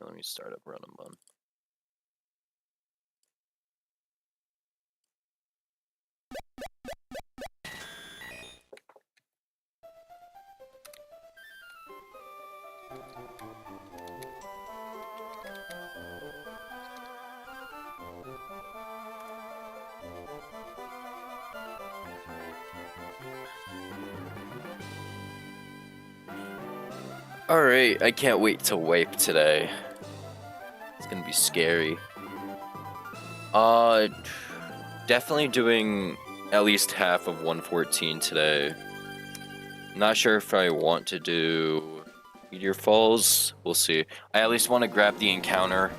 Let me start up Run Bun. Alright, I can't wait to wipe today. It's gonna be scary. Definitely doing at least half of 114 today. Not sure if I want to do Meteor Falls. We'll see. I at least want to grab the encounter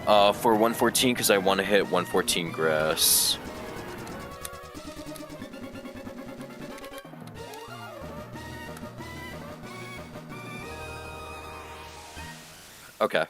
for 114 because I want to hit 114 grass. Okay.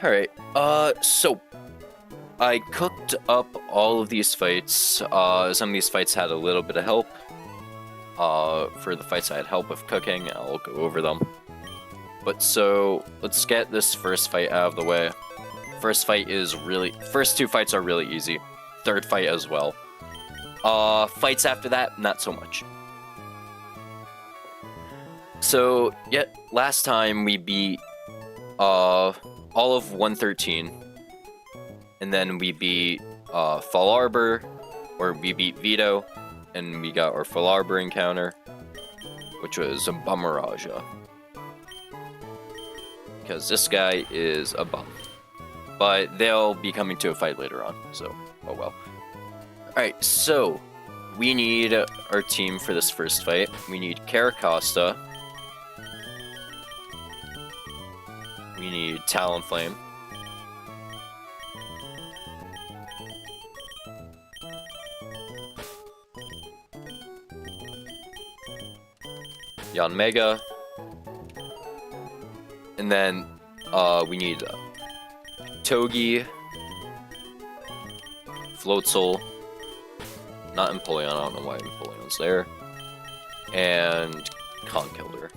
Alright, so I cooked up all of these fights. Some of these fights had a little bit of help. For the fights I had help with cooking, I'll go over them. But so, let's get this first fight out of the way. First two fights are really easy. Third fight as well. Fights after that, not so much. So, last time we beat, all of 113, and then we beat Fall Arbor, or we beat Vito, and we got our Fall Arbor encounter, which was a Bummeraja. Because this guy is a bum. But they'll be coming to a fight later on, so oh well. Alright, so we need our team for this first fight. We need Caracosta. We need Talonflame. Yanmega. And then we need Togi, Floatzel, not Empoleon, I don't know why Empoleon's there, and Conkeldurr.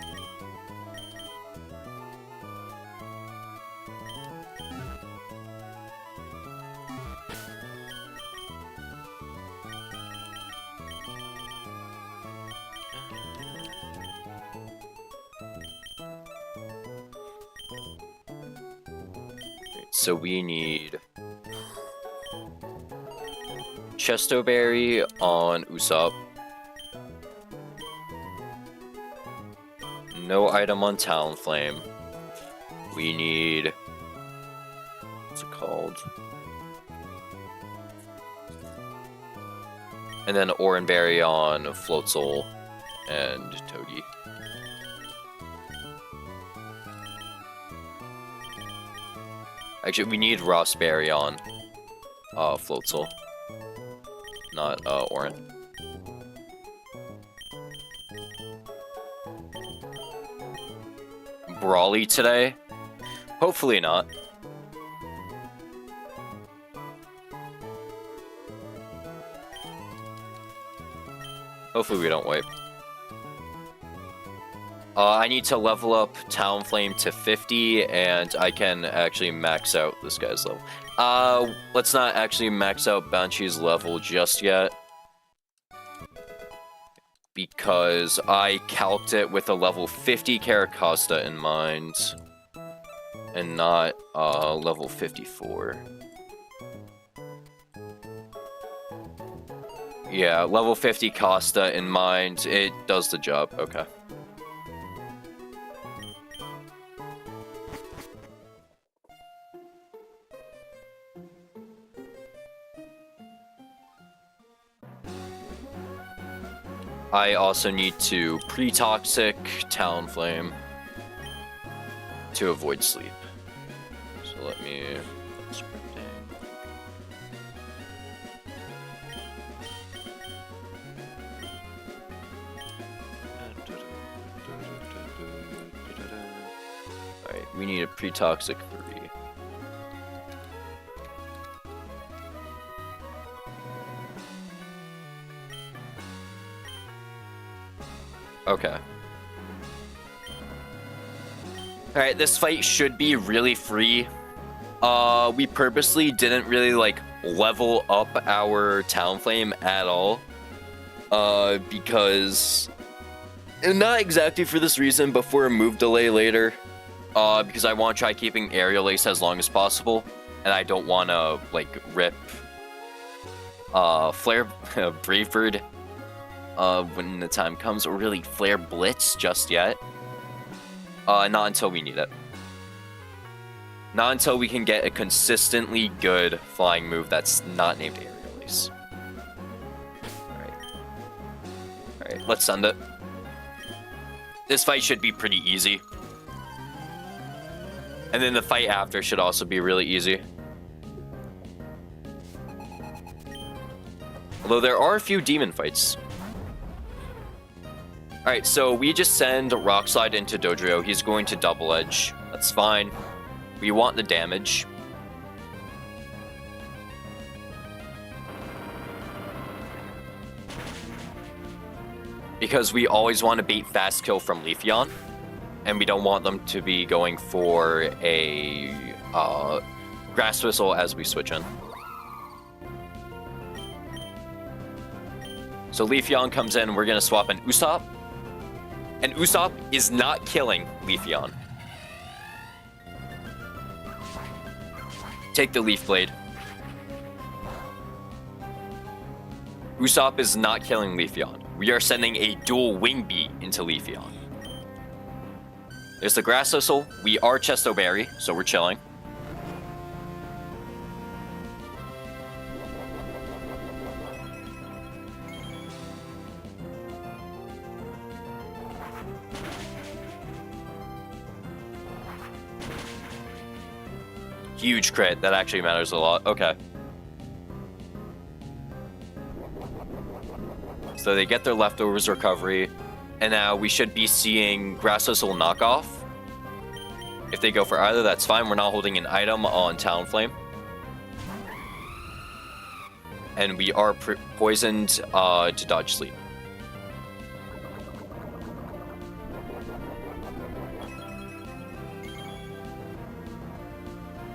So we need Chestoberry on Usopp. No item on Talonflame. We need... what's it called? And then Oranberry on Floatzel and Togi. Actually, we need Rossberry on Floatzel, not Oran. Brawly today? Hopefully not. Hopefully we don't wipe. I need to level up Talonflame to 50, and I can actually max out this guy's level. Let's not actually max out Banshee's level just yet, because I calced it with a level 50 Caracosta in mind, and not level 54. Yeah, level 50 Costa in mind, it does the job, okay. I also need to pre-toxic Talonflame to avoid sleep. So let me... Alright, we need a pre-toxic 3. Okay. Alright, this fight should be really free. We purposely didn't really, like, level up our Talonflame at all. Because... Not exactly for this reason, but for a move delay later. Because I want to try keeping Aerial Ace as long as possible. And I don't want to, like, rip... Flare... Brave Bird... when the time comes, or really Flare Blitz just yet. Not until we need it. Not until we can get a consistently good flying move that's not named Aerial Ace. Alright, let's send it. This fight should be pretty easy. And then the fight after should also be really easy. Although there are a few demon fights. Alright, so we just send Rock Slide into Dodrio. He's going to Double Edge. That's fine. We want the damage. Because we always want to bait Fast Kill from Leafeon. And we don't want them to be going for a Grass Whistle as we switch in. So Leafeon comes in, we're going to swap an Usopp. And Usopp is not killing Leafeon. Take the Leaf Blade. Usopp is not killing Leafeon. We are sending a dual Wing Beat into Leafeon. There's the Grass Whistle. We are Chesto Berry, so we're chilling. Huge crit. That actually matters a lot. Okay. So they get their leftovers recovery. And now we should be seeing Grass Whistle knockoff. If they go for either, that's fine. We're not holding an item on Talonflame. And we are poisoned to dodge sleep.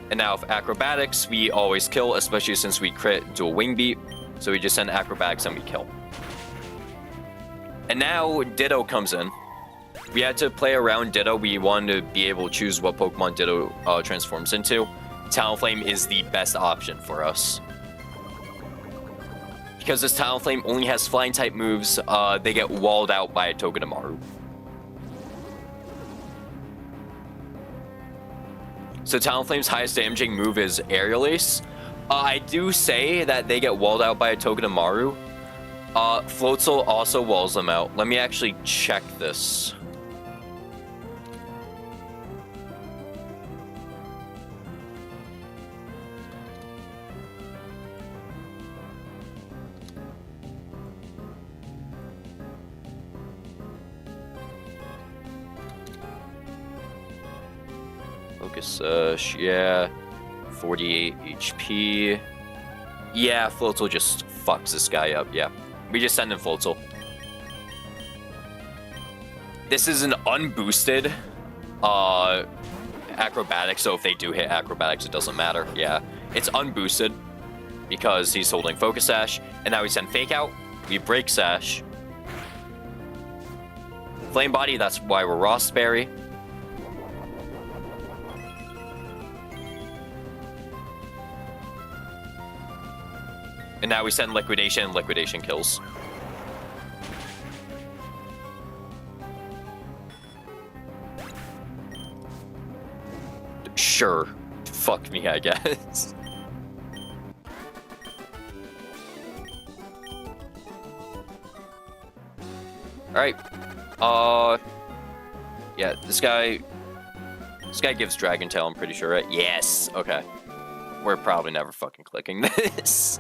And now with Acrobatics, we always kill, especially since we crit dual Wing Beat. So we just send Acrobatics and we kill. And now Ditto comes in. We had to play around Ditto. We wanted to be able to choose what Pokemon Ditto transforms into. Talonflame is the best option for us. Because this Talonflame only has flying type moves, they get walled out by a Togedemaru. So Talonflame's highest damaging move is Aerial Ace. I do say that they get walled out by a Togedemaru. Floatzel also walls them out. Let me actually check this. Focus yeah. 48 HP. Yeah, Floatzel just fucks this guy up, yeah. We just send in Floatzel. This is an unboosted Acrobatics, so if they do hit Acrobatics, it doesn't matter. Yeah, it's unboosted because he's holding Focus Sash, and now we send Fake Out. We break Sash. Flame Body, that's why we're Rossberry. And now we send Liquidation, and Liquidation kills. Sure. Fuck me, I guess. Alright. Yeah, this guy... This guy gives Dragon Tail, I'm pretty sure, right? Yes! Okay. We're probably never fucking clicking this.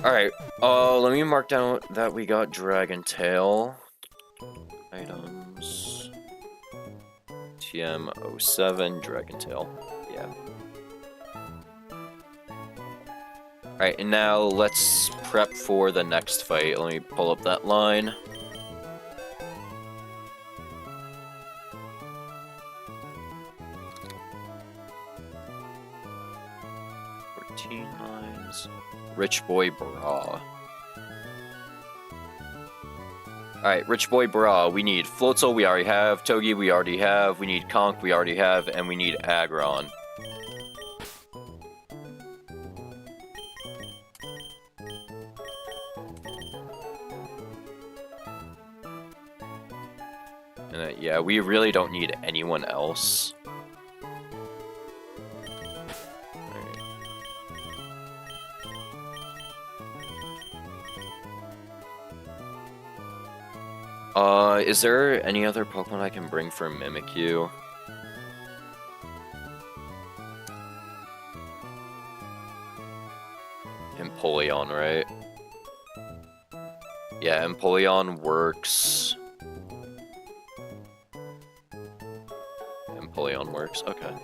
Alright, let me mark down that we got Dragon Tail. Items. TM07, Dragon Tail. Yeah. Alright, and now let's prep for the next fight. Let me pull up that line. Lines. Rich Boy Bra. Alright, Rich Boy Bra. We need Floatzel, we already have. Togi, we already have. We need Conch, we already have. And we need Aggron. And yeah, we really don't need anyone else. Is there any other Pokemon I can bring for Mimikyu? Empoleon, right? Yeah, Empoleon works. Empoleon works, okay.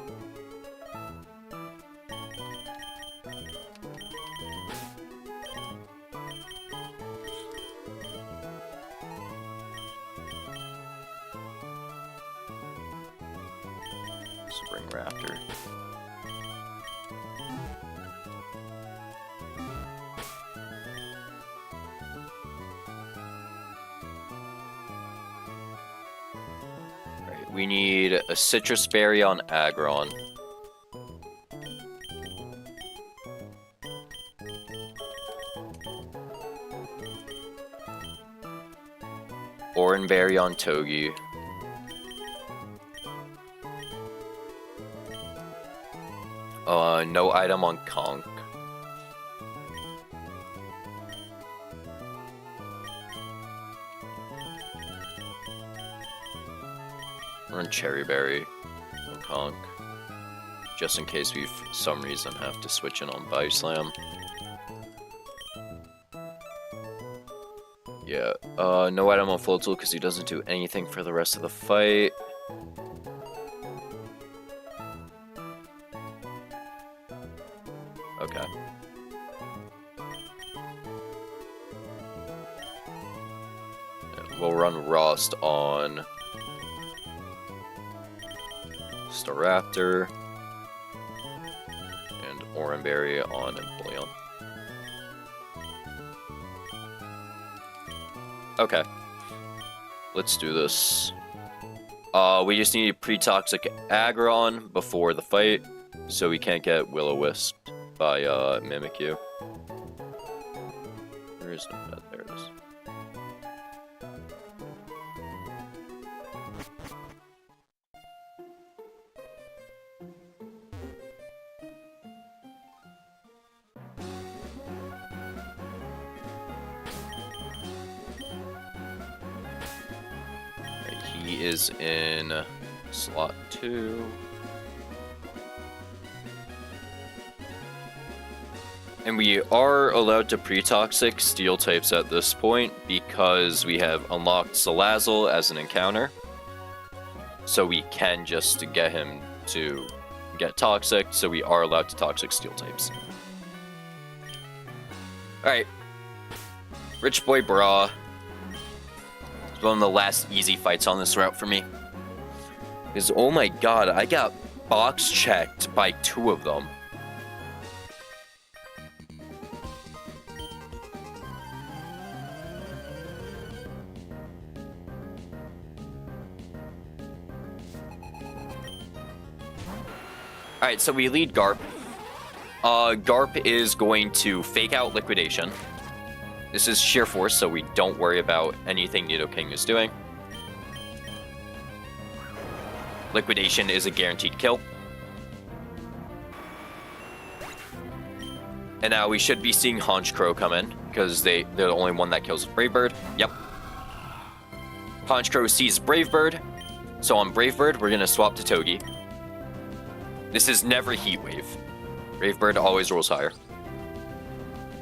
Spring Raptor. Alright, we need a Citrus Berry on Aggron. Oranberry on Togi. No item on Conch. We're on Cherry Berry on Conch. Just in case we, for some reason, have to switch in on Body Slam. Yeah, no item on Floatzel because he doesn't do anything for the rest of the fight. Okay. We'll run Rost on Staraptor and Oranberry on Empoleon. Okay. Let's do this. We just need pre-toxic Aggron before the fight, so we can't get Will-O-Wisp by Mimikyu. There is no bed. There it is. He is in slot 2. And we are allowed to pre-toxic steel types at this point because we have unlocked Salazzle as an encounter. So we can just get him to get toxic, so we are allowed to toxic steel types. Alright. Rich Boy Bra. It's one of the last easy fights on this route for me. Because, oh my god, I got box checked by 2 of them. Alright, so we lead Garp. Garp is going to fake out Liquidation. This is sheer force, so we don't worry about anything Nidoking is doing. Liquidation is a guaranteed kill. And now we should be seeing Haunch Crow come in, because they're the only one that kills Brave Bird. Yep. Haunch Crow sees Brave Bird, so on Brave Bird, we're going to swap to Togi. This is never Heat Wave. Brave Bird always rolls higher.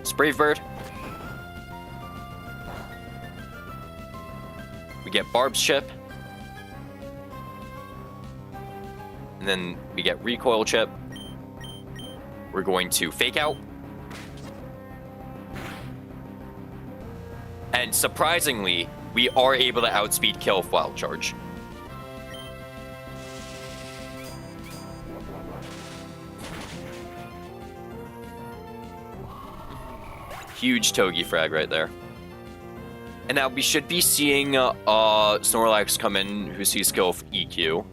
It's Brave Bird. We get Barb's Chip. And then we get Recoil Chip. We're going to Fake Out. And surprisingly, we are able to outspeed kill Wild Charge. Huge Togi frag right there. And now we should be seeing Snorlax come in, who sees skill of EQ.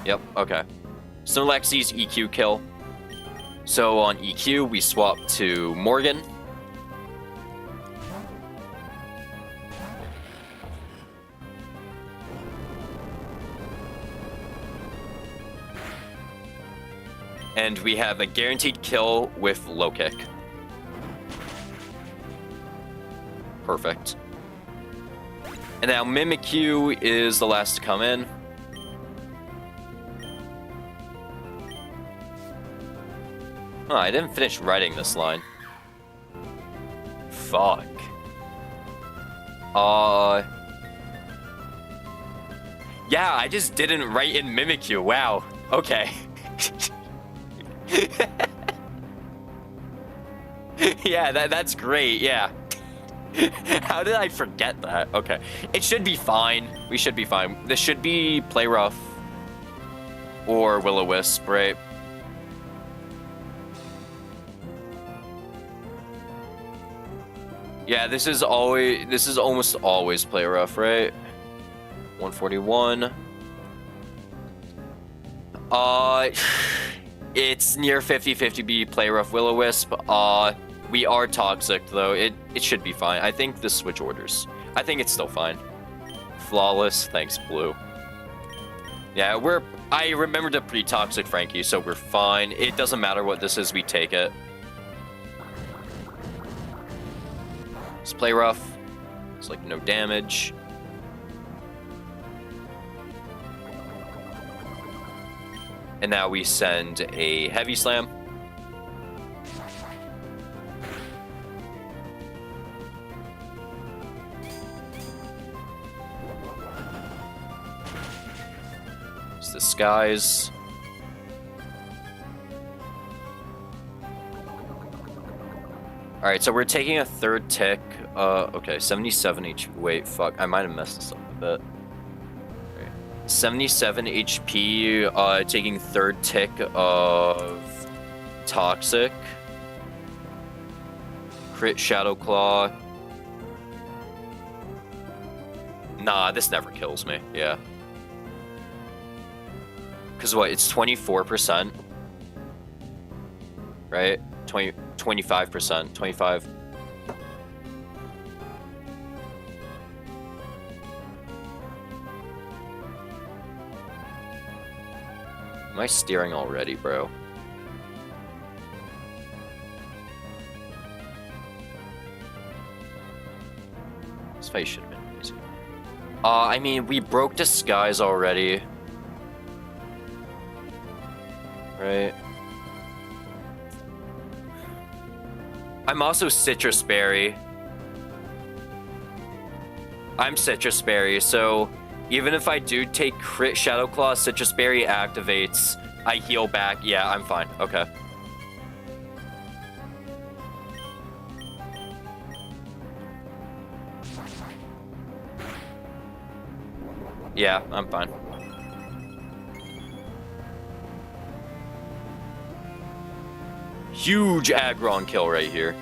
Yep, okay. Snorlax sees EQ kill. So on EQ, we swap to Morgan. And we have a guaranteed kill with low kick. Perfect. And now Mimikyu is the last to come in. Oh, I didn't finish writing this line. Fuck. Yeah, I just didn't write in Mimikyu. Wow. Okay. Yeah, that's great. Yeah. How did I forget that? Okay. It should be fine. We should be fine. This should be Play Rough or Will-O-Wisp, right? Yeah, this is almost always Play Rough, right? 141. It's near 50-50 be Play Rough Will-O-Wisp. We are toxic though. It should be fine. I think the switch orders. I think it's still fine. Flawless, thanks Blue. Yeah, I remembered a pretty toxic Frankie, so we're fine. It doesn't matter what this is, we take it. Let's Play Rough. It's like no damage. And now we send a Heavy Slam. It's Disguise. Alright, so we're taking a third tick. Okay, 77 HP. Wait, fuck. I might have messed this up a bit. 77 HP, taking third tick of Toxic. Crit Shadow Claw. Nah, this never kills me. Yeah. Because what? It's 24%. Right? 25%. 25. Am I steering already, bro? This fight should have been easy. I mean, we broke Disguise already. Right? I'm also Citrus Berry. I'm Citrus Berry, so even if I do take crit Shadow Claw, Citrus Berry activates. I heal back. Yeah, I'm fine. Okay. Yeah, I'm fine. Huge aggron kill right here.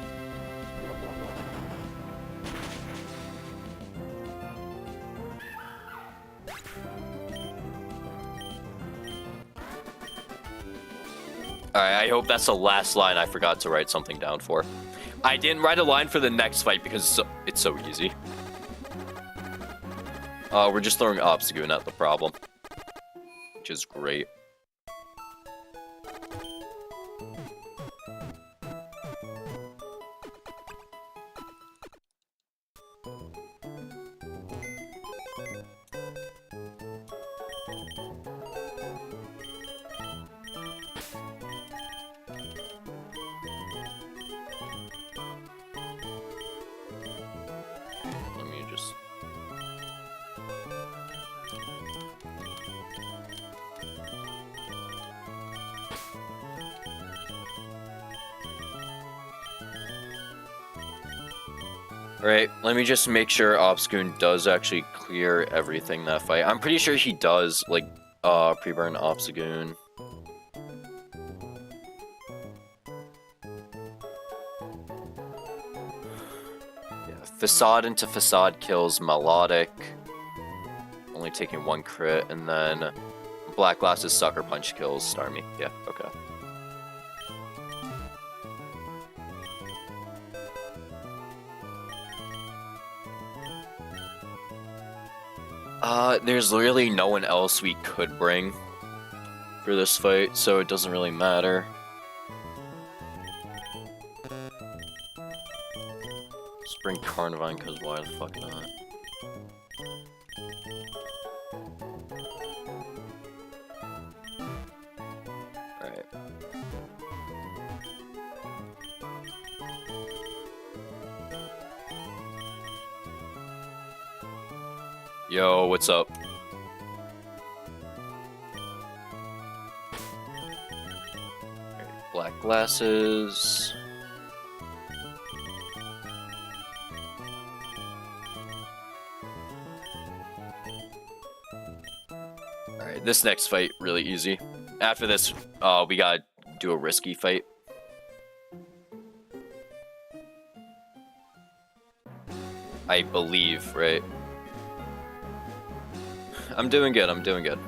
Alright, I hope that's the last line I forgot to write something down for. I didn't write a line for the next fight because it's so easy. We're just throwing Obstagoon at the problem, which is great. Alright, let me just make sure Obscoon does actually clear everything that fight. I'm pretty sure he does, like, pre-burn Obscoon. Yeah, Facade into Facade kills Melodic. Only taking 1 crit, and then Black Glass's Sucker Punch kills Starmie. Yeah, okay. There's really no one else we could bring for this fight, so it doesn't really matter. Let's bring Carnivine, because why the fuck not? Alright. Yo, what's up? Black glasses. Alright, this next fight, really easy. After this, we gotta do a risky fight. I believe, right? I'm doing good, I'm doing good.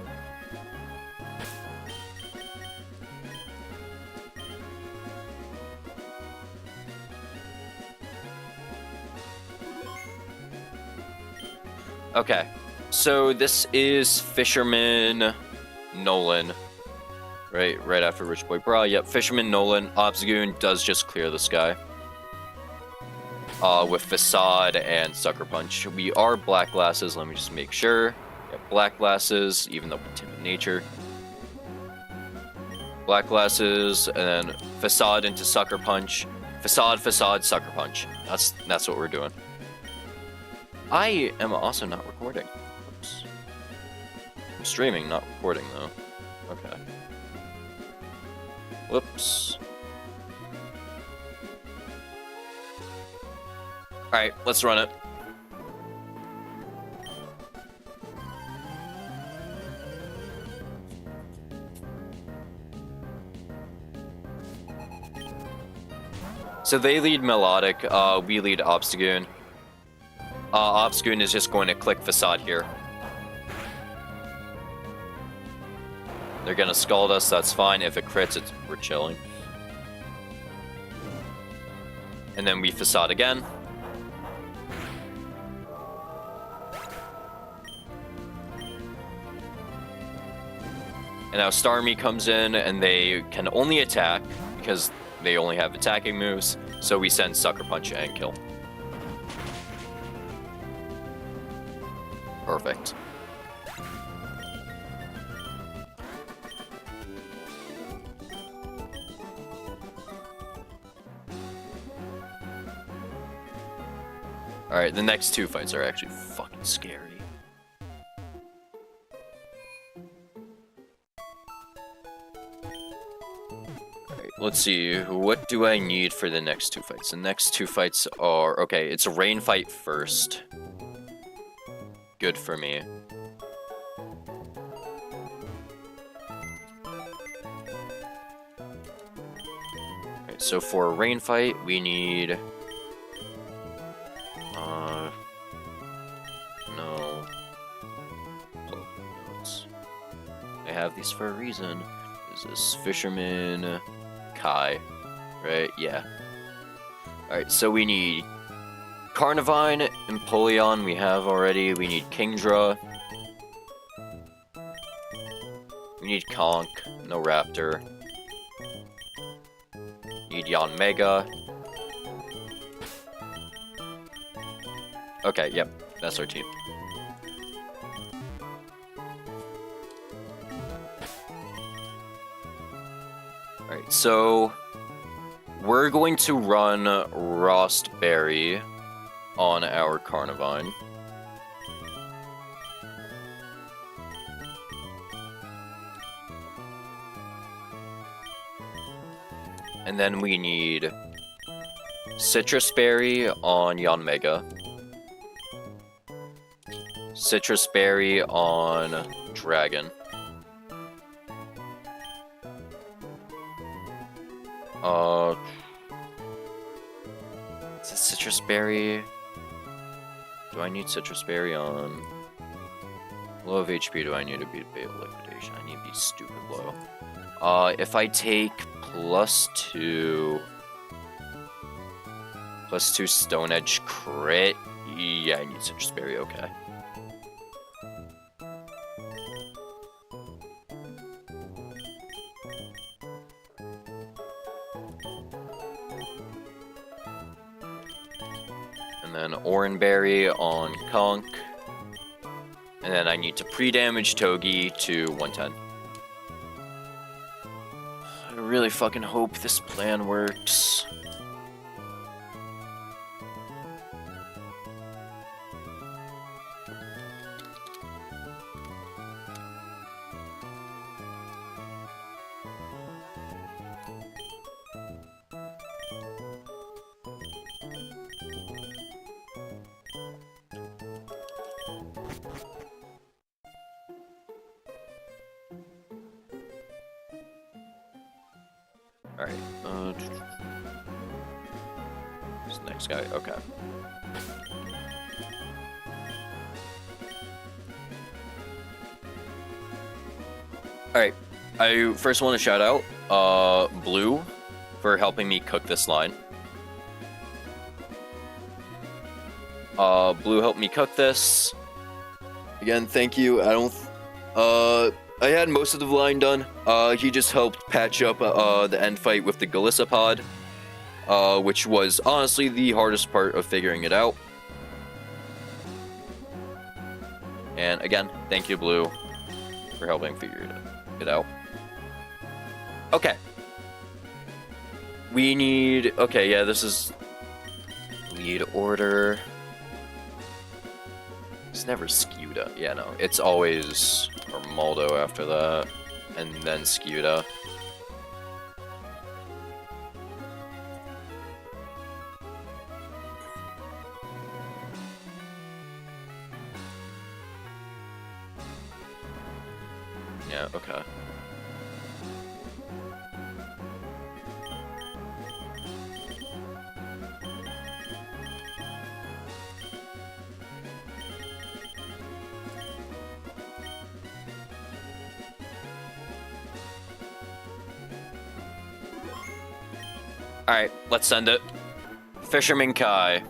Okay, so this is Fisherman Nolan. Right after Rich Boy Bra. Yep, Fisherman Nolan. Obsgoon does just clear the sky. With Facade and Sucker Punch. We are Black Glasses, let me just make sure. Yep, Black Glasses, even though we're timid nature. Black Glasses, and then Facade into Sucker Punch. Facade, Sucker Punch. That's what we're doing. I am also not recording. Oops. I'm streaming, not recording, though. Okay. Whoops. Alright, let's run it. So they lead Melodic, we lead Obstagoon. Obscoon is just going to click Facade here. They're gonna scald us, that's fine. If it crits, we're chilling. And then we Facade again. And now Starmie comes in, and they can only attack, because they only have attacking moves, so we send Sucker Punch and kill. Perfect. Alright, the next 2 fights are actually fucking scary. Alright, let's see. What do I need for the next 2 fights? The next 2 fights are... Okay, it's a rain fight first. Good for me. Okay, so for a rain fight, we need... No. Notes. I have these for a reason. Is this Fisherman Kai? Right? Yeah. Alright, so we need Carnivine, Empoleon we have already. We need Kingdra. We need Conk, no Raptor. Need Yanmega. Okay, yep, that's our team. Alright, so we're going to run Rostberry on our Carnivine. And then we need Citrus Berry on Yanmega. Citrus Berry on Dragon. Is it Citrus Berry? Do I need Citrus Berry on low of HP? Do I need to beat Beta Liquidation? I need to be stupid low. If I take +2 Stone Edge crit, yeah, I need Citrus Berry, okay. And then Oranberry on Conk. And then I need to pre-damage Togi to 110. I really fucking hope this plan works. Alright, this next guy, okay. Alright, I first want to shout out, Blue for helping me cook this line. Blue helped me cook this. Again, thank you. I had most of the line done. He just helped patch up the end fight with the Galissapod, which was honestly the hardest part of figuring it out. And again, thank you, Blue, for helping figure it out. Okay. We need... Okay, yeah, this is... Lead order... It's never Scuda. Yeah, no. It's always Armaldo after that. And then Scuda. Yeah, okay. Alright, let's send it. Fisherman Kai.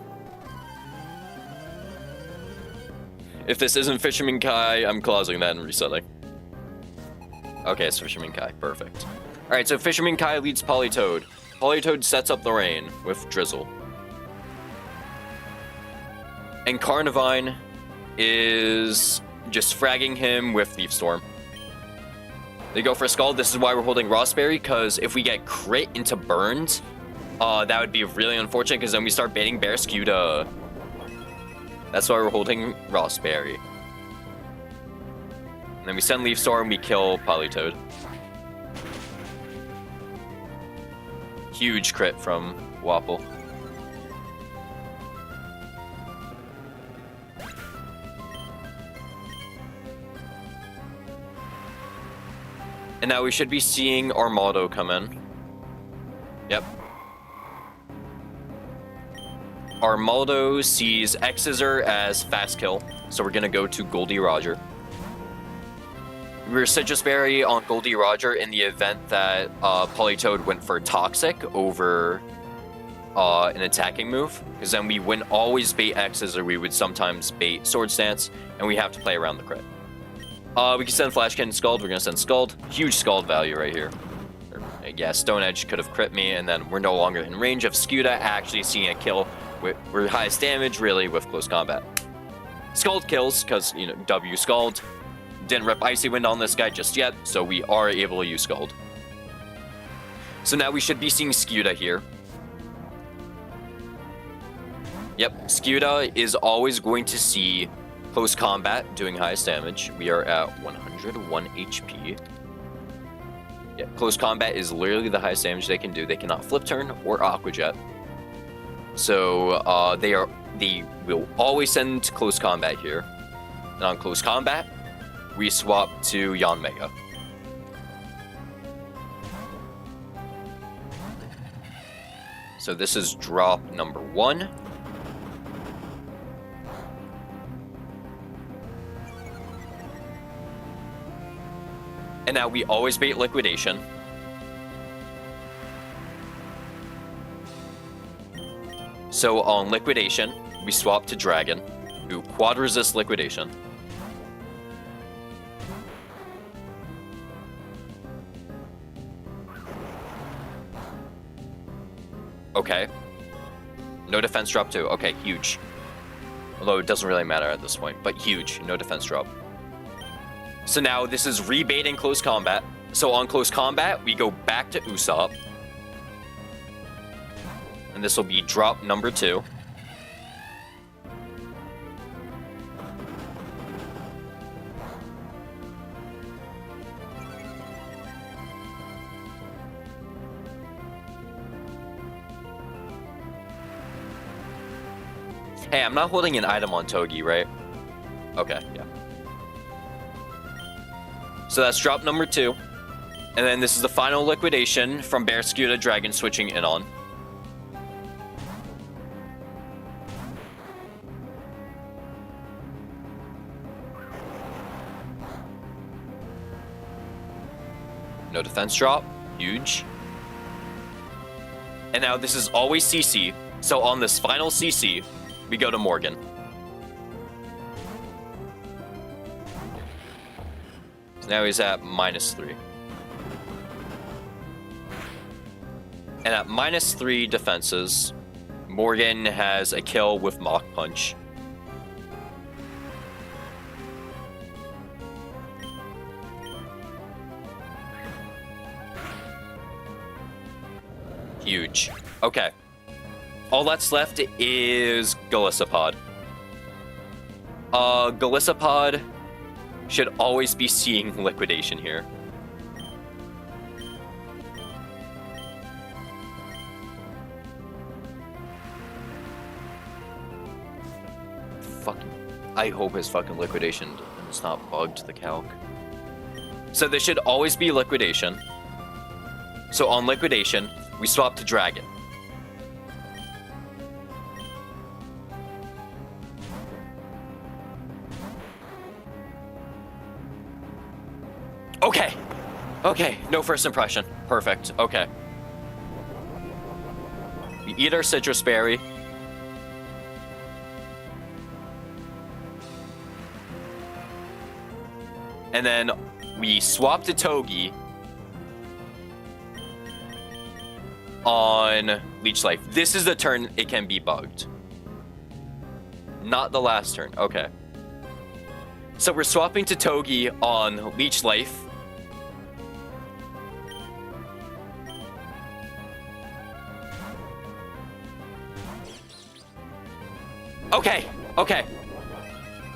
If this isn't Fisherman Kai, I'm closing that and resetting. Okay, it's Fisherman Kai. Perfect. Alright, so Fisherman Kai leads Politoed. Politoed sets up the rain with Drizzle. And Carnivine is just fragging him with Thief Storm. They go for a Scald. This is why we're holding Rossberry, because if we get crit into Burns, that would be really unfortunate, because then we start baiting Bear Scuda. That's why we're holding Rossberry. And then we send Leaf Storm, we kill Politoed. Huge crit from Wapple. And now we should be seeing Armaldo come in. Yep. Armaldo sees X-Scissor as fast kill, so we're gonna go to Goldie Roger. We were Citrus Berry on Goldie Roger in the event that Politoed went for Toxic over an attacking move, because then we wouldn't always bait X-Scissor, we would sometimes bait Sword Stance, and we have to play around the crit. We can send Flash Cannon Scald, we're gonna send Scald. Huge Scald value right here. Yeah, Stone Edge could have crit me, and then we're no longer in range of Scuda actually seeing a kill. We're highest damage, really, with close combat. Scald kills, because, you know, W Scald. Didn't rip Icy Wind on this guy just yet, so we are able to use Scald. So now we should be seeing Scuda here. Yep, Scuda is always going to see close combat doing highest damage. We are at 101 HP. Yeah, close combat is literally the highest damage they can do. They cannot flip turn or Aqua Jet. So they will always send close combat here. And on close combat, we swap to Yanmega. So this is drop number 1. And now we always bait liquidation. So on liquidation, we swap to Dragon, who quad resist liquidation. Okay. No defense drop too. Okay, huge. Although it doesn't really matter at this point, but huge. No defense drop. So now this is rebaiting close combat. So on close combat, we go back to Usopp. And this will be drop number 2. Hey, I'm not holding an item on Togi, right? Okay, yeah. So that's drop number 2. And then this is the final liquidation from Bearskew to Dragon switching in on. No defense drop. Huge. And now this is always CC. So on this final CC, we go to Morgan. So now he's at -3. And at -3 defenses, Morgan has a kill with Mach Punch. Huge. Okay. All that's left is Galissapod. Galissapod should always be seeing liquidation here. Fucking, I hope his fucking liquidation is not bugged the calc. So this should always be liquidation. So on liquidation, we swap to Dragon. Okay. Okay, no first impression. Perfect. Okay. We eat our citrus berry. And then we swap to Togi on Leech Life. This is the turn it can be bugged. Not the last turn. Okay. So we're swapping to Togi on Leech Life. Okay, okay.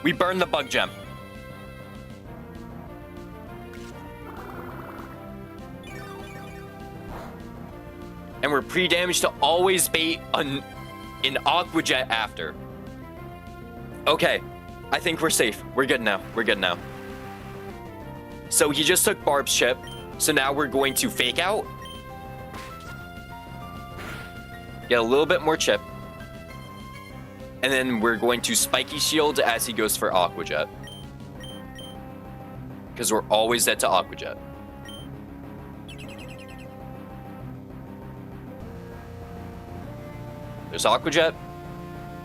We burn the bug gem. And we're pre-damaged to always bait an Aqua Jet after. Okay, I think we're safe. We're good now. We're good now. So he just took Barb's chip. So now we're going to fake out. Get a little bit more chip. And then we're going to Spiky Shield as he goes for Aqua Jet. Because we're always dead to Aqua Jet. There's Aqua Jet.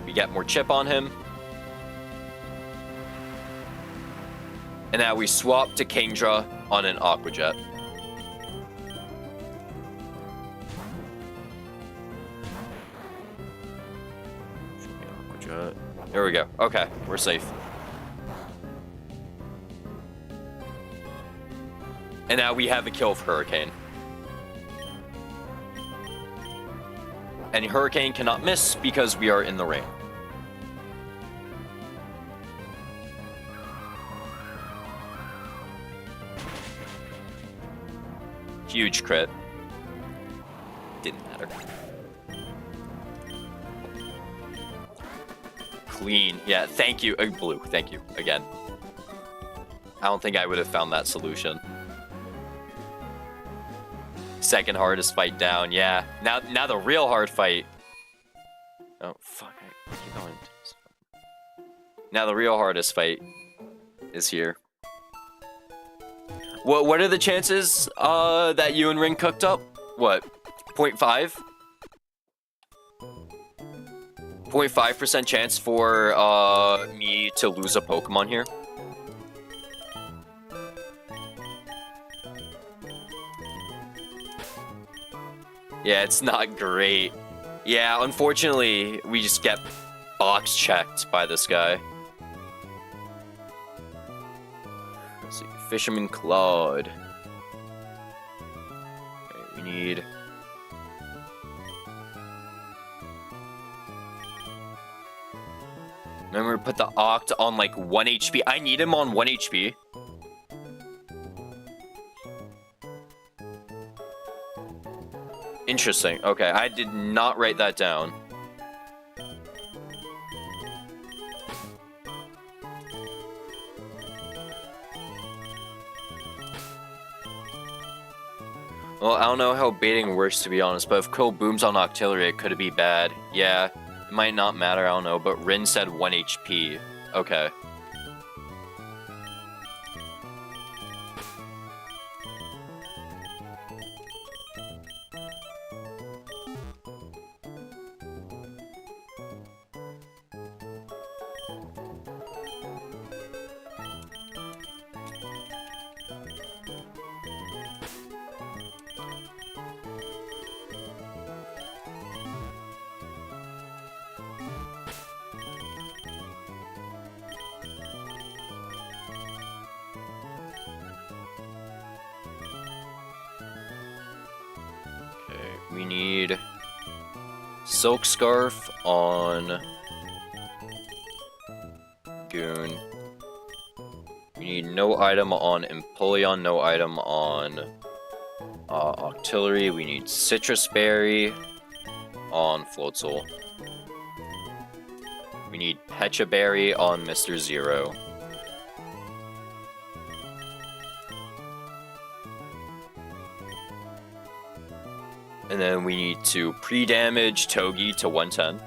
We get more chip on him. And now we swap to Kingdra on an Aqua Jet. There we go. Okay, we're safe. And now we have a kill for Hurricane. And Hurricane cannot miss because we are in the rain. Huge crit. Didn't matter. clean. Yeah, thank you. Blue, thank you again. I don't think I would have found that solution. Second hardest fight down. Yeah. Now the real hard fight. Oh, fuck. I keep going. Now the real hardest fight is here. What are the chances that you and Ring cooked up? What? 0.5? 0.5% chance for me to lose a Pokemon here? Yeah, it's not great. Yeah, unfortunately, we just get box checked by this guy. Let's see, Fisherman Claude. Okay, we need... Remember to put the Oct on like 1 HP. I need him on 1 HP. Interesting. Okay, I did not write that down. Well, I don't know how baiting works, to be honest, but if Cole booms on Octillery, it could be bad. Yeah, it might not matter, I don't know, but Rin said 1 HP. Okay. We need Silk Scarf on Goon. We need no item on Empoleon, no item on Octillery. We need Citrus Berry on Floatzel. We need Pecha Berry on Mr. Zero. And then we need to pre-damage Togi to 110.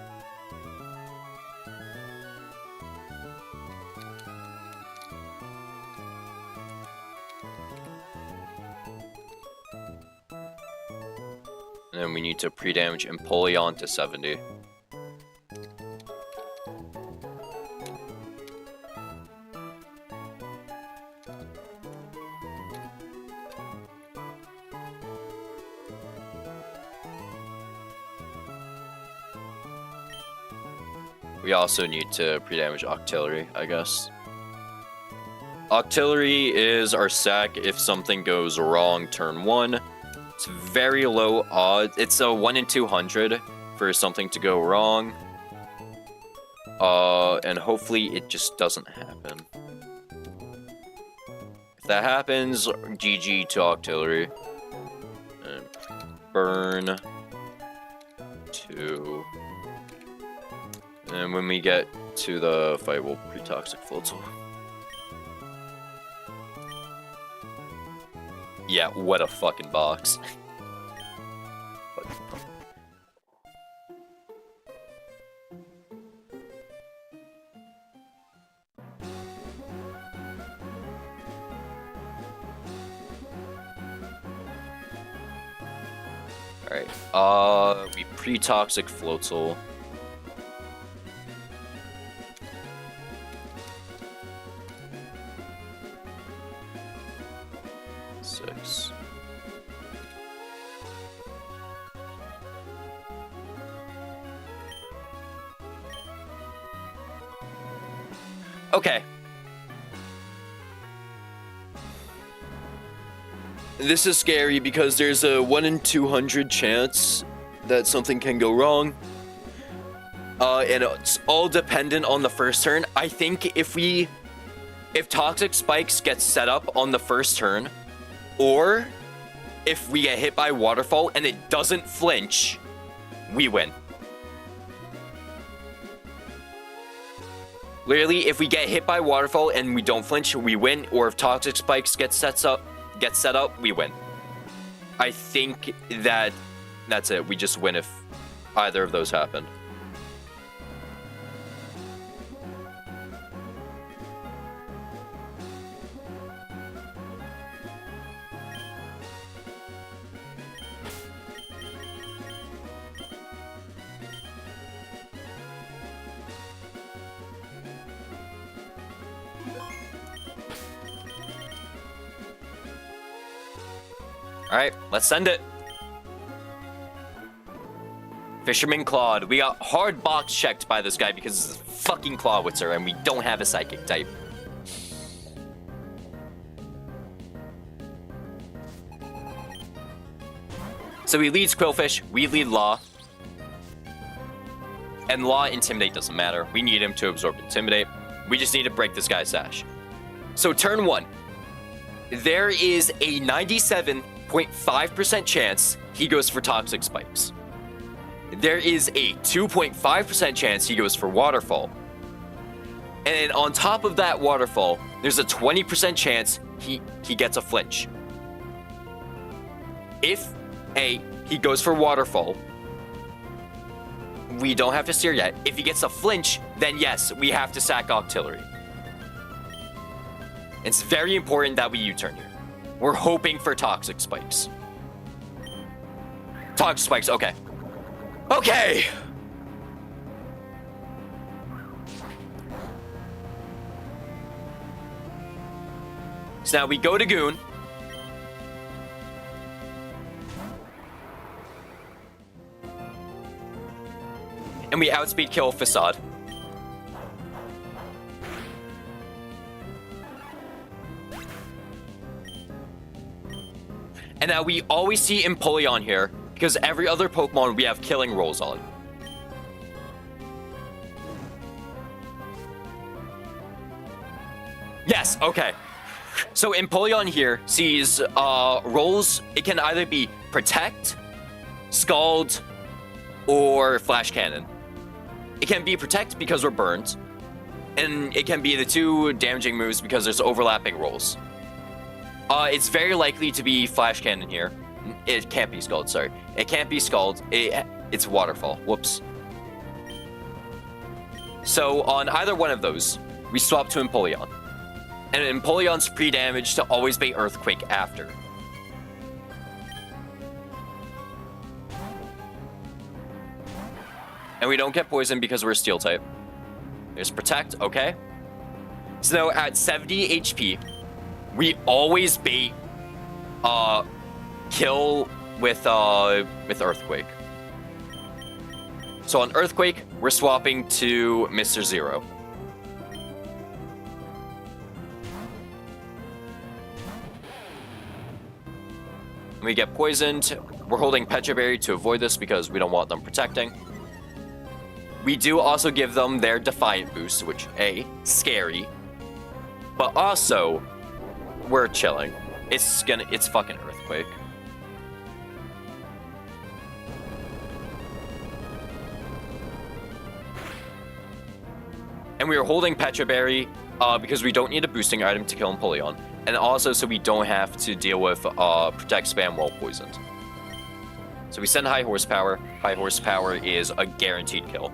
And then we need to pre-damage Empoleon to 70. We also need to pre-damage Octillery, I guess. Octillery is our sack if something goes wrong turn 1. It's very low odds. It's a 1 in 200 for something to go wrong. And hopefully it just doesn't happen. If that happens, GG to Octillery. And burn 2. And when we get to the fight, we'll pre-toxic Floatzel. Yeah, what a fucking box. Alright, we pre-toxic Floatzel. Okay. This is scary because there's a 1 in 200 chance that something can go wrong. And it's all dependent on the first turn. I think if Toxic Spikes get set up on the first turn, or if we get hit by Waterfall and it doesn't flinch, we win. Literally, if we get hit by waterfall and we don't flinch, we win. Or if toxic spikes get set up, we win. I think that's it. We just win if either of those happen. Alright, let's send it. Fisherman Claude. We got hard box checked by this guy because it's fucking Clawitzer and we don't have a psychic type. So he leads Quillfish, we lead Law. And Law Intimidate doesn't matter. We need him to absorb Intimidate. We just need to break this guy's sash. So turn 1. There is a 97.5% chance he goes for Toxic Spikes. There is a 2.5% chance he goes for Waterfall. And on top of that Waterfall, there's a 20% chance he gets a flinch. If he goes for Waterfall, we don't have to steer yet. If he gets a flinch, then yes, we have to sack Octillery. It's very important that we U-turn here. We're hoping for Toxic Spikes. Toxic Spikes, okay. Okay! So now we go to Goon. And we outspeed kill Facade. And now we always see Empoleon here, because every other Pokemon we have killing rolls on. Yes, okay. So Empoleon here sees rolls. It can either be Protect, Scald, or Flash Cannon. It can be Protect because we're burned, and it can be the two damaging moves because there's overlapping rolls. It's very likely to be Flash Cannon here. It can't be Scald, sorry. It can't be Scald. It's Waterfall. Whoops. So on either one of those, we swap to Empoleon. And Empoleon's pre-damage to always be Earthquake after. And we don't get poisoned because we're a Steel type. There's Protect, okay. So now at 70 HP, we always bait kill with Earthquake. So on Earthquake, we're swapping to Mr. Zero. We get poisoned. We're holding Petra Berry to avoid this because we don't want them protecting. We do also give them their Defiant boost, which scary, but also we're chilling. It's fucking Earthquake. And we are holding Petra Berry because we don't need a boosting item to kill Empoleon. And also so we don't have to deal with Protect spam while poisoned. So we send High Horsepower. High Horsepower is a guaranteed kill.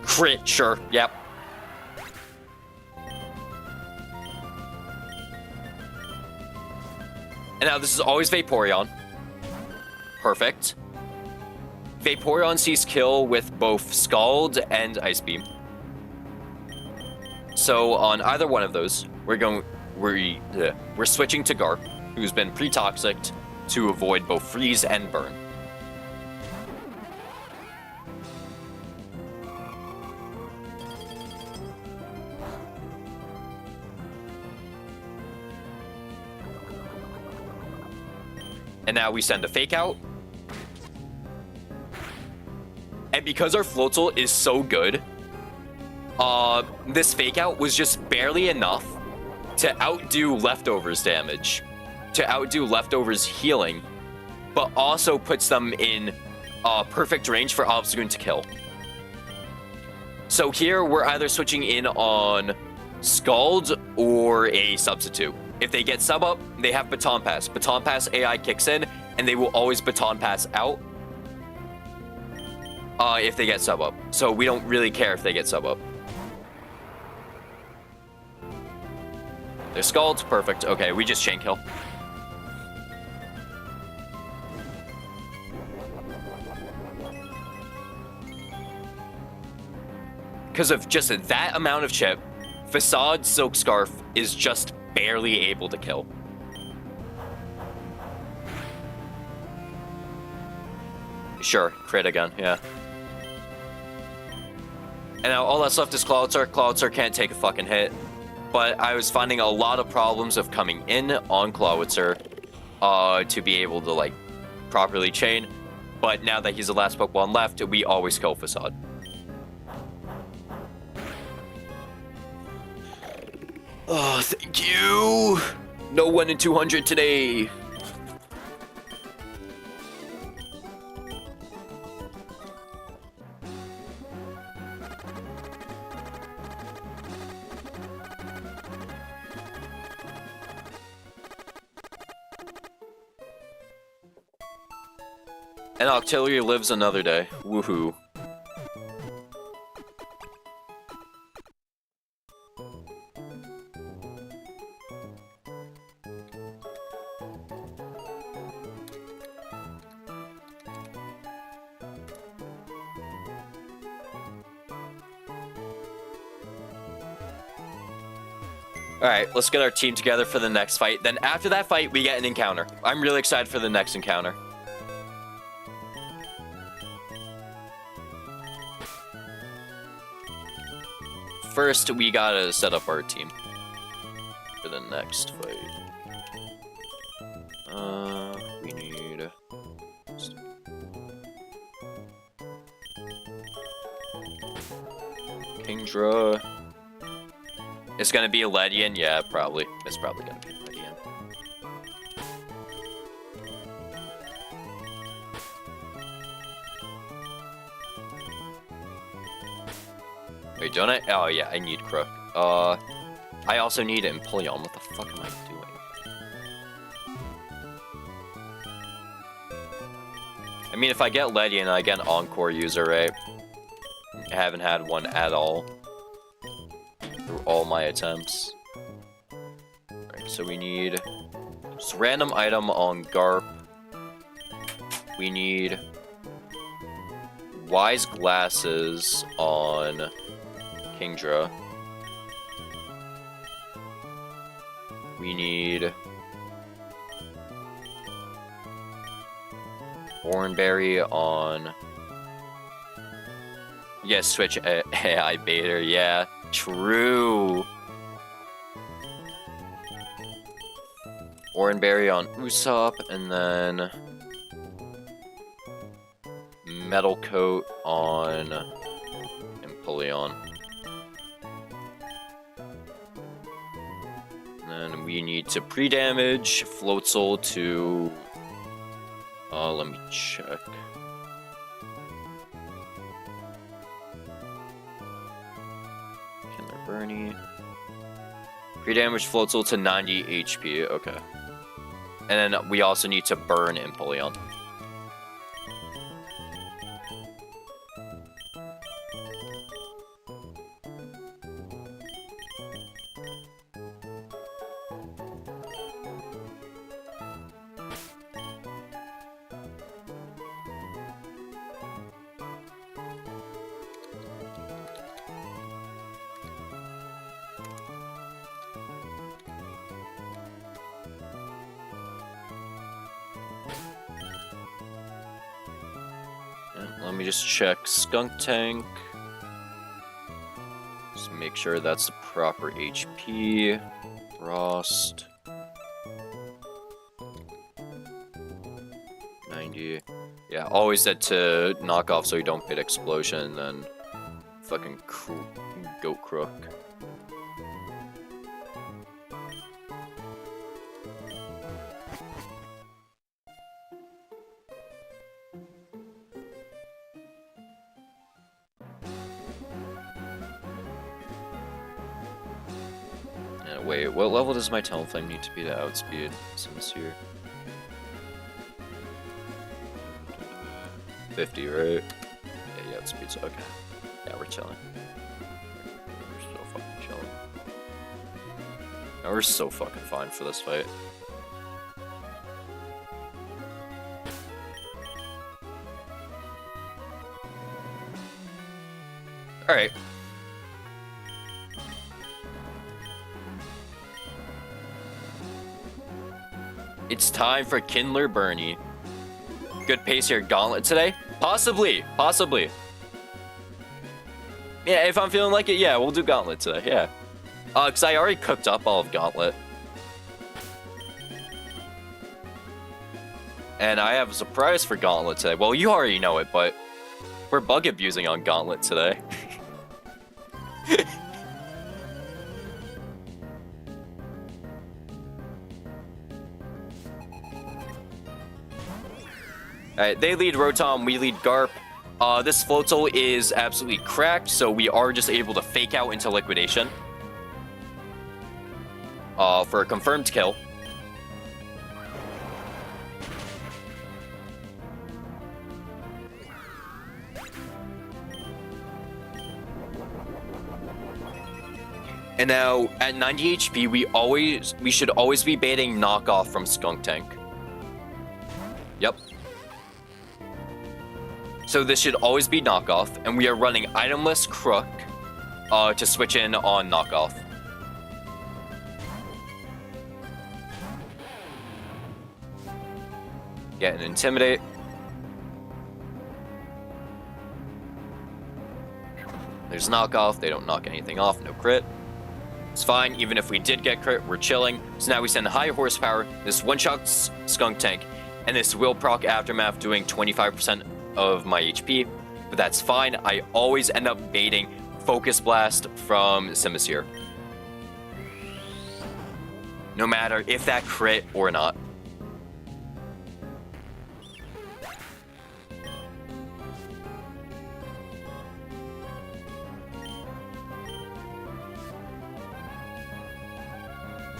Crit, sure, yep. And now this is always Vaporeon. Perfect. Vaporeon sees kill with both Scald and Ice Beam. So on either one of those, we're switching to Garp, who's been pre-toxic to avoid both freeze and burn. And now we send a Fake Out. And because our Floatzel is so good, this Fake Out was just barely enough to outdo Leftovers damage, to outdo Leftovers healing, but also puts them in perfect range for Obstagoon to kill. So here we're either switching in on Scald or a substitute. If they get sub up, they have Baton Pass. Baton Pass AI kicks in, and they will always Baton Pass out if they get sub up. So we don't really care if they get sub up. They're Scald, perfect. Okay, we just chain kill. Because of just that amount of chip, Facade Silk Scarf is just barely able to kill. Sure, crit again, yeah. And now all that's left is Cloudster. Cloudster can't take a fucking hit. But I was finding a lot of problems of coming in on Cloudster to be able to, like, properly chain. But now that he's the last Pokemon left, we always kill Facade. Oh, thank you! No 1 in 200 today! And Octillery lives another day. Woohoo. Alright, let's get our team together for the next fight. Then after that fight, we get an encounter. I'm really excited for the next encounter. First, we gotta set up our team for the next fight. We need... Kingdra. It's gonna be a Ledian? Yeah, probably. It's probably gonna be a Ledian. Wait, don't I? Oh, yeah, I need Crook. I also need Empoleon. What the fuck am I doing? I mean, if I get Ledian, I get an Encore user, right? I haven't had one at all. Through all my attempts. Alright, so we need just a random item on Garp. We need Wise Glasses on Kingdra. We need Oranberry on... Yes, switch AI Baiter, yeah. True. Oranberry on Usopp, and then Metal Coat on Empoleon. And then we need to pre-damage Floatzel to... let me check. Bernie. Pre-damage Floatzel to 90 HP, okay. And then we also need to burn Empoleon. Let me just check Skunk Tank. Just make sure that's the proper HP. Frost. 90. Yeah, always set to knock off so you don't hit Explosion, and then fucking Goat Crook. Wait, what level does my Talonflame need to be to outspeed Simisear? 50, right? Yeah, he outspeeds. Okay. Yeah, we're chilling. We're so fucking chilling. No, we're so fucking fine for this fight. Alright. It's time for Kindler Bernie. Good pace here. Gauntlet today? Possibly. Possibly. Yeah, if I'm feeling like it, yeah, we'll do Gauntlet today. Yeah. Because I already cooked up all of Gauntlet. And I have a surprise for Gauntlet today. Well, you already know it, but we're bug abusing on Gauntlet today. Alright, they lead Rotom, we lead Garp. This Floatzel is absolutely cracked, so we are just able to fake out into Liquidation. For a confirmed kill. And now, at 90 HP, we should always be baiting Knockoff from Skunk Tank. Yep. So this should always be Knockoff, and we are running Itemless Crook to switch in on Knockoff. Get an Intimidate. There's Knockoff, they don't knock anything off, no crit. It's fine, even if we did get crit, we're chilling. So now we send high horsepower, this one-shot Skunk Tank, and this will proc Aftermath doing 25% of my HP, but that's fine. I always end up baiting Focus Blast from Simisear. No matter if that crit or not.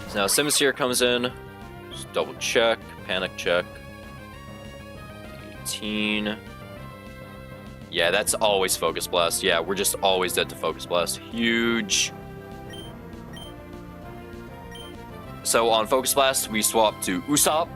So now Simisear comes in, just double check, panic check. 18. Yeah, that's always Focus Blast. Yeah, we're just always dead to Focus Blast. Huge. So on Focus Blast, we swap to Usopp.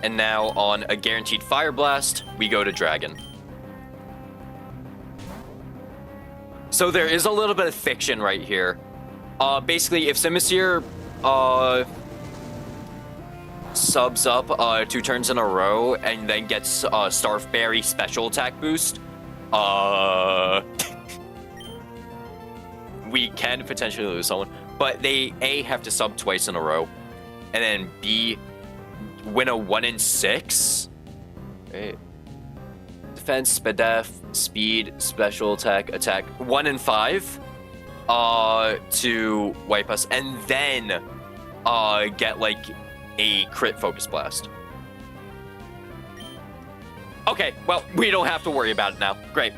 And now on a guaranteed Fire Blast, we go to Dragon. So there is a little bit of fiction right here. Basically, if Simisear subs up 2 turns in a row and then gets Starf Berry special attack boost, we can potentially lose someone. But they A, have to sub twice in a row, and then B, win a 1 in 6. Right. Defense, Spadef, Speed, Special Attack, Attack 1 in 5 to wipe us, and then get like a crit Focus Blast. Okay, well, we don't have to worry about it now. Great.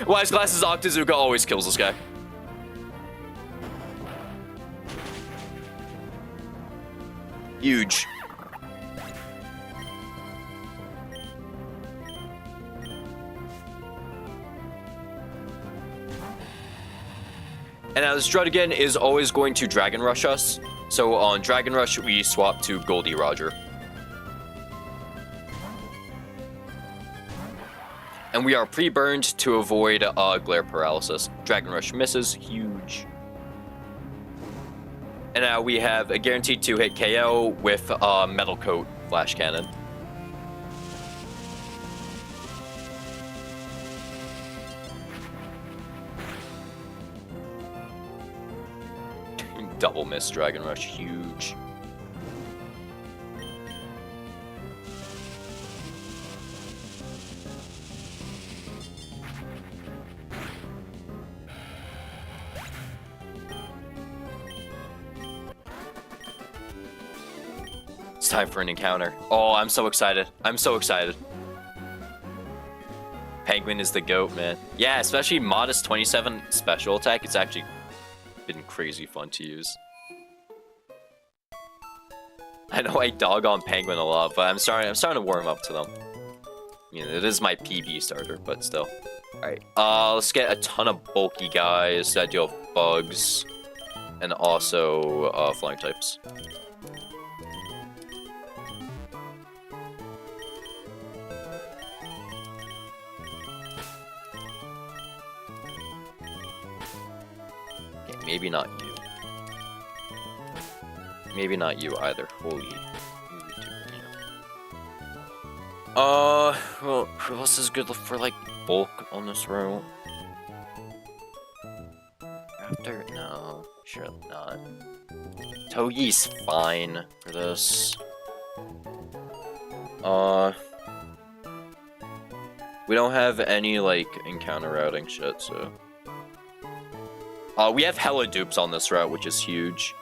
Wise Glasses Octazooka always kills this guy. Huge. And now this Druddigan is always going to Dragon Rush us. So on Dragon Rush, we swap to Goldie Roger. And we are pre-burned to avoid Glare Paralysis. Dragon Rush misses, huge. And now we have a guaranteed 2-hit KO with Metal Coat Flash Cannon. Double miss Dragon Rush, huge. It's time for an encounter. Oh, I'm so excited. I'm so excited. Penguin is the GOAT, man. Yeah, especially modest 27 special attack. It's actually been crazy fun to use. I know I dog on Penguin a lot, but I'm starting to warm up to them. You know, it is my PB starter, but still. Alright, let's get a ton of bulky guys that deal with bugs. And also, flying types. Okay, maybe not you. Maybe not you either. Holy. Well, who else is good for, like, bulk on this route? After? No, sure not. Togi's fine for this. We don't have any, like, encounter routing shit, so... we have hella dupes on this route, which is huge.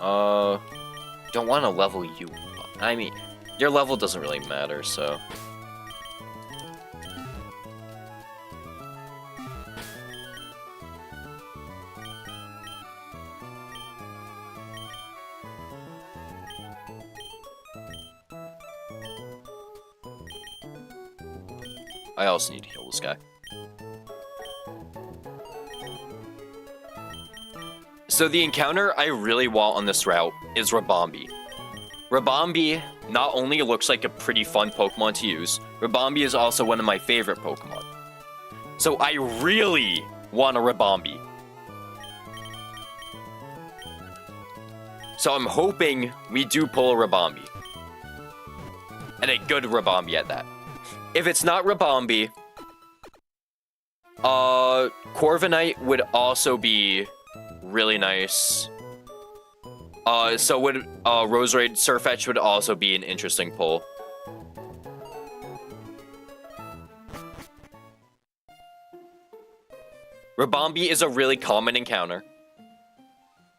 Don't want to level you up. I mean, your level doesn't really matter, so... I also need to heal this guy. So the encounter I really want on this route is Rabombi. Rabombi not only looks like a pretty fun Pokemon to use, Rabombi is also one of my favorite Pokemon. So I really want a Rabombi. So I'm hoping we do pull a Rabombi. And a good Rabombi at that. If it's not Rabombi, Corviknight would also be really nice. So would Roserade Sirfetch'd would also be an interesting pull. Rabombi is a really common encounter.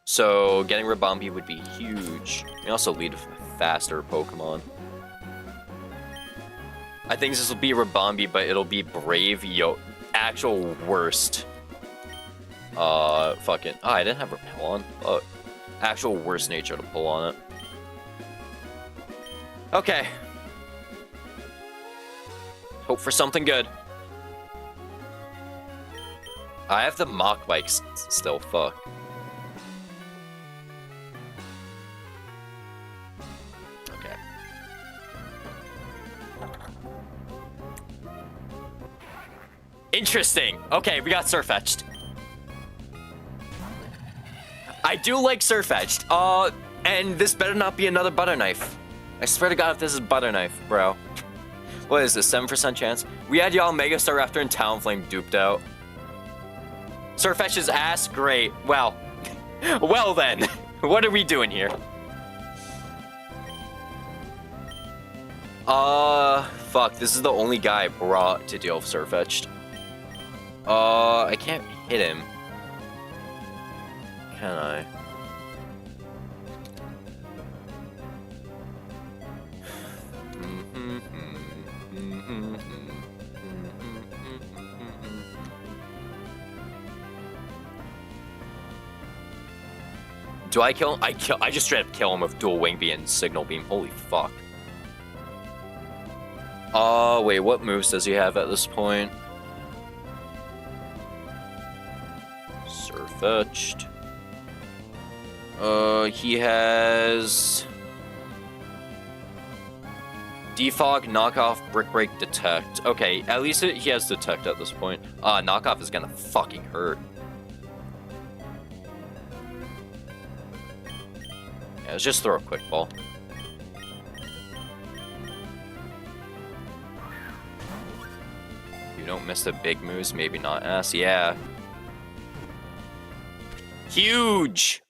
So getting Rabombi would be huge. We also lead a faster Pokemon. I think this will be Rabombi, but it'll be Brave, actual worst. Fucking... Oh, I didn't have Repel on. Actual worst nature to pull on it. Okay. Hope for something good. I have the Mach Bikes still, fuck. Okay. Interesting. Okay, we got Sirfetch'd. I do like Sirfetch'd. And this better not be another Butter Knife. I swear to God if this is Butter Knife, bro. What is this, 7% chance? We had y'all Mega Staraptor and Talonflame duped out. Sirfetch'd's ass? Great. Well. Well then. What are we doing here? Fuck. This is the only guy I brought to deal with Sirfetch'd. I can't hit him. Can I? Do I kill him? I just straight up kill him with Dual Wing Beam and Signal Beam. Holy fuck. Wait, what moves does he have at this point? Sirfetch'd. He has... Defog, Knockoff, Brick Break, Detect. Okay, at least he has Detect at this point. Knockoff is gonna fucking hurt. Yeah, let's just throw a Quick Ball. You don't miss the big moves, maybe not S. Yeah. Huge!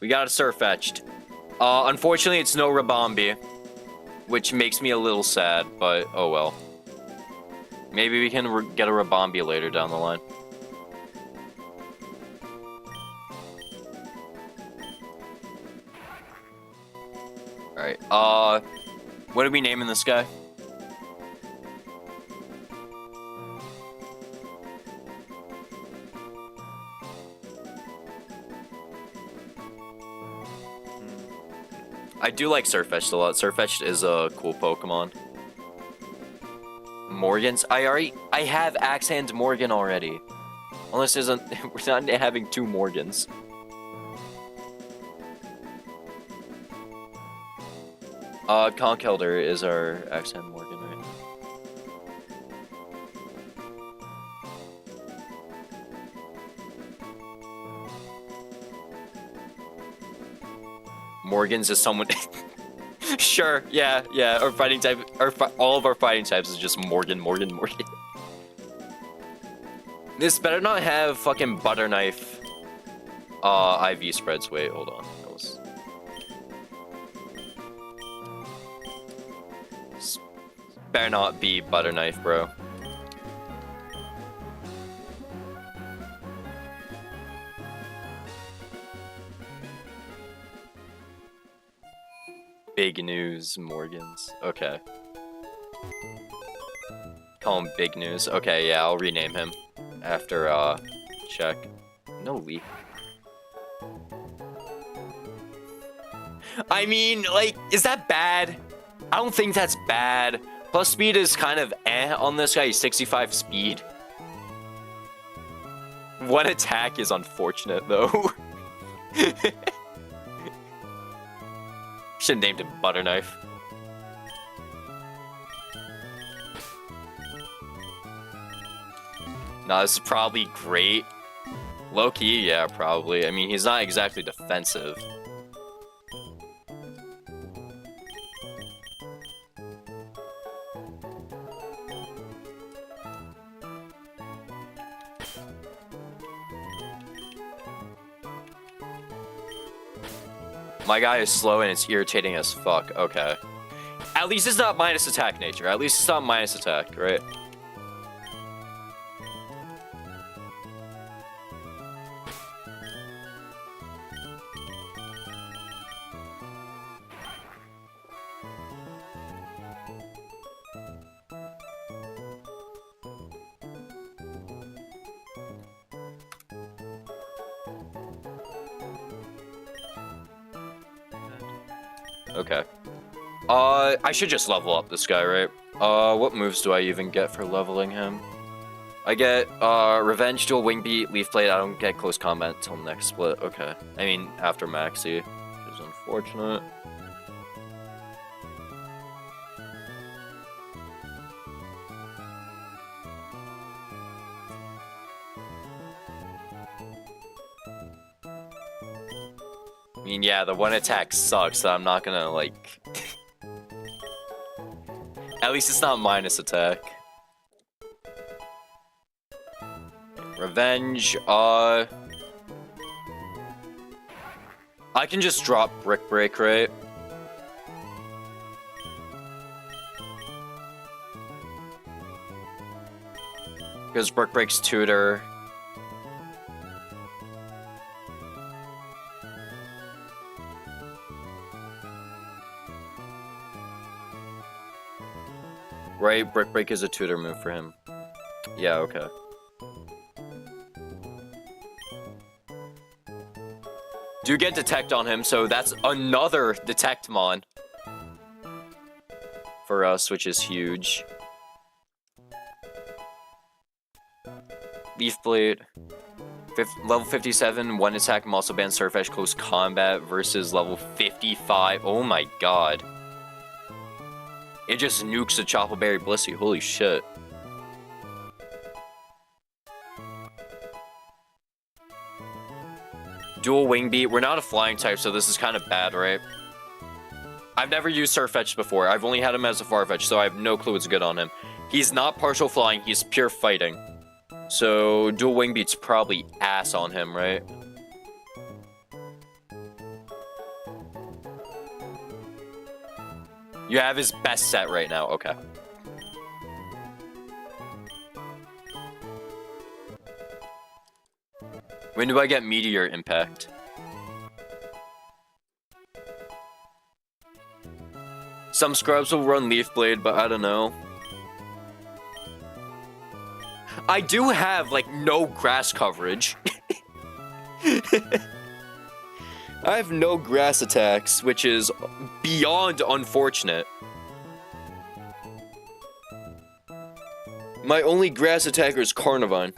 We got a Sirfetch'd. Unfortunately, it's no Rabombi, which makes me a little sad, but oh well. Maybe we can get a Rabombi later down the line. Alright, what are we naming this guy? I do like Surfetch'd a lot. Surfetch'd is a cool Pokemon. Morgans? I have Axe Hand Morgan already. Unless there's we're not having 2 Morgans. Conkeldurr is our Axe Hand Morgan, right? Morgans is someone. Sure, yeah. Our fighting type, all of our fighting types is just Morgan. This better not have fucking butter knife. IV spreads. Wait, hold on. This better not be butter knife, bro. Big News Morgans. Okay. Call him Big News. Okay, yeah, I'll rename him after check. No leak. I mean, like, is that bad? I don't think that's bad. Plus speed is kind of on this guy. He's 65 speed. One attack is unfortunate though. Should've named him Butter Knife. Nah, this is probably great. Low-key, yeah, probably. I mean, he's not exactly defensive. My guy is slow and it's irritating as fuck. Okay. At least it's not minus attack nature. At least it's not minus attack, right? Okay. I should just level up this guy, right? What moves do I even get for leveling him? I get, Revenge, Dual Wing Beat, Leaf Blade. I don't get Close Combat until next split. Okay. I mean, after Maxi. Which is unfortunate. I mean, yeah, the one attack sucks, so I'm not gonna, like... At least it's not minus attack. Revenge, I can just drop Brick Break, right? Because Brick Break's tutor. Right, Brick Break is a tutor move for him. Yeah, okay. Do get Detect on him, so that's another Detectmon for us, which is huge. Leaf Blade. Level 57, one attack muscle band Surfetch'd close combat versus level 55. Oh my god. It just nukes the Choppleberry Blissey. Holy shit. Dual Wing Beat. We're not a flying type, so this is kind of bad, right? I've never used Surfetch'd before. I've only had him as a Farfetch, so I have no clue what's good on him. He's not partial flying. He's pure fighting. So Dual Wing Beat's probably ass on him, right? You have his best set right now. Okay. When do I get Meteor Impact? Some scrubs will run Leaf Blade, but I don't know. I do have, like, no grass coverage. I have no grass attacks, which is beyond unfortunate. My only grass attacker is Carnivine.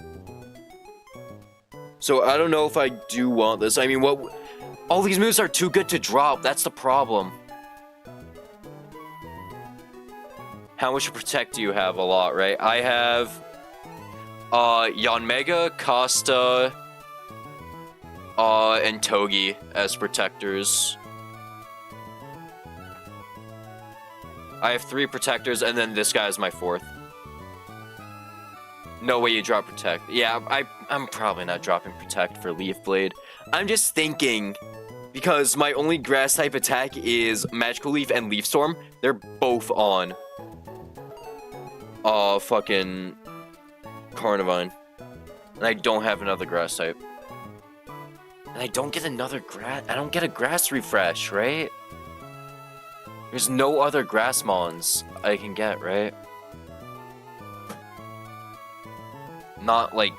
So I don't know if I do want this. I mean, what... All these moves are too good to drop. That's the problem. How much Protect do you have? A lot, right? I have... Yanmega, Costa... and Togi as protectors. I have 3 protectors, and then this guy is my 4th. No way you drop Protect. Yeah, I'm probably not dropping Protect for Leaf Blade. I'm just thinking, because my only Grass-type attack is Magical Leaf and Leaf Storm. They're both on. Fucking... Carnivine. And I don't have another Grass-type. And I don't get another grass. I don't get a grass refresh, right? There's no other grass mons I can get, right? Not like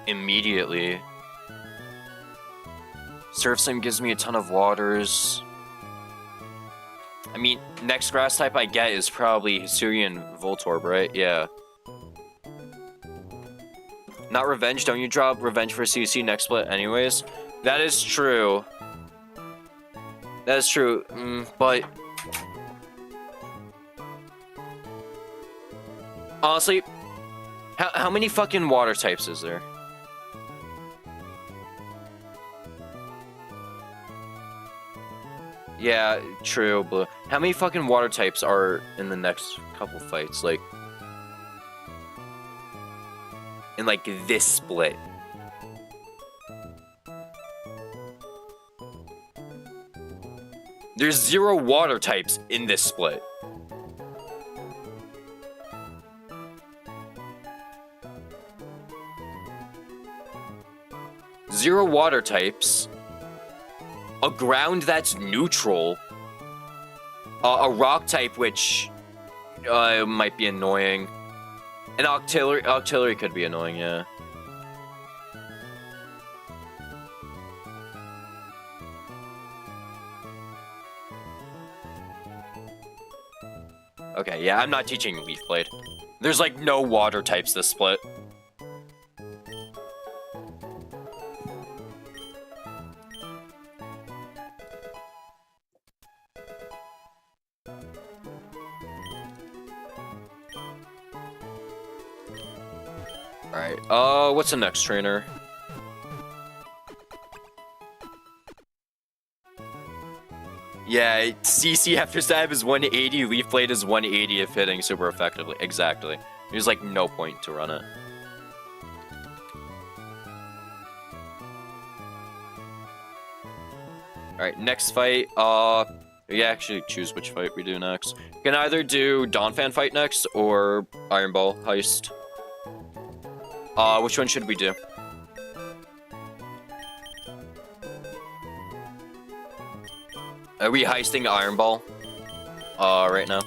immediately. Surf Sim gives me a ton of waters. I mean, next grass type I get is probably Hisuian Voltorb, right? Yeah. Not Revenge. Don't you drop Revenge for CC next split anyways? That is true. That is true, but... Honestly, how many fucking water types is there? Yeah, true, but how many fucking water types are in the next couple fights? Like... in, like, this split. There's 0 water types in this split. Zero water types. A ground that's neutral. A rock type, which might be annoying. An Octillery could be annoying, yeah. Okay, yeah, I'm not teaching Leaf Blade. There's, like, no water types this split. Alright, what's the next trainer? Yeah, CC after stab is 180, Leaf Blade is 180 if hitting super effectively. Exactly. There's like no point to run it. Alright, next fight, we actually choose which fight we do next. We can either do Donphan fight next, or Iron Ball heist. Which one should we do? Are we heisting Iron Ball? Right now?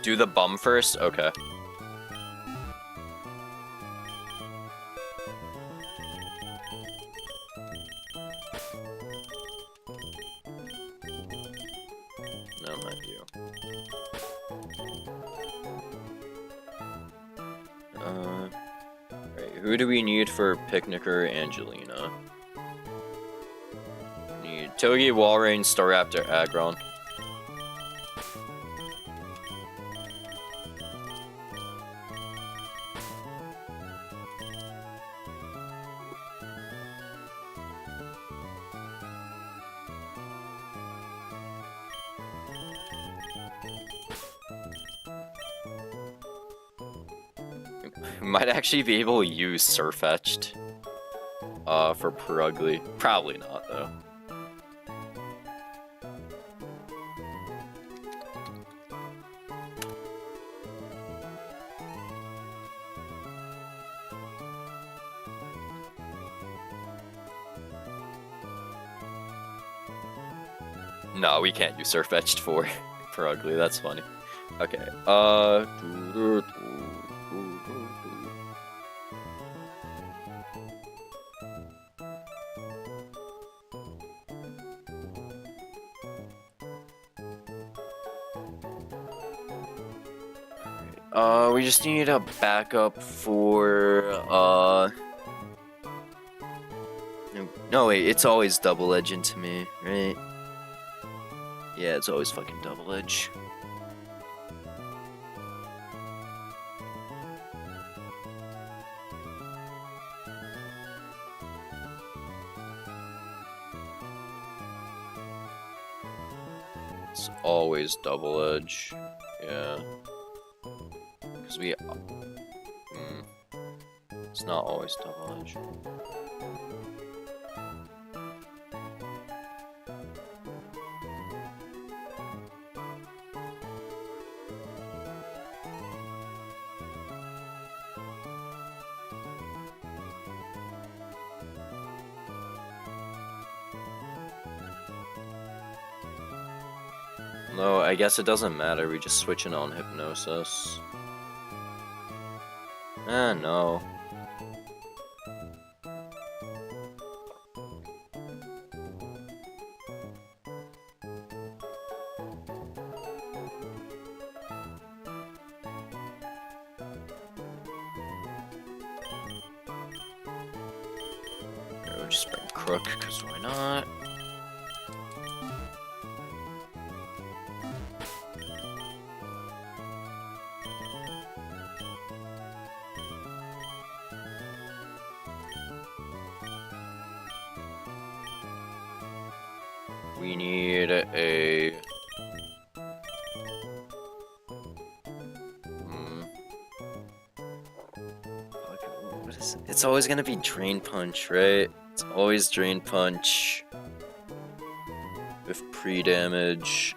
Do the bum first? Okay. No, not you. Right, who do we need for Picnicker Angelina? Need Togi, Walrein, Staraptor, Aggron. Might actually be able to use Surfetched for Purugly. Probably not, though. No, we can't use Surf Etched for ugly. That's funny. Okay. We just need a backup for, No, wait, it's always double edging to me, right? Yeah, it's always fucking double edge. It's always double edge. Yeah. Because we... It's not always double edge. No, I guess it doesn't matter, we just switch it on Hypnosis. No. We'll just bring Crook, because why not? We need a... What is it? It's always gonna be Drain Punch, right? It's always Drain Punch. With pre-damage,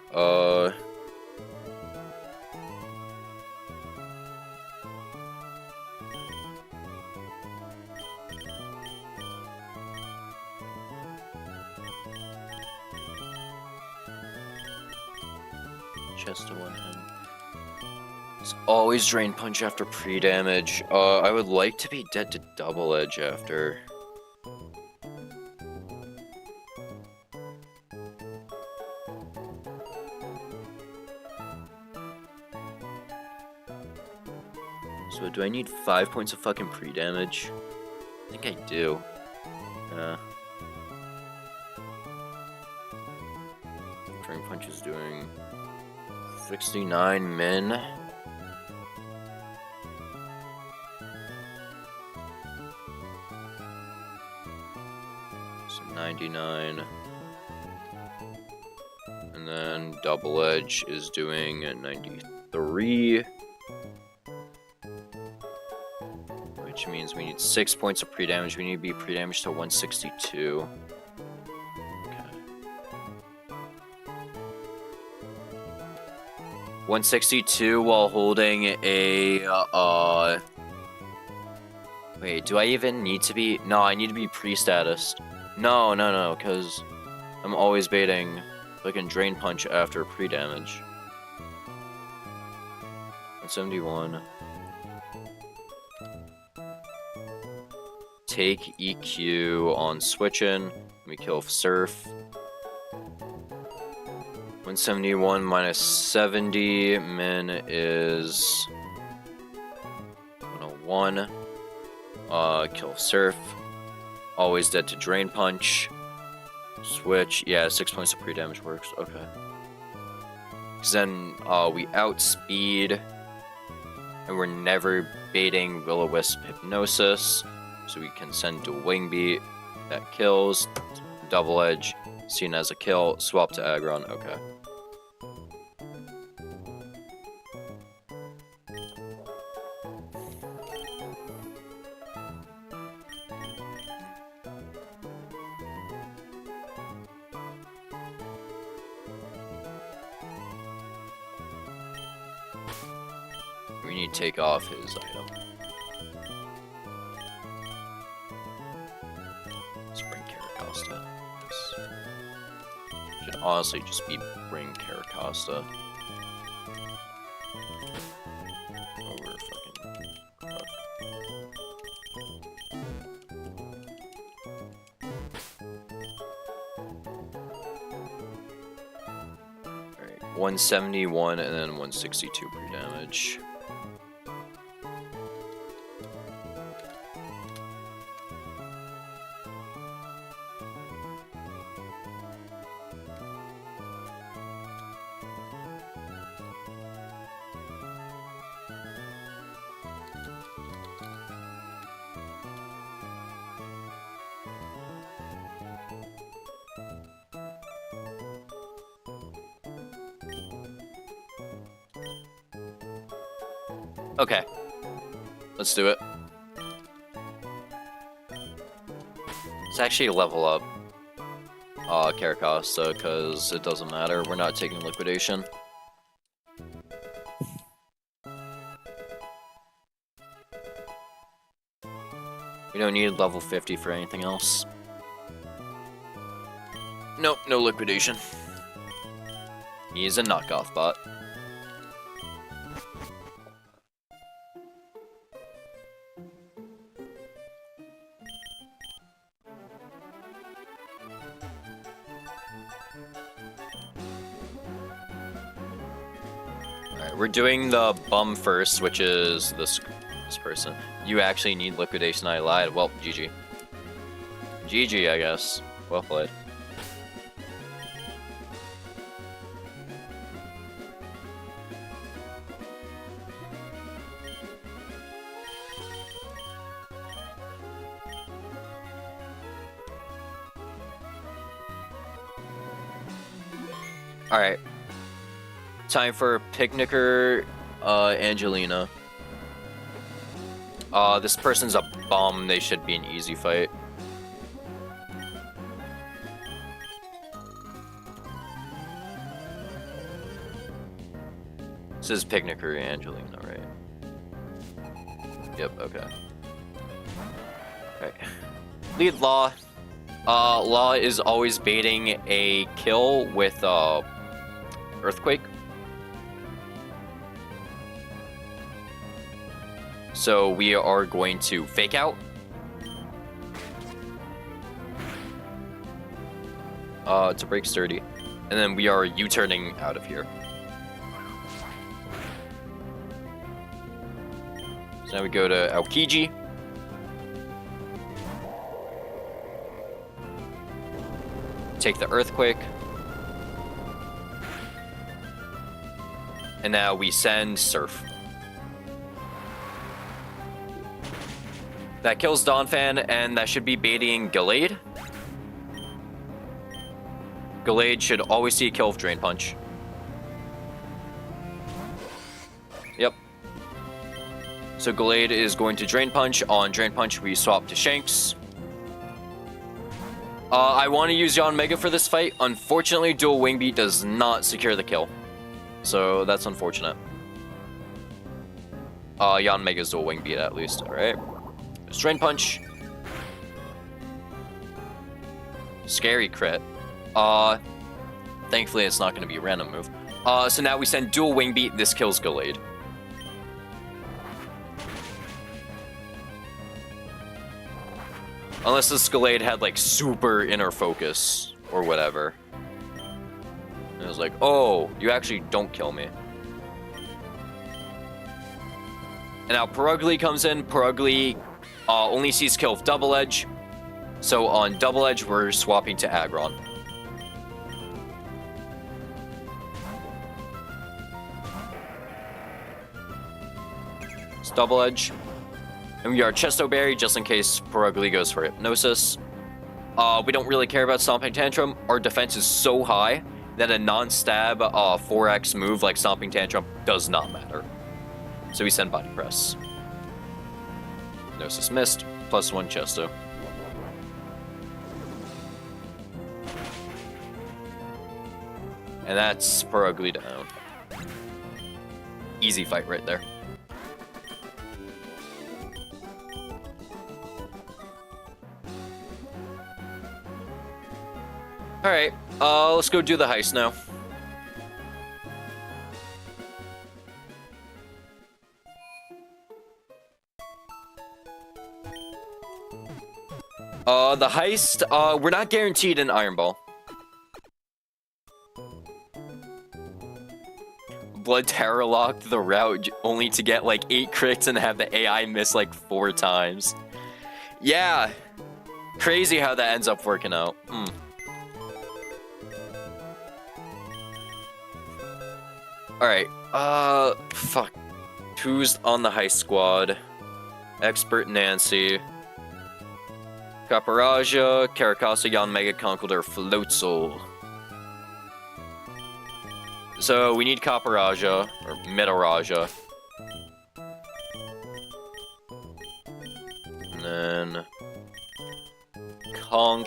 Chest to one hand. It's always Drain Punch after pre-damage. I would like to be dead to Double Edge after. So do I need 5 points of fucking pre-damage? I think I do. Drain Punch is doing 69 min. So 99. And then Double Edge is doing 93. Which means we need 6 points of pre-damage. We need to be pre-damage to 162. Okay. 162 while holding a, Wait, do I even need to be... No, I need to be pre-status. No, because I'm always baiting fucking Drain Punch after pre-damage. 171. Take EQ on switching. We kill Surf. 171 minus 70. Min is 101. Kill Surf. Always dead to Drain Punch. Switch. Yeah, 6 points of pre-damage works. Okay. Because then we outspeed. And we're never baiting Will-O-Wisp Hypnosis. So we can send to Wing Beat. That kills. Double Edge. Seen as a kill. Swap to Aggron. Okay. We need to take off his item. honestly just be bring Caracosta over fucking Croc. Alright, 171 and then 162 per damage. Okay, let's do it. Let's actually level up Caracosta, because it doesn't matter. We're not taking liquidation. We don't need level 50 for anything else. Nope, no liquidation. He's a knockoff bot. We're doing the bum first, which is this person. You actually need liquidation, I lied. Well, GG. GG, I guess. Well played. Alright. Time for Picnicker, Angelina. This person's a bum. They should be an easy fight. This is Picnicker, Angelina, right? Yep, okay. Alright. Lead Law. Law is always baiting a kill with, Earthquake. So we are going to fake out. To break sturdy. And then we are U-turning out of here. So now we go to Aokiji. Take the Earthquake. And now we send Surf. That kills Donphan, and that should be baiting Gallade. Gallade should always see a kill with Drain Punch. Yep. So Gallade is going to Drain Punch. On Drain Punch, we swap to Shanks. I want to use Yon Mega for this fight. Unfortunately, Dual Wing Beat does not secure the kill. So that's unfortunate. Yon Mega's Dual Wing Beat at least, alright. Drain Punch. Scary crit. Thankfully it's not going to be a random move. So now we send Dual Wing Beat. This kills Gallade. Unless this Gallade had like super inner focus or whatever. And it was like, oh, you actually don't kill me. And now Purugly comes in. Purugly only sees kill with Double Edge. So on Double Edge, we're swapping to Aggron. It's Double Edge. And we are Chesto Berry just in case Purugly goes for Hypnosis. We don't really care about Stomping Tantrum. Our defense is so high that a non-stab 4x move like Stomping Tantrum does not matter. So we send Body Press. Hypnosis missed. +1 Chesto. And that's Purugly down. Easy fight right there. Alright, Let's go do the heist now. The heist, we're not guaranteed an Iron Ball. Blood Terror locked the route only to get like 8 crits and have the AI miss like 4 times. Yeah. Crazy how that ends up working out. Alright, fuck. Who's on the heist squad? Expert Nancy. Caparaja, Caracasa, Yon Mega Conqueror, Floatzel. So we need Caparaja, or Midaraja. And then... Conk.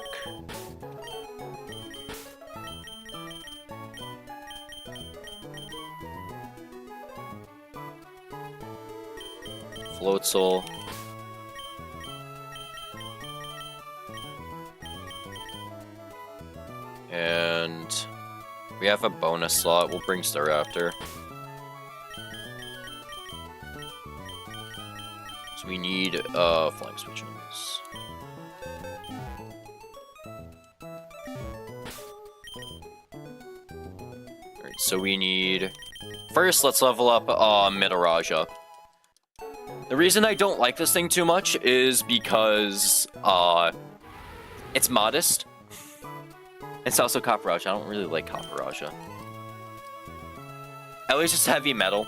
Floatzel. And we have a bonus slot. We'll bring Staraptor. So we need flying switches. Alright, so we need... First, let's level up Midaraja. The reason I don't like this thing too much is because it's modest. It's also Caparaja. I don't really like Caparaja. At least it's heavy metal.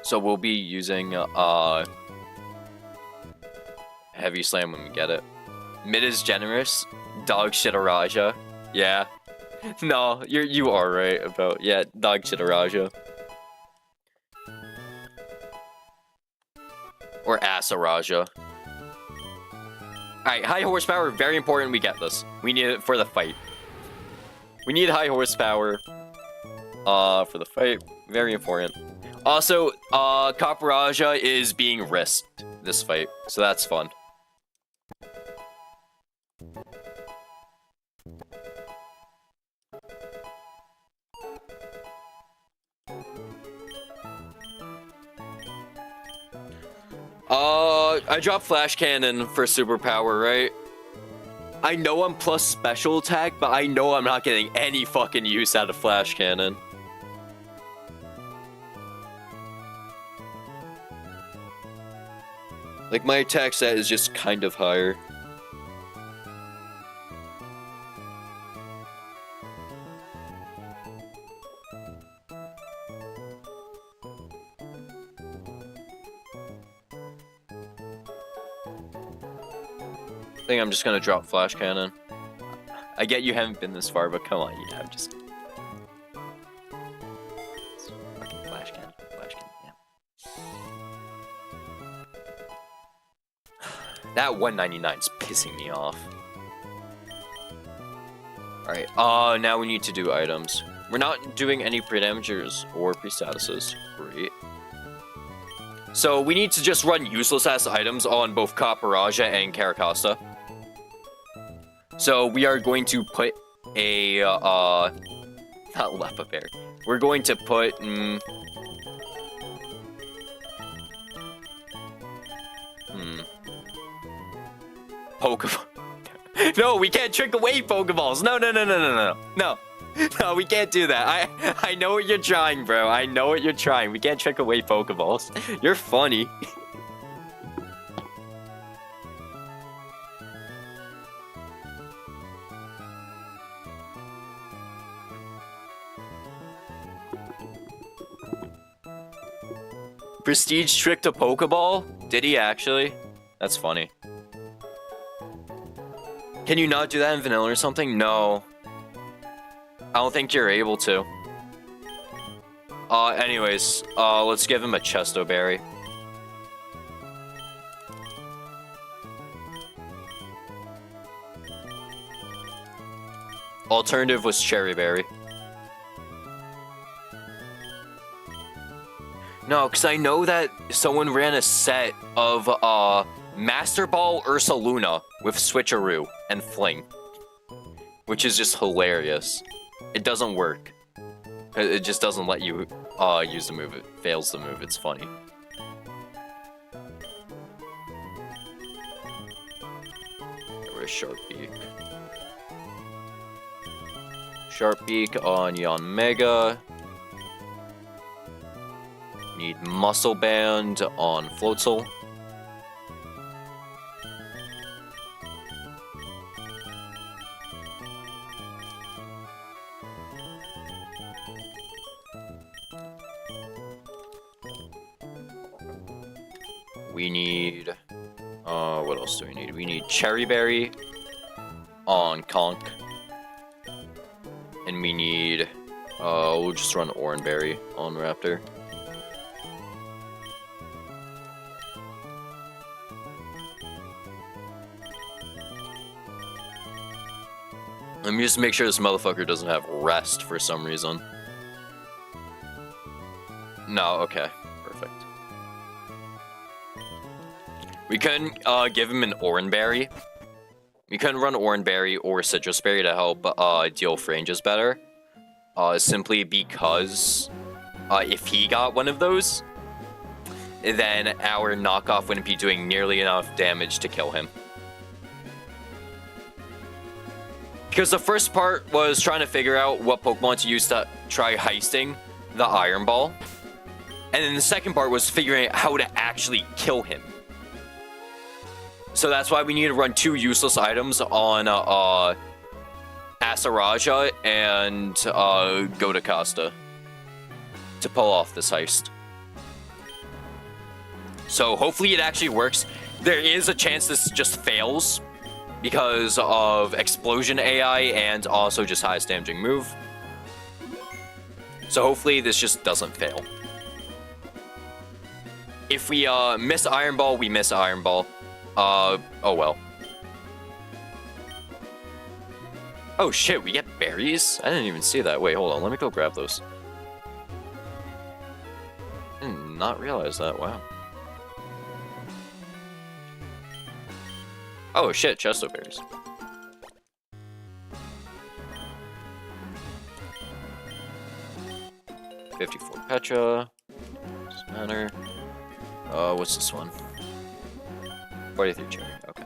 So we'll be using Heavy Slam when we get it. Mid is generous. Dog shit Araja. Yeah. No, you are right about dog shit Araja. Or Asaraja. Alright, high horsepower, very important we get this. We need it for the fight. We need high horsepower for the fight. Very important. Also, Caparaja is being risked this fight, so that's fun. I dropped Flash Cannon for superpower, right? I know I'm plus special attack, but I know I'm not getting any fucking use out of Flash Cannon. Like, my attack set is just kind of higher. I think I'm just gonna drop Flash Cannon. I get you haven't been this far, but come on, you have just... Fucking Flash Cannon, yeah. That 199's pissing me off. Alright, now we need to do items. We're not doing any pre-damagers or pre-statuses. Great. So we need to just run useless-ass items on both Caparaja and Caracasta. So we are going to put a, not Lepa Bear. We're going to put, Pokeball. No, we can't trick away Pokeballs. No, we can't do that. I know what you're trying, bro. I know what you're trying. We can't trick away Pokeballs. You're funny. Prestige tricked a Pokeball? Did he actually? That's funny. Can you not do that in vanilla or something? No. I don't think you're able to. Anyways, let's give him a Chesto Berry. Alternative was Cherry Berry. No, because I know that someone ran a set of, Master Ball Ursaluna with Switcheroo and Fling. Which is just hilarious. It doesn't work. It just doesn't let you use the move. It fails the move. It's funny. Where's Sharp Beak? Sharp Beak on Yanmega. Need Muscle Band on Floatzel. We need, what else do we need? We need Cherry Berry on Conk. And we need, we'll just run Oranberry on Raptor. Let me just make sure this motherfucker doesn't have Rest for some reason. No, okay. Perfect. We couldn't give him an Oranberry. We couldn't run Oranberry or Citrus Berry to help deal ranges better. Simply because if he got one of those, then our knockoff wouldn't be doing nearly enough damage to kill him. Because the first part was trying to figure out what Pokemon to use to try heisting the Iron Ball. And then the second part was figuring out how to actually kill him. So that's why we need to run 2 useless items on Asaraja and Godacasta to pull off this heist. So hopefully it actually works. There is a chance this just fails because of Explosion AI and also just highest damaging move. So hopefully this just doesn't fail. If we miss Iron Ball, we miss Iron Ball. Oh well. Oh shit, we get berries? I didn't even see that. Wait, hold on. Let me go grab those. Not realize that. Wow. Oh shit, Chesto berries. $54 Petra. Doesn't matter. What's this one? 43 cherry, okay.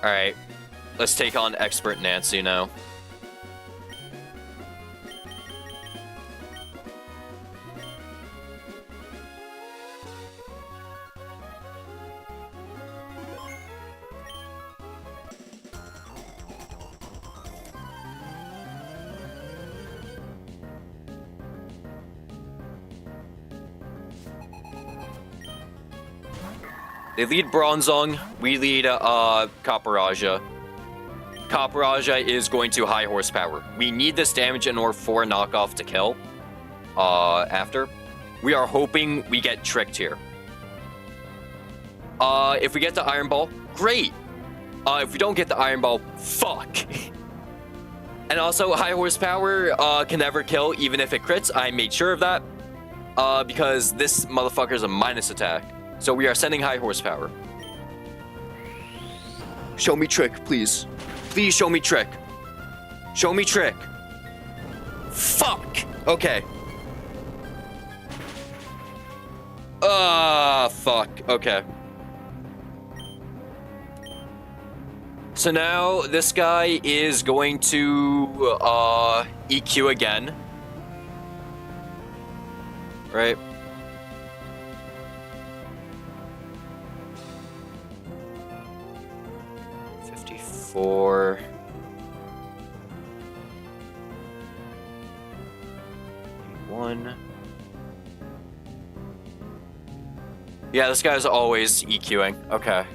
Alright, let's take on Expert Nancy now. They lead Bronzong, we lead Copperajah. Copperajah is going to high horsepower. We need this damage in order for knockoff to kill. After. We are hoping we get tricked here. If we get the Iron Ball, great! If we don't get the Iron Ball, fuck! And also, high horsepower can never kill, even if it crits. I made sure of that. Because this motherfucker is a minus attack. So we are sending high horsepower. Show me trick, please. Please show me trick. Show me trick. Fuck! Okay. Fuck. Okay. So now this guy is going to EQ again. Right? For 1. Yeah, this guy's always EQing. Okay.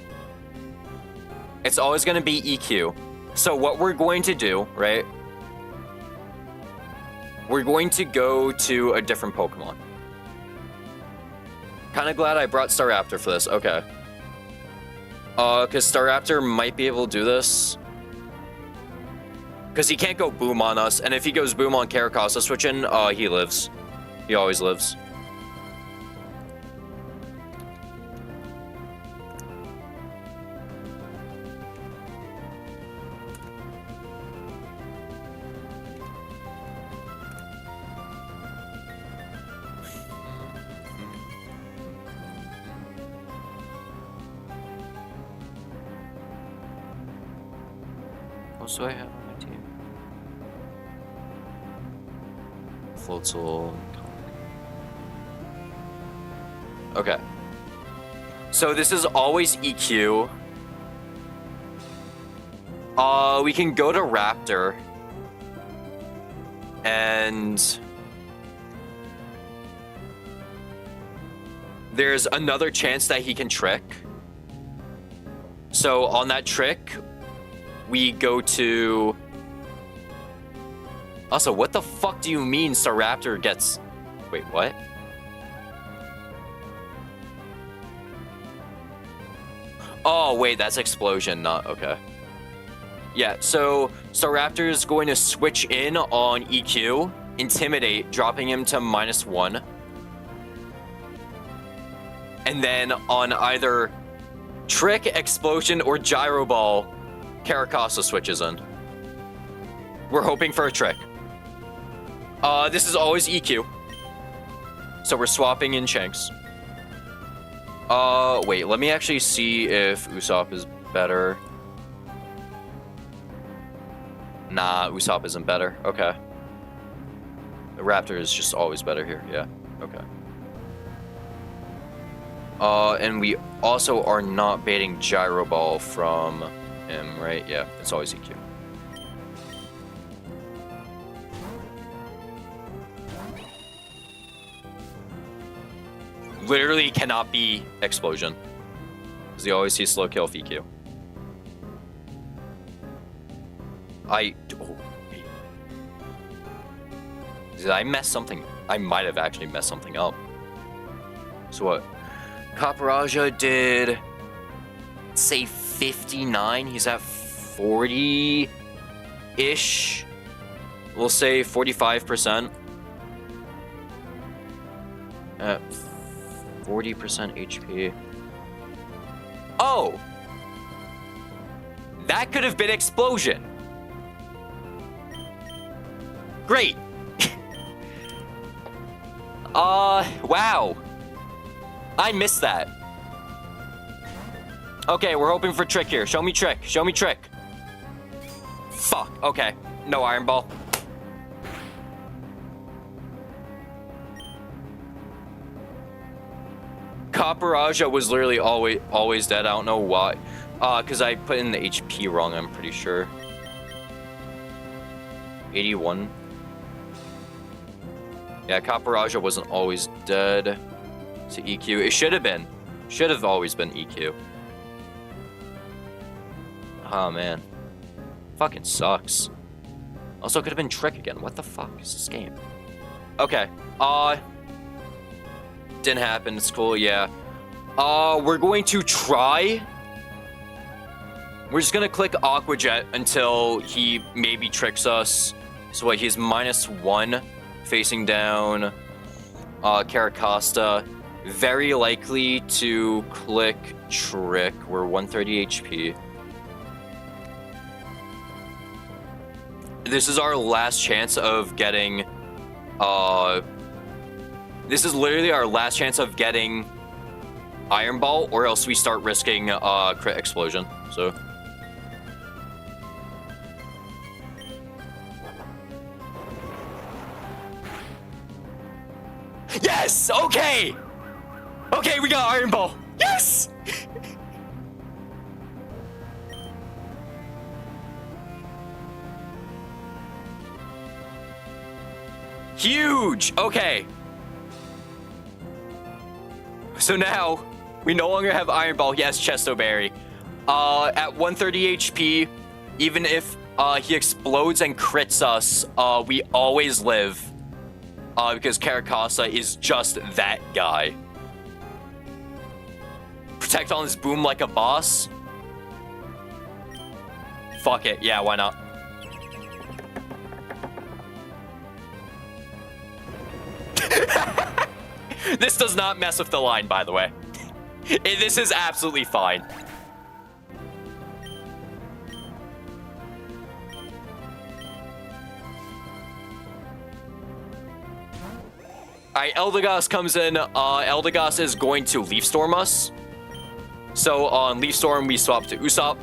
It's always going to be EQ. So what we're going to do, right? We're going to go to a different Pokemon. Kind of glad I brought Staraptor for this. Okay. Because Staraptor might be able to do this. Because he can't go Boom on us, and if he goes Boom on Caracasa switch in, he lives. He always lives. else do I have on my team? Floatzel. Okay. So this is always EQ. We can go to Raptor. And there's another chance that he can trick. So on that trick, we go to... Also, what the fuck do you mean Staraptor gets... Wait, what? Oh, wait, that's Explosion, not... Okay. Yeah, so Staraptor is going to switch in on EQ, Intimidate, dropping him to -1. And then on either Trick, Explosion, or Gyro Ball, Caracasa switches in. We're hoping for a Trick. This is always EQ. So we're swapping in Shanks. Wait, let me actually see if Usopp is better. Nah, Usopp isn't better. Okay. The Raptor is just always better here. Yeah. Okay. And we also are not baiting Gyro Ball from him, right? Yeah, it's always EQ. Literally cannot be Explosion. Because you always see slow kill EQ. Oh, wait. Did I mess something? I might have actually messed something up. So what? Caparaja did, say, 59. He's at 40-ish. We'll say 45%. At 40% HP. Oh! That could have been Explosion. Great. Wow. I missed that. Okay, we're hoping for Trick here. Show me Trick. Show me Trick. Fuck. Okay. No Iron Ball. Caparaja was literally always dead. I don't know why. Because I put in the HP wrong, I'm pretty sure. 81. Yeah, Caparaja wasn't always dead to EQ. It should have been. Should have always been EQ. Oh, man. Fucking sucks. Also, could have been Trick again. What the fuck is this game? Okay. Didn't happen. It's cool, yeah. We're going to try. We're just gonna click Aqua Jet until he maybe tricks us. So what, he's -1 facing down Caracasta. Very likely to click Trick. We're 130 HP. This is our last chance of getting this is literally our last chance of getting Iron Ball, or else we start risking crit Explosion. So yes! Okay! Okay, we got Iron Ball! Yes! Huge! Okay. So now, we no longer have Iron Ball. Yes, Chesto Berry. At 130 HP, even if he explodes and crits us, we always live. Because Caracasa is just that guy. Protect on his boom like a boss. Fuck it. Yeah, why not? This does not mess with the line, by the way. This is absolutely fine. Alright, Eldegoss comes in. Eldegoss is going to Leaf Storm us. So on Leaf Storm, we swap to Usopp.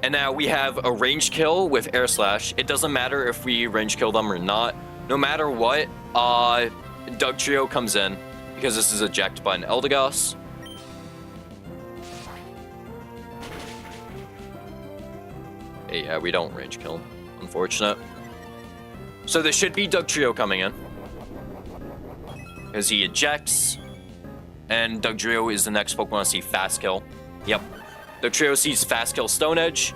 And now we have a range kill with Air Slash. It doesn't matter if we range kill them or not. No matter what, Doug Trio comes in because this is eject by an Eldegoss. Hey, yeah, we don't range kill. Unfortunate. So this should be Doug Trio coming in. Because he ejects. And Doug Trio is the next Pokemon to see Fast Kill. Yep. Doug Trio sees Fast Kill Stone Edge.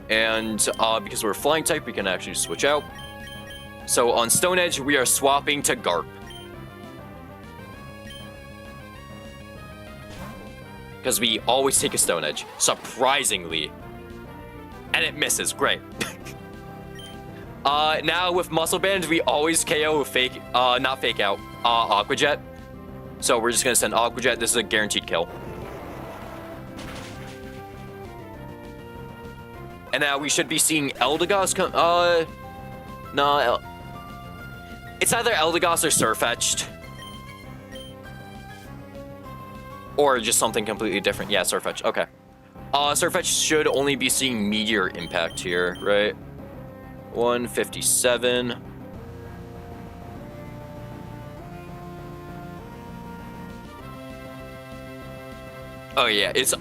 And because we're Flying type, we can actually switch out. So on Stone Edge, we are swapping to Garp. Because we always take a Stone Edge, surprisingly. And it misses, great. Now with Muscle Band, we always KO fake, not fake out, Aqua Jet. So we're just gonna send Aqua Jet, this is a guaranteed kill. And now we should be seeing Eldegoss come, no, it's either Eldegoss or Surfetched. Or just something completely different. Yeah, Surfetched, okay. Surfetched should only be seeing Meteor Impact here, right? 157. Oh yeah, it's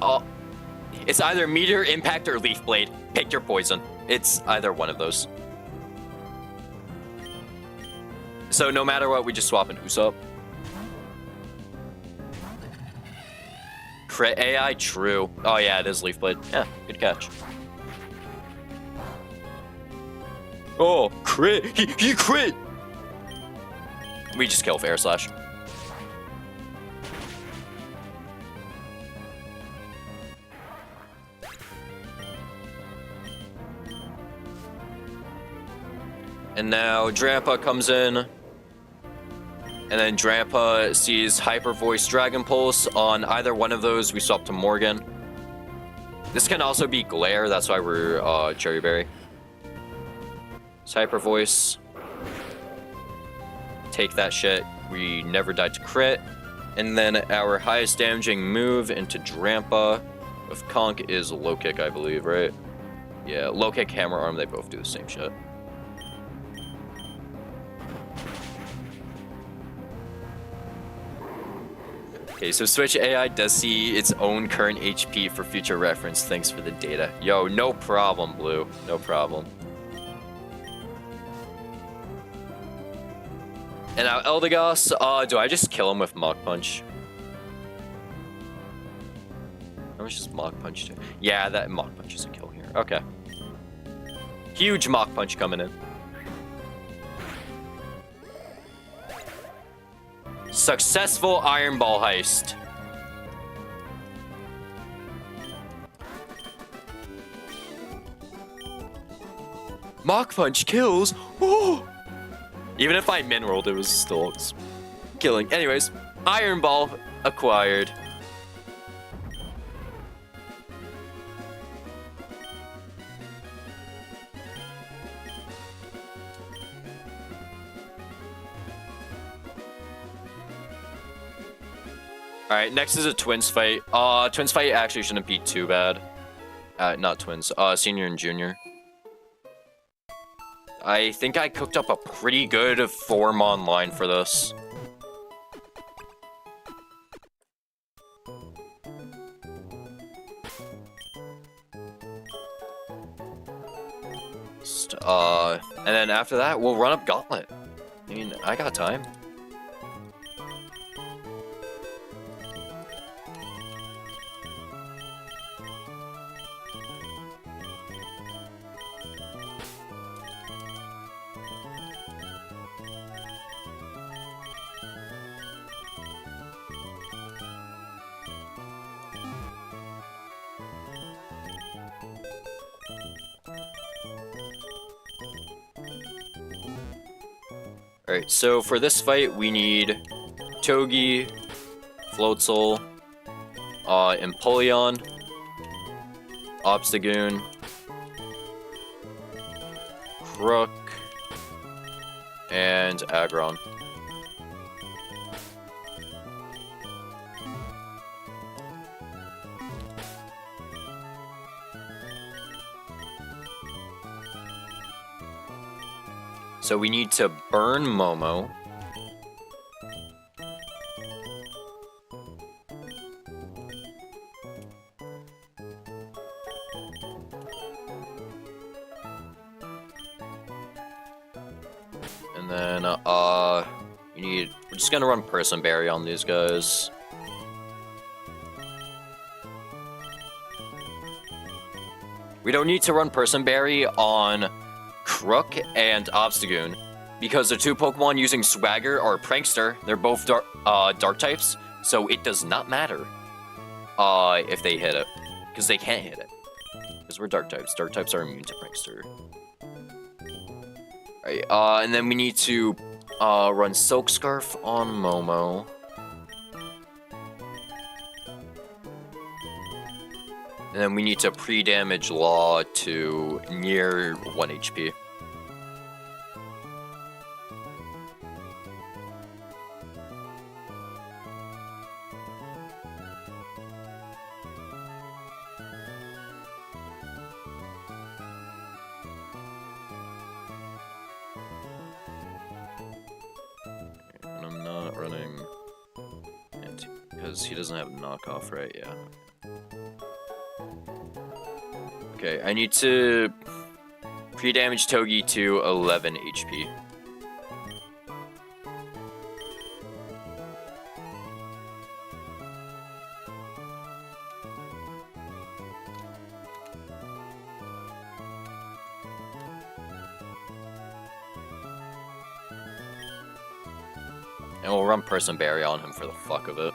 either Meteor Impact or Leaf Blade. Pick your poison. It's either one of those. So no matter what, we just swap an Usopp. Crit AI, true. Oh yeah, it is Leaf Blade. Yeah, good catch. Oh, crit! He crit! We just kill with Air Slash. And now Drampa comes in. And then Drampa sees Hyper Voice Dragon Pulse. On either one of those, we swap to Morgan. This can also be Glare, that's why we're Cherry Berry. So Hyper Voice. Take that shit. We never died to crit. And then our highest damaging move into Drampa with Conk is Low Kick, I believe, right? Yeah, Low Kick, Hammer Arm, they both do the same shit. Okay, so Switch AI does see its own current HP for future reference. Thanks for the data. Yo, no problem, Blue. No problem. And now Eldegoss, do I just kill him with Mach Punch? How much does Mach Punch do? Yeah, that Mach Punch is a kill here. Okay. Huge Mach Punch coming in. Successful Iron Ball heist. Mach Punch kills. Oh! Even if I min rolled, it was still killing. Anyways, Iron Ball acquired. Alright, next is a Twins fight. Twins fight actually shouldn't be too bad. Not Twins, Senior and Junior. I think I cooked up a pretty good form online for this. And then after that, we'll run up Gauntlet. I mean, I got time. Alright, so for this fight, we need Togi, Floatzel, Empoleon, Obstagoon, Crook, and Aggron. So we need to burn Momo. And then, we're just gonna run Person Berry on these guys. We don't need to run Person Berry on Crook and Obstagoon, because the two Pokemon using Swagger are Prankster. They're both dark types, so it does not matter if they hit it, because they can't hit it. Because we're dark types. Dark types are immune to Prankster. Alright, and then we need to run Silk Scarf on Momo. And then we need to pre-damage Law to near 1 HP. And I'm not running because he doesn't have knockoff, right? Yeah. Okay, I need to pre-damage Togi to 11 HP. And we'll run Person Berry on him for the fuck of it.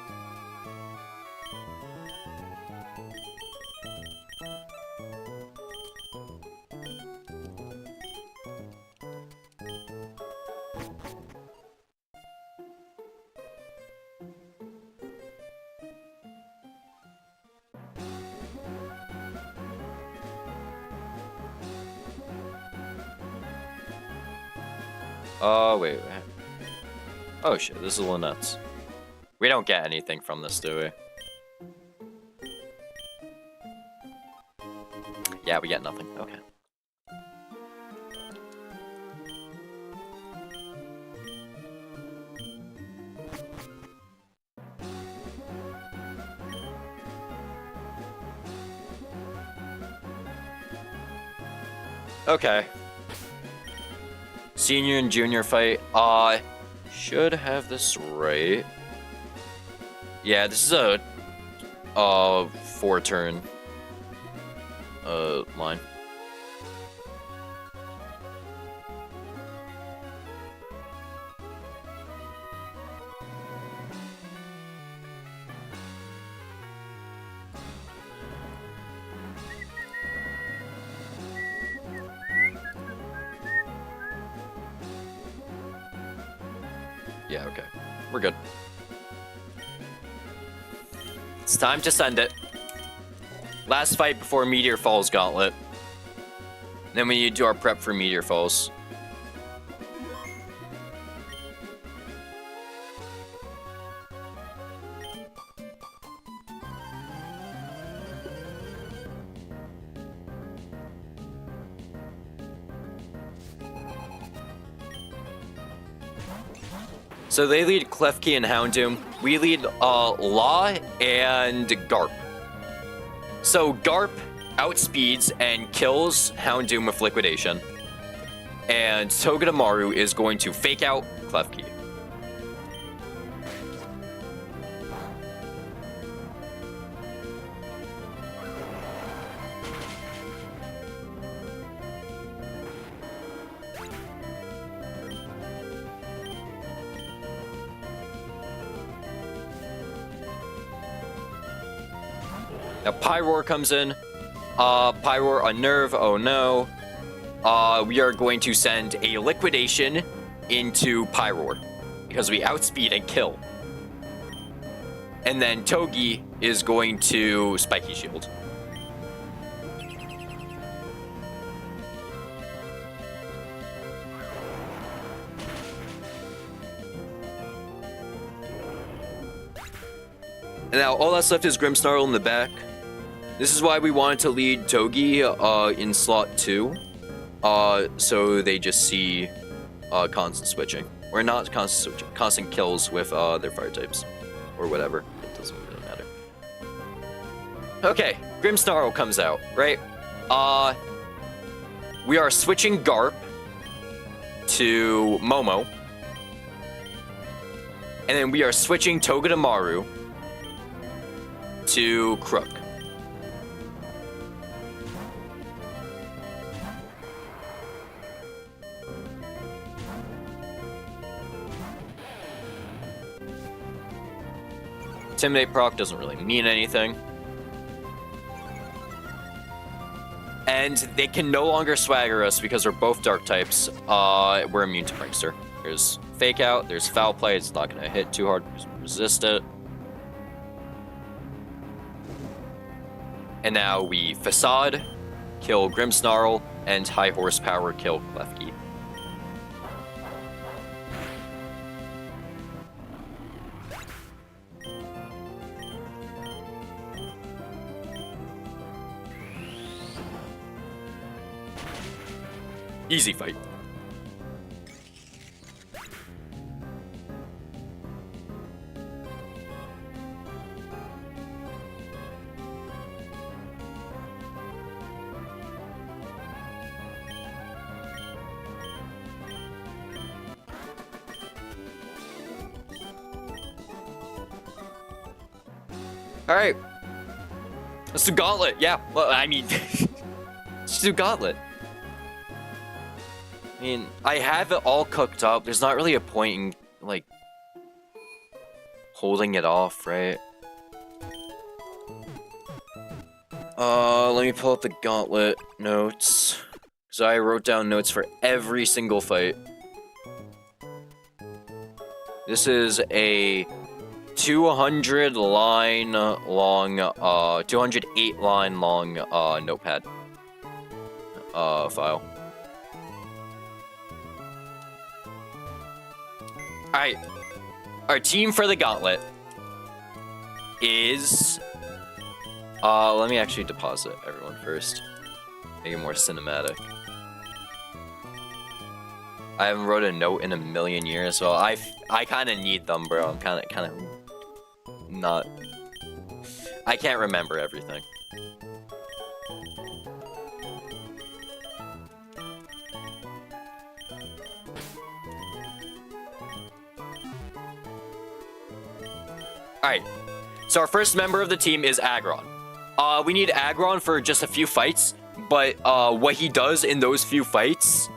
Wait. Oh shit, this is Lynette's. We don't get anything from this, do we? Yeah, we get nothing. Okay. Okay. Senior and junior fight. Should have this right. Yeah, this is a 4-turn line. Yeah, okay. We're good. It's time to send it. Last fight before Meteor Falls Gauntlet. Then we need to do our prep for Meteor Falls. So they lead Klefki and Houndoom. We lead Law and Garp. So Garp outspeeds and kills Houndoom with Liquidation. And Togedemaru is going to fake out Klefki. Now Pyroar comes in. Pyroar Unnerve, oh no. We are going to send a Liquidation into Pyroar because we outspeed and kill. And then Togi is going to Spiky Shield. And now all that's left is Grimmsnarl in the back. This is why we wanted to lead Togi in slot 2. So they just see constant switching. Or not constant switching, constant kills with their fire types. Or whatever. It doesn't really matter. Okay, Grimmsnarl comes out, right? We are switching Garp to Momo. And then we are switching Togedemaru to Crook. Intimidate proc doesn't really mean anything. And they can no longer swagger us because we're both dark types. We're immune to Prankster. There's Fake Out, there's Foul Play, it's not going to hit too hard, just resist it. And now we Facade, kill Grimmsnarl, and High Horsepower kill Klefki. Easy fight. Alright. Let's do Gauntlet. Yeah, well, I mean... let's do Gauntlet. I mean, I have it all cooked up. There's not really a point in, like, holding it off, right? Let me pull up the Gauntlet notes. Because I wrote down notes for every single fight. This is a 200 line long, 208 line long, notepad, file. Alright, our team for the Gauntlet is... let me actually deposit everyone first. Make it more cinematic. I haven't wrote a note in a million years, so I kind of need them, bro. I'm kind of not... I can't remember everything. Alright, so our first member of the team is Aggron. We need Aggron for just a few fights, but what he does in those few fights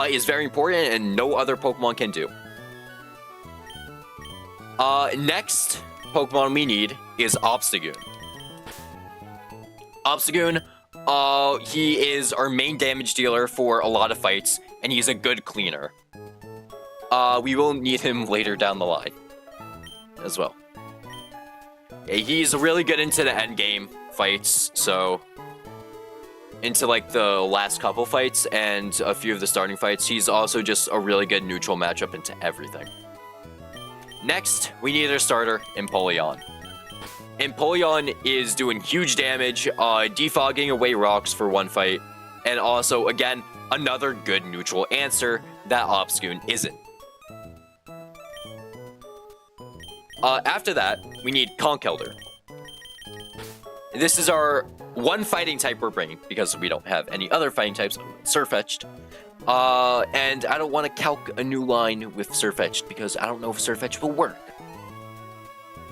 is very important and no other Pokemon can do. Next Pokemon we need is Obstagoon. Obstagoon, he is our main damage dealer for a lot of fights, and he's a good cleaner. We will need him later down the line as well. He's really good into the end game fights, so into like the last couple fights and a few of the starting fights, he's also just a really good neutral matchup into everything. Next, we need a starter, Empoleon. Empoleon is doing huge damage, defogging away rocks for one fight, and also, again, another good neutral answer that Obstagoon isn't. After that, we need Conkeldurr. This is our one fighting type we're bringing, because we don't have any other fighting types, Surfetched. And I don't want to calc a new line with Surfetched, because I don't know if Surfetched will work.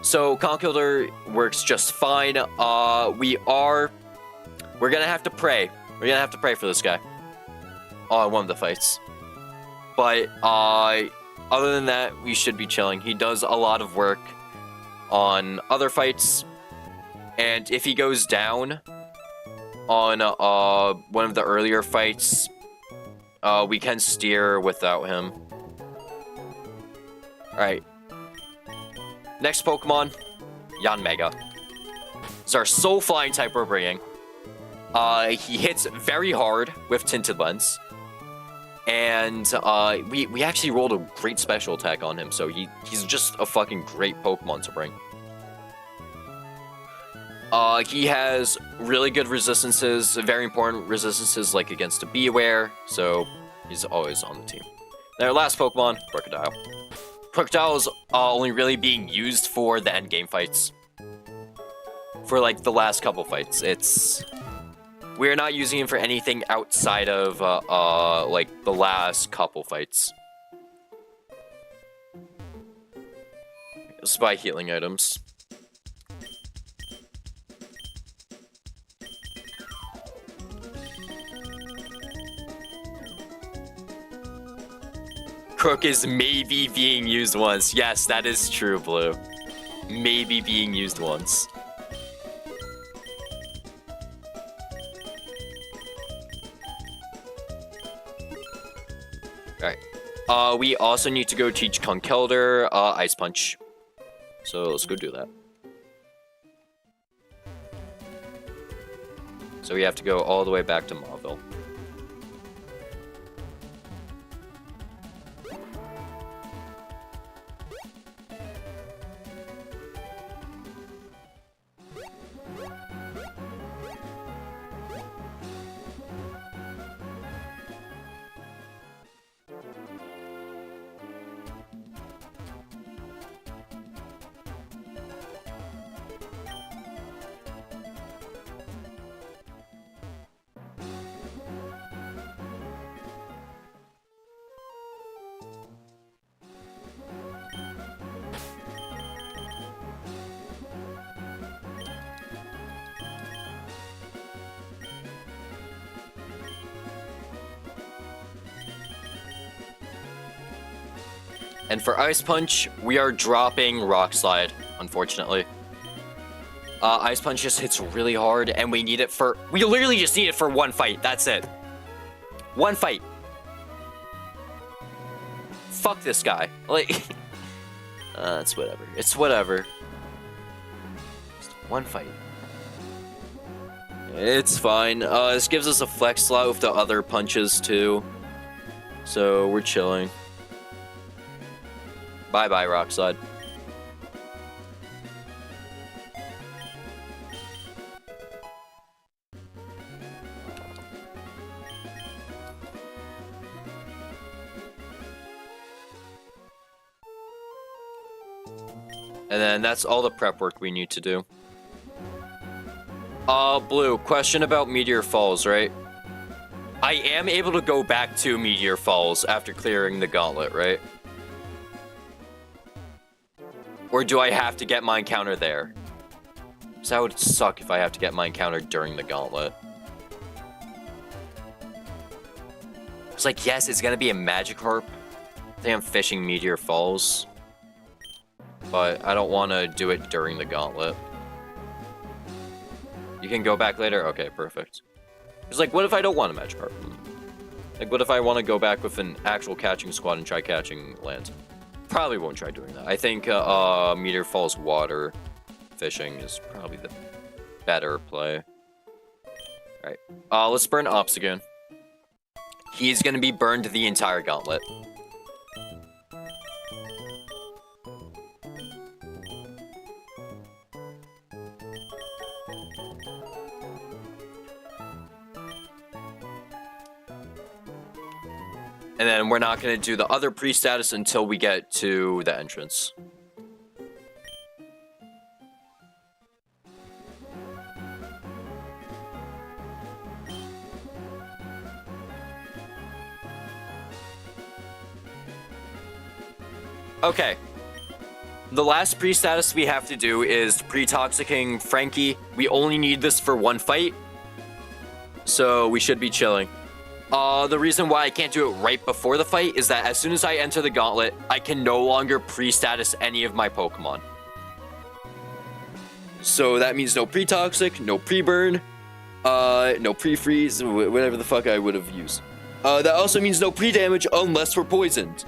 So, Conkeldurr works just fine. We're gonna have to pray. We're gonna have to pray for this guy. On one of the fights. But, other than that, we should be chilling. He does a lot of work on other fights, and if he goes down on one of the earlier fights, we can steer without him. Alright. Next Pokemon, Yanmega. This is our Soul Flying type we're bringing. He hits very hard with Tinted Lens. And we actually rolled a great special attack on him, so he's just a fucking great Pokemon to bring. He has really good resistances, very important resistances like against a Beware, so he's always on the team. Their last Pokemon, Crocodile. Crocodile is only really being used for the endgame fights. For like the last couple fights. We're not using him for anything outside of like the last couple fights. Let's buy healing items. Crook is maybe being used once. Yes, that is true, Blue. Maybe being used once. Alright. We also need to go teach Conkeldurr Ice Punch. So let's go do that. So we have to go all the way back to Mauville. And for Ice Punch, we are dropping Rock Slide, unfortunately. Ice Punch just hits really hard, and we need it for... We literally just need it for one fight, that's it. One fight. Fuck this guy. Like... it's whatever. It's whatever. Just one fight. It's fine. This gives us a flex slot with the other punches, too. So, we're chilling. Bye-bye, Rock Slide. And then that's all the prep work we need to do. Blue, question about Meteor Falls, right? I am able to go back to Meteor Falls after clearing the gauntlet, right? Or do I have to get my encounter there? Because that would suck if I have to get my encounter during the gauntlet. It's like, yes, it's gonna be a Magikarp. I think I'm fishing Meteor Falls. But I don't want to do it during the gauntlet. You can go back later? Okay, perfect. It's like, what if I don't want a Magikarp? Like, what if I want to go back with an actual catching squad and try catching land? Probably won't try doing that. I think Meteor Falls water fishing is probably the better play. Alright. Let's burn Obstagoon. He's gonna be burned the entire gauntlet. And then we're not going to do the other pre-status until we get to the entrance. Okay. The last pre-status we have to do is pre-toxicking Frankie. We only need this for one fight. So we should be chilling. The reason why I can't do it right before the fight is that as soon as I enter the gauntlet, I can no longer pre-status any of my Pokemon. So that means no pre-toxic, no pre-burn, no pre-freeze, whatever the fuck I would have used. That also means no pre-damage unless we're poisoned.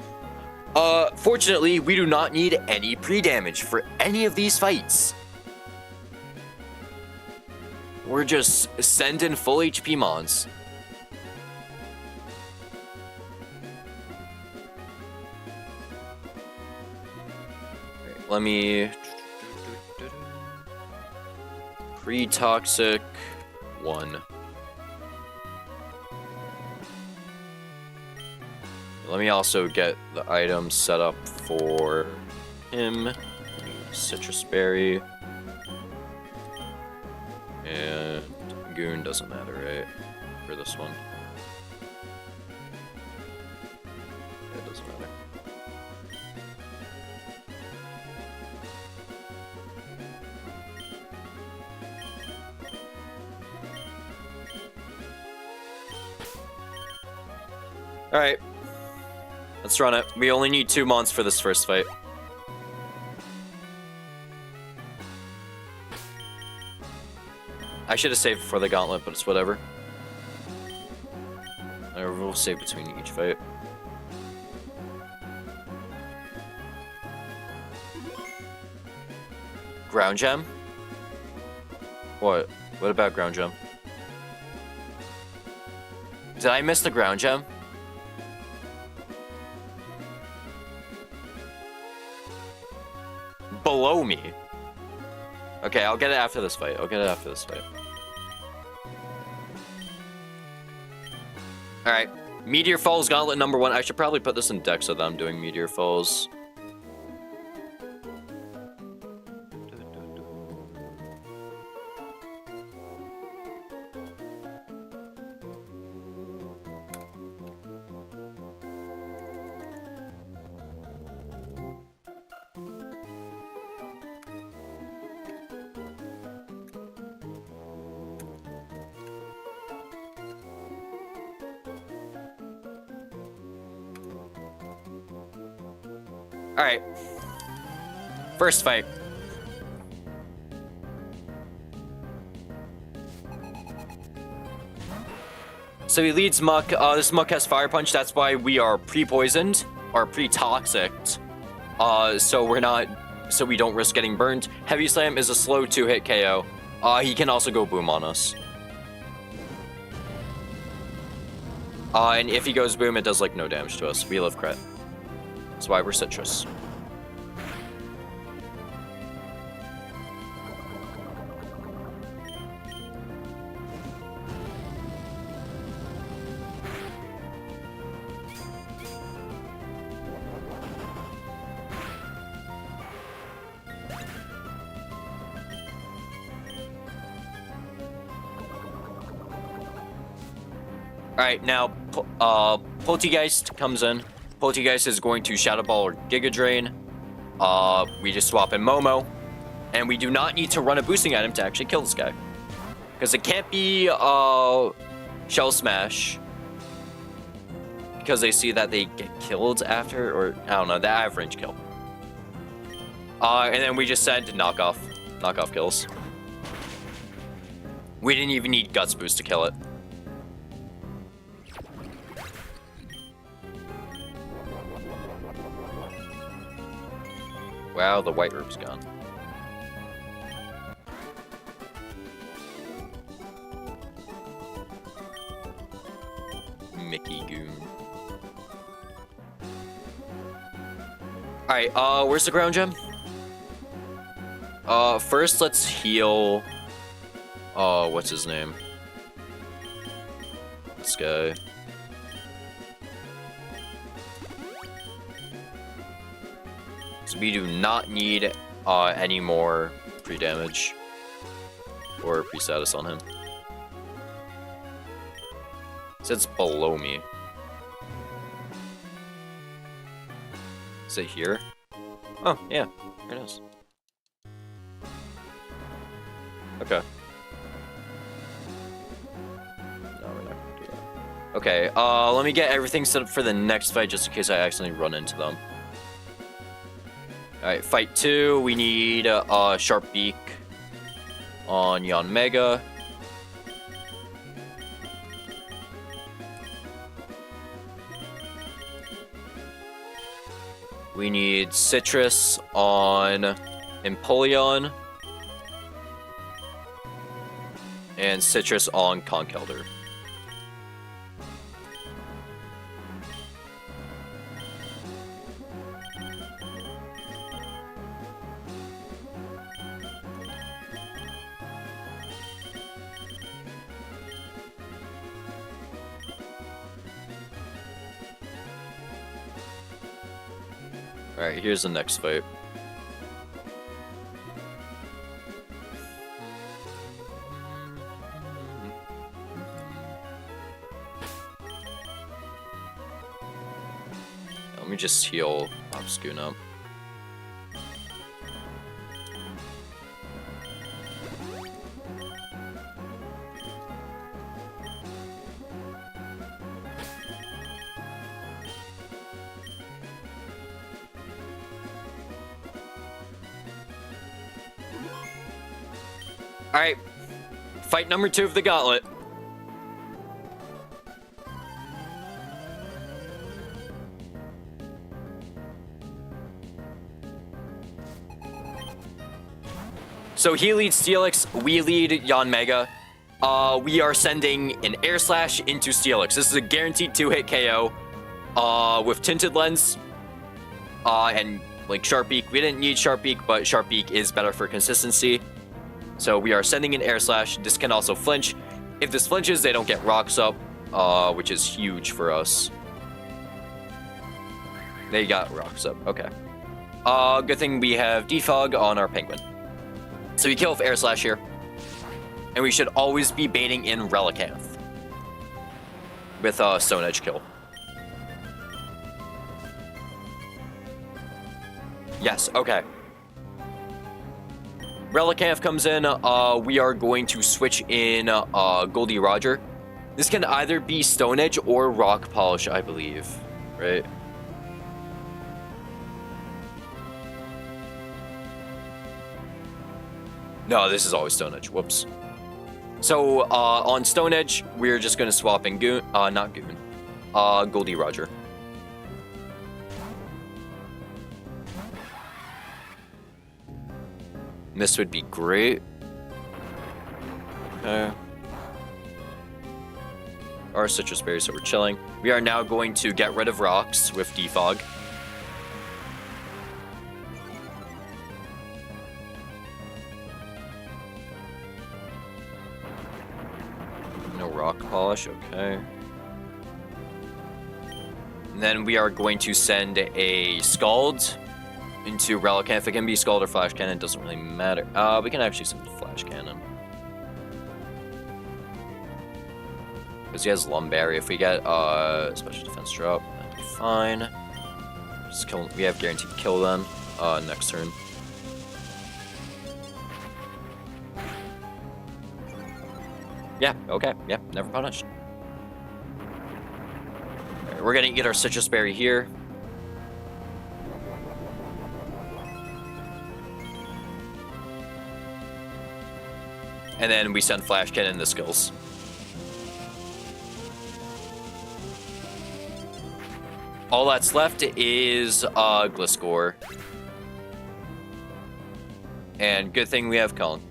Fortunately, we do not need any pre-damage for any of these fights. We're just sending full HP mons. Let me... Pre-toxic 1. Let me also get the items set up for him. Citrus berry. And goon doesn't matter, right? For this one. It doesn't matter. Alright. Let's run it. We only need 2 months for this first fight. I should have saved for the gauntlet, but it's whatever. We'll save between each fight. Ground gem? What? What about ground gem? Did I miss the ground gem? Below me. Okay, I'll get it after this fight. Alright. Meteor Falls Gauntlet number 1. I should probably put this in deck so that I'm doing Meteor Falls. Alright. First fight. So he leads Muck. This Muck has Fire Punch. That's why we are pre-poisoned or pre-toxic. So we don't risk getting burned. Heavy Slam is a slow 2-hit KO. He can also go boom on us. And if he goes boom, it does like no damage to us. We live crit. That's why we're citrus. Alright, now, Poltegeist comes in. Poltegeist is going to Shadow Ball or Giga Drain. We just swap in Momo. And we do not need to run a boosting item to actually kill this guy. Because it can't be, Shell Smash. Because they see that they get killed after, or, I don't know, that I have range kill. And then we just said knockoff kills. We didn't even need Guts Boost to kill it. Wow, the white herb's gone. Mickey Goon. Alright, where's the ground gem? First let's heal... what's his name? This guy. So we do not need any more pre-damage or pre-status on him. It says below me. Is it here? Oh, yeah, here it is. Okay. No, we're not gonna do that. Okay, let me get everything set up for the next fight just in case I accidentally run into them. Alright, fight 2, we need Sharp Beak on Yon Mega. We need Citrus on Empoleon. And Citrus on Conkeldurr. Alright, here's the next fight. Let me just heal Obscune up. Alright, fight number 2 of the gauntlet. So he leads Steelix, we lead Yanmega. We are sending an Air Slash into Steelix. This is a guaranteed 2-hit KO with Tinted Lens and like Sharp Beak. We didn't need Sharp Beak, but Sharp Beak is better for consistency. So we are sending an Air Slash. This can also flinch. If this flinches, they don't get rocks up, which is huge for us. They got rocks up, okay. Good thing we have Defog on our Penguin. So we kill with Air Slash here. And we should always be baiting in Relicanth with Stone Edge kill. Yes, okay. Relicanth comes in. We are going to switch in Goldie Roger. This can either be Stone Edge or Rock Polish, I believe. Right? No, this is always Stone Edge. Whoops. So, on Stone Edge, we're just going to swap in Goon. Not Goon. Goldie Roger. And this would be great. Okay. Our citrus berries, so we're chilling. We are now going to get rid of rocks with Defog. No rock polish, okay. And then we are going to send a Scald into Relicanth. It can be Scald or Flash Cannon, doesn't really matter. We can actually send Flash Cannon. Because he has Lumberry. If we get special defense drop, that'd be fine. Just kill. We have guaranteed kill then. Next turn. Yeah, okay. Yeah, never punished. Right, we're gonna get our Citrus Berry here. And then we send Flash Cannon in the skills. All that's left is Gliscor. And good thing we have Conk.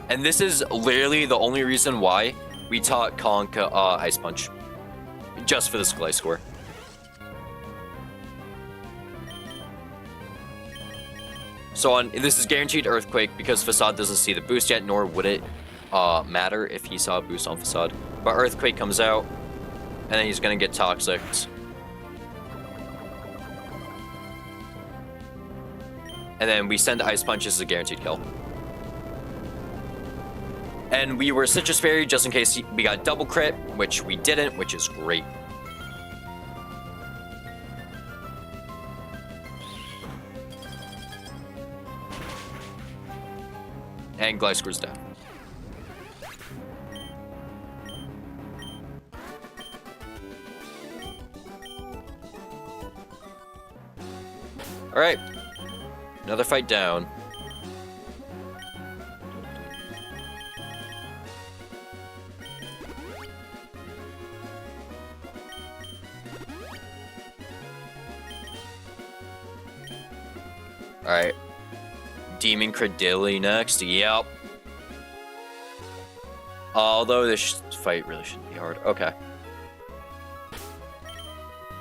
And this is literally the only reason why we taught Conk Ice Punch. Just for this Gliscor. So this is guaranteed Earthquake because Facade doesn't see the boost yet, nor would it matter if he saw a boost on Facade. But Earthquake comes out, and then he's going to get Toxic. And then we send Ice Punch as a guaranteed kill. And we were Citrus Fairy just in case we got double crit, which we didn't, which is great. And Gliscor's dead. Alright. Another fight down. Alright. Demon Credilli next. Yep. Although this fight really shouldn't be hard. Okay.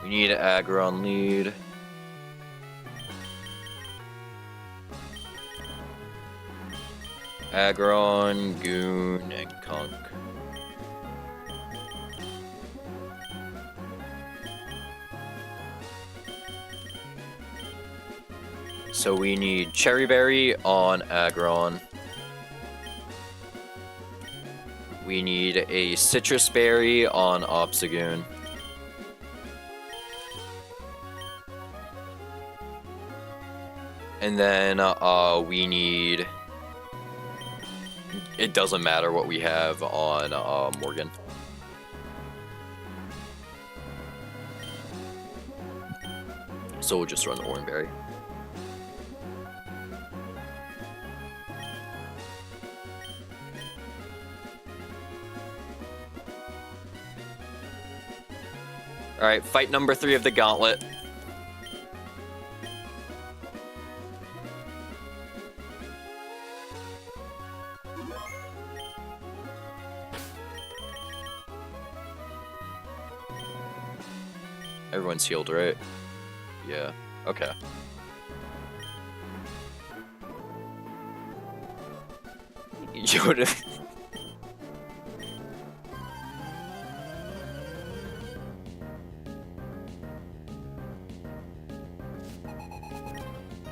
We need aggro on lead. Aggron, Goon, and Conk. So we need Cherry Berry on Aggron. We need a Citrus Berry on Obstagoon. And then we need... It doesn't matter what we have on Morgan. So we'll just run the Oranberry. Alright, fight number 3 of the gauntlet. Everyone's healed, right? Yeah, okay. Yoda.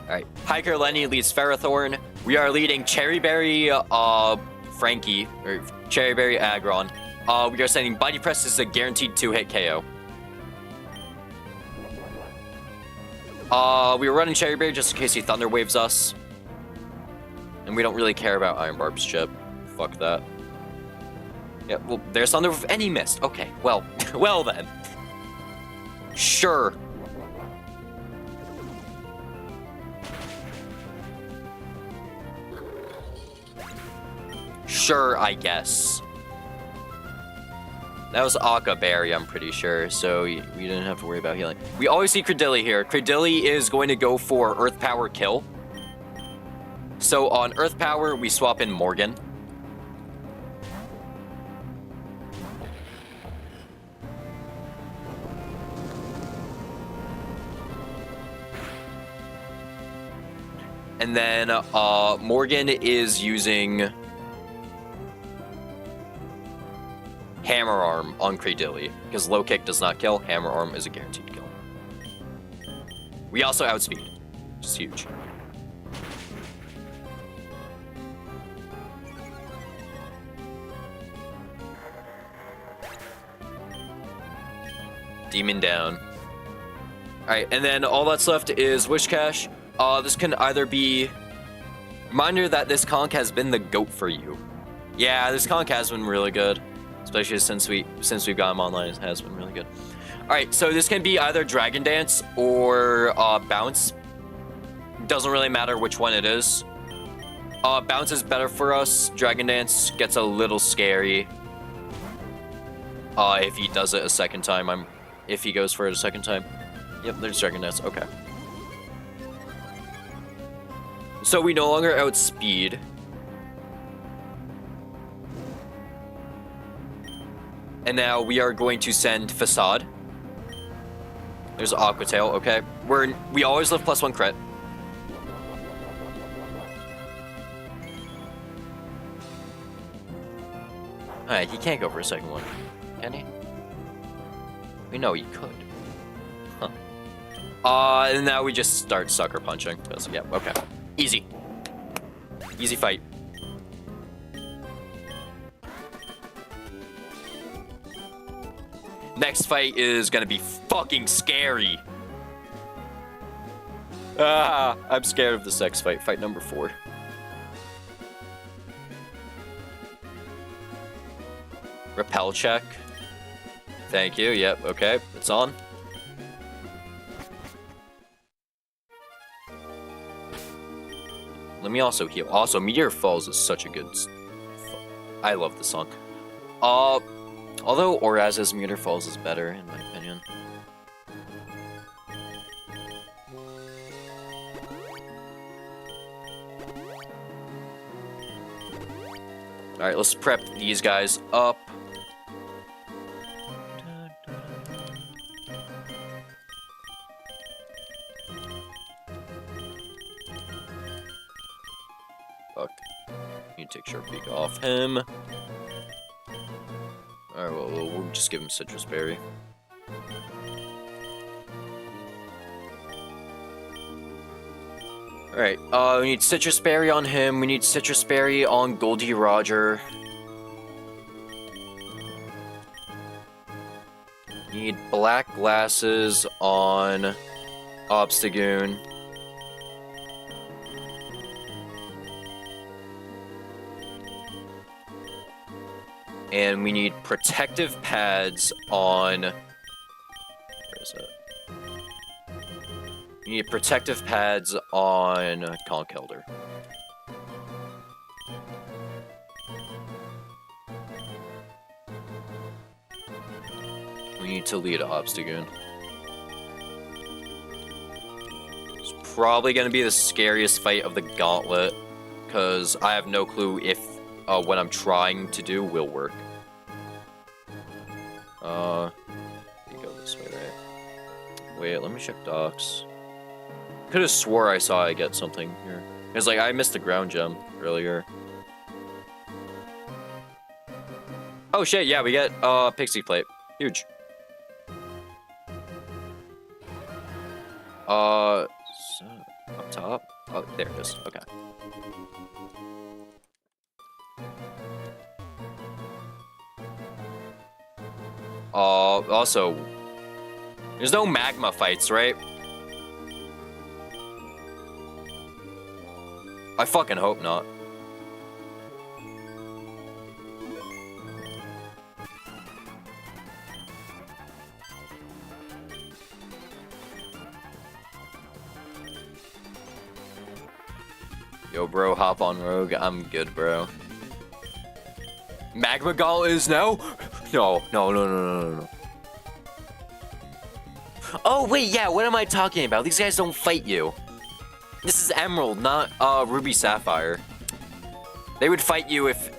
Alright, Hiker Lenny leads Ferrothorn. We are leading Cherry Berry, Frankie, or Cherry Berry Aggron. We are sending Body Press as a guaranteed 2-hit KO. We were running Cherry Berry just in case he Thunder Waves us. And we don't really care about Iron Barb's chip. Fuck that. Yeah, well, there's Thunder Wave and he missed. Okay, well, well then. Sure. Sure, I guess. That was Akka Berry, I'm pretty sure, so we didn't have to worry about healing. We always see Credilli here. Credilli is going to go for Earth Power kill. So on Earth Power, we swap in Morgan. And then Morgan is using Hammer Arm on Credilli, because low kick does not kill. Hammer Arm is a guaranteed kill. We also outspeed, which is huge. Demon down. Alright, and then all that's left is Wish Cash. This can either be... Reminder that this conk has been the GOAT for you. Yeah, this conk has been really good. Especially since we've got him online, it has been really good. Alright, so this can be either Dragon Dance or Bounce. Doesn't really matter which one it is. Bounce is better for us. Dragon Dance gets a little scary. If he does it a second time, if he goes for it a second time. Yep, there's Dragon Dance, okay. So we no longer outspeed. And now we are going to send Facade. There's Aqua Tail, okay. We always live +1 crit. Alright, he can't go for a second one. Can he? We know he could. Huh. And now we just start sucker punching. Yep, okay. Easy. Easy fight. Next fight is gonna be fucking scary. I'm scared of this next fight. Fight number 4. Repel check. Thank you. Yep, okay. It's on. Let me also heal. Also, Meteor Falls is such a good... I love the song. Although Oraz's Meteor Falls is better, in my opinion. Alright, let's prep these guys up. Fuck. Need to take Sharpeak off him. Alright, well, we'll just give him Citrus Berry. Alright, we need Citrus Berry on him. We need Citrus Berry on Goldie Roger. Need Black Glasses on Obstagoon. And we need Protective Pads on... Where is it? We need Protective Pads on Conkelder. We need to lead Obstagoon. It's probably going to be the scariest fight of the gauntlet, because I have no clue if what I'm trying to do will work. You go this way, right? Wait, let me check docs. Could have swore I saw I get something here. It's like I missed the ground gem earlier. Oh shit, yeah, we get Pixie Plate. Huge. So, up top? Oh, there it is. Okay. Also, there's no magma fights, right? I fucking hope not. Yo, bro, hop on Rogue. I'm good, bro. Magma Gauntlet is now? No. Oh, wait, yeah, what am I talking about? These guys don't fight you. This is Emerald, not Ruby Sapphire. They would fight you if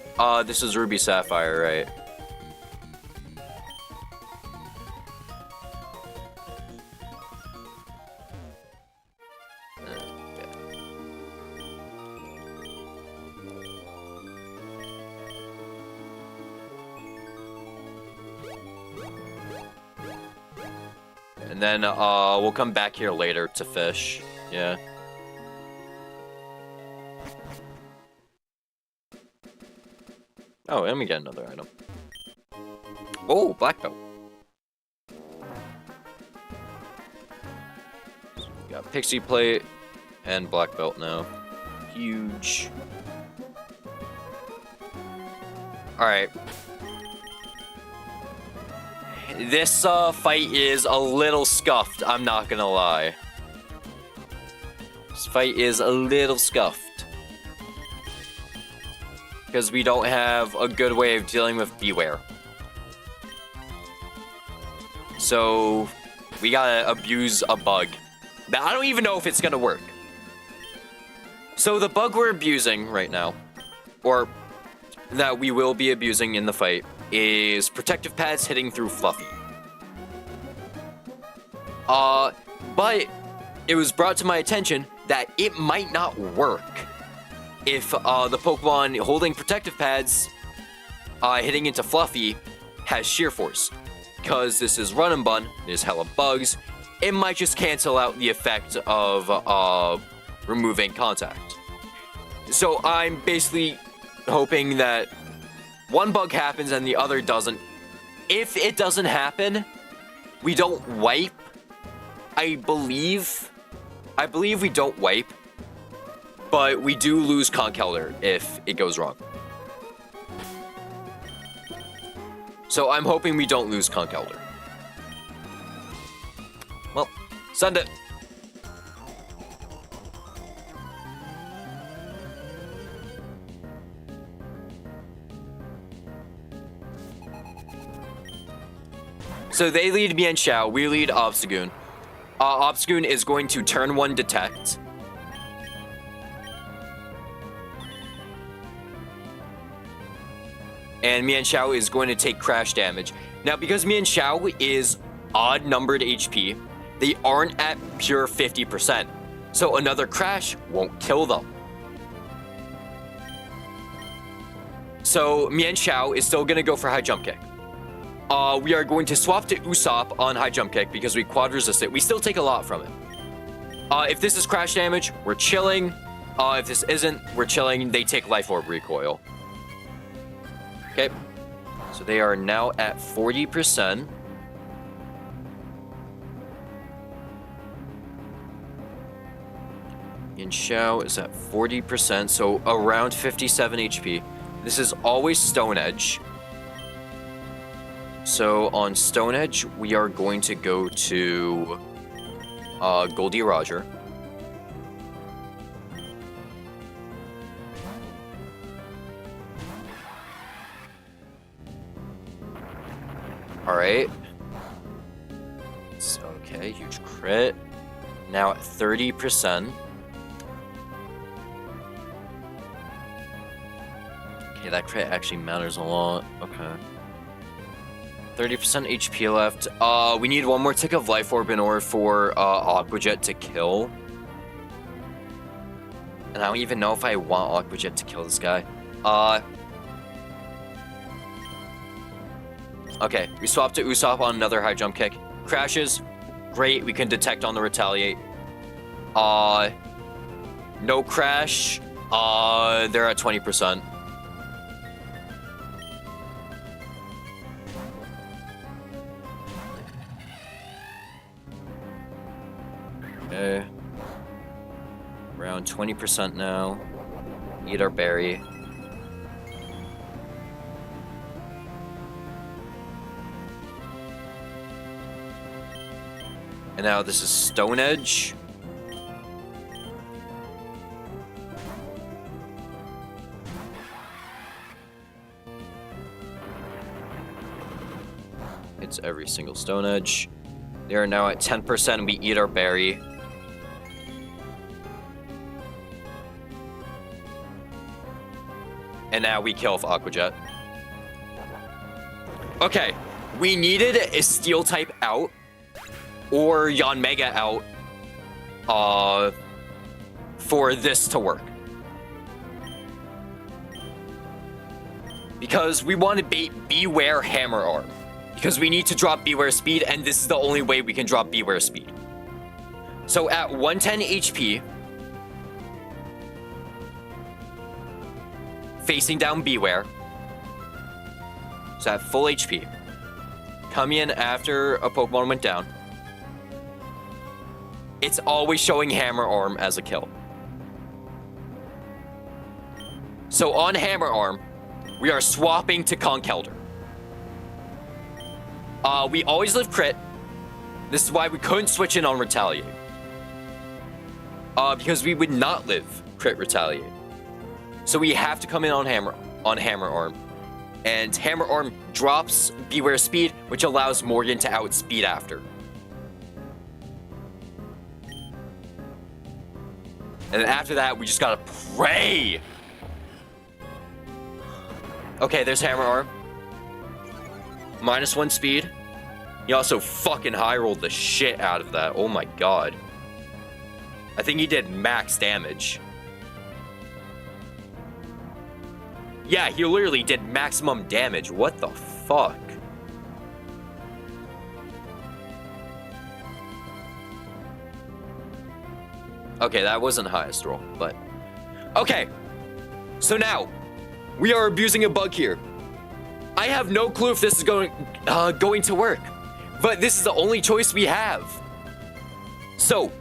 this is Ruby Sapphire, right? And then we'll come back here later to fish. Yeah. Oh, and we get another item. Oh, black belt. So we got Pixie Plate and black belt now. Huge. Alright. This fight is a little scuffed, I'm not gonna lie. This fight is a little scuffed. Because we don't have a good way of dealing with Beware. So, we gotta abuse a bug. Now, I don't even know if it's gonna work. So, the bug we're abusing right now, or that we will be abusing in the fight, is Protective Pads hitting through Fluffy. But it was brought to my attention that it might not work if the Pokemon holding Protective Pads hitting into Fluffy has Sheer Force. Because this is Run Bun, there's hella bugs, it might just cancel out the effect of removing contact. So I'm basically hoping that one bug happens and the other doesn't. If it doesn't happen, we don't wipe. I believe we don't wipe, but we do lose Conkeldurr if it goes wrong. So I'm hoping we don't lose Conkeldurr. Well, send it. So they lead Mian Xiao, we lead Obstagoon. Obstagoon is going to turn 1 Detect. And Mian Xiao is going to take crash damage. Now, because Mian Xiao is odd-numbered HP, they aren't at pure 50%. So another crash won't kill them. So Mian Xiao is still going to go for High Jump Kick. We are going to swap to Usopp on High Jump Kick because we quad resist it. We still take a lot from it. If this is crash damage, we're chilling. If this isn't, we're chilling. They take life orb recoil. Okay. So they are now at 40%. Yin Xiao is at 40%, so around 57 HP. This is always Stone Edge. So on Stone Edge, we are going to go to Goldie Roger. Alright. Okay, huge crit. Now at 30%. Okay, that crit actually matters a lot. Okay. 30% HP left. We need one more tick of life orb in order for Aqua Jet to kill. And I don't even know if I want Aqua Jet to kill this guy. Okay, we swapped to Usopp on another high jump kick. Crashes. Great, we can detect on the retaliate. No crash. They're at 20%. Okay. Around 20% now. Eat our berry. And now this is Stone Edge. It's every single Stone Edge. They are now at 10%. We eat our berry. And now we kill Aqua Jet. Okay, we needed a Steel type out. Or Yanmega out for this to work. Because we want to bait Beware Hammer Arm. Because we need to drop Beware Speed, and this is the only way we can drop Beware Speed. So at 110 HP, facing down Beware. So at full HP. Come in after a Pokemon went down. It's always showing Hammer Arm as a kill. So on Hammer Arm, we are swapping to Conkeldurr. We always live crit. This is why we couldn't switch in on Retaliate. Because we would not live crit Retaliate. So we have to come in on Hammer Arm. And Hammer Arm drops Beware Speed, which allows Morgan to outspeed after. And then after that, we just gotta pray. Okay, there's Hammer Arm. -1 speed. He also fucking high rolled the shit out of that. Oh my god. I think he did max damage. Yeah, he literally did maximum damage. What the fuck? Okay, that wasn't highest roll, but... Okay, so now, we are abusing a bug here. I have no clue if this is going to work, but this is the only choice we have. So,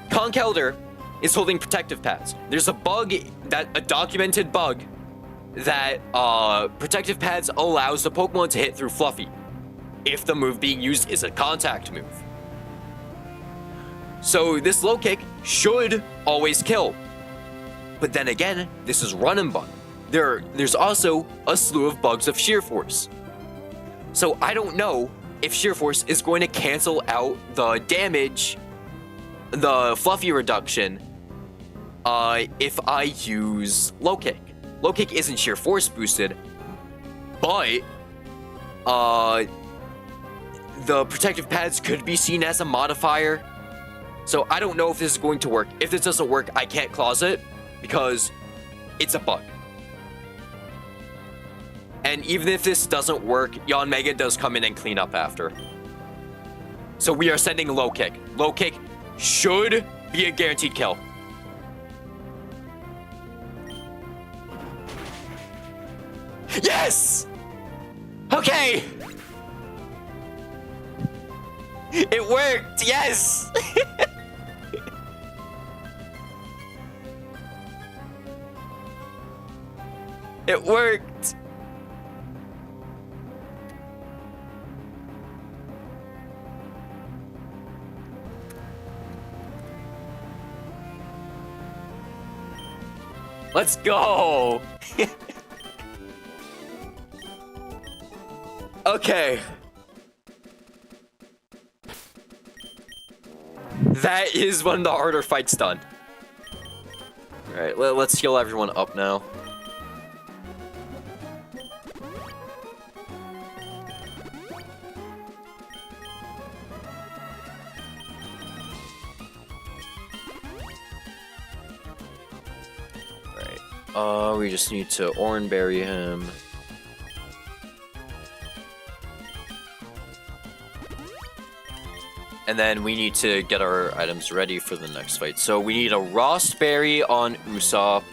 Conkeldurr is holding protective pads. There's a documented bug, that protective pads allows the Pokemon to hit through Fluffy, if the move being used is a contact move. So this low kick should always kill. But then again, this is Run Bun. There's also a slew of bugs of Sheer Force. So I don't know if Sheer Force is going to cancel out the damage, the Fluffy reduction, if I use low kick. Low kick isn't Sheer Force boosted, but the protective pads could be seen as a modifier. So I don't know if this is going to work. If this doesn't work, I can't clause it because it's a bug. And even if this doesn't work, Yanmega does come in and clean up after. So we are sending low kick. Low kick should Be a guaranteed kill. Yes! Okay! It worked! Yes! It worked! Let's go! Okay. That is one of the harder fights done. Alright, let's heal everyone up now. Alright, we just need to Oranberry him. And then we need to get our items ready for the next fight. So we need a Rostberry on Usopp.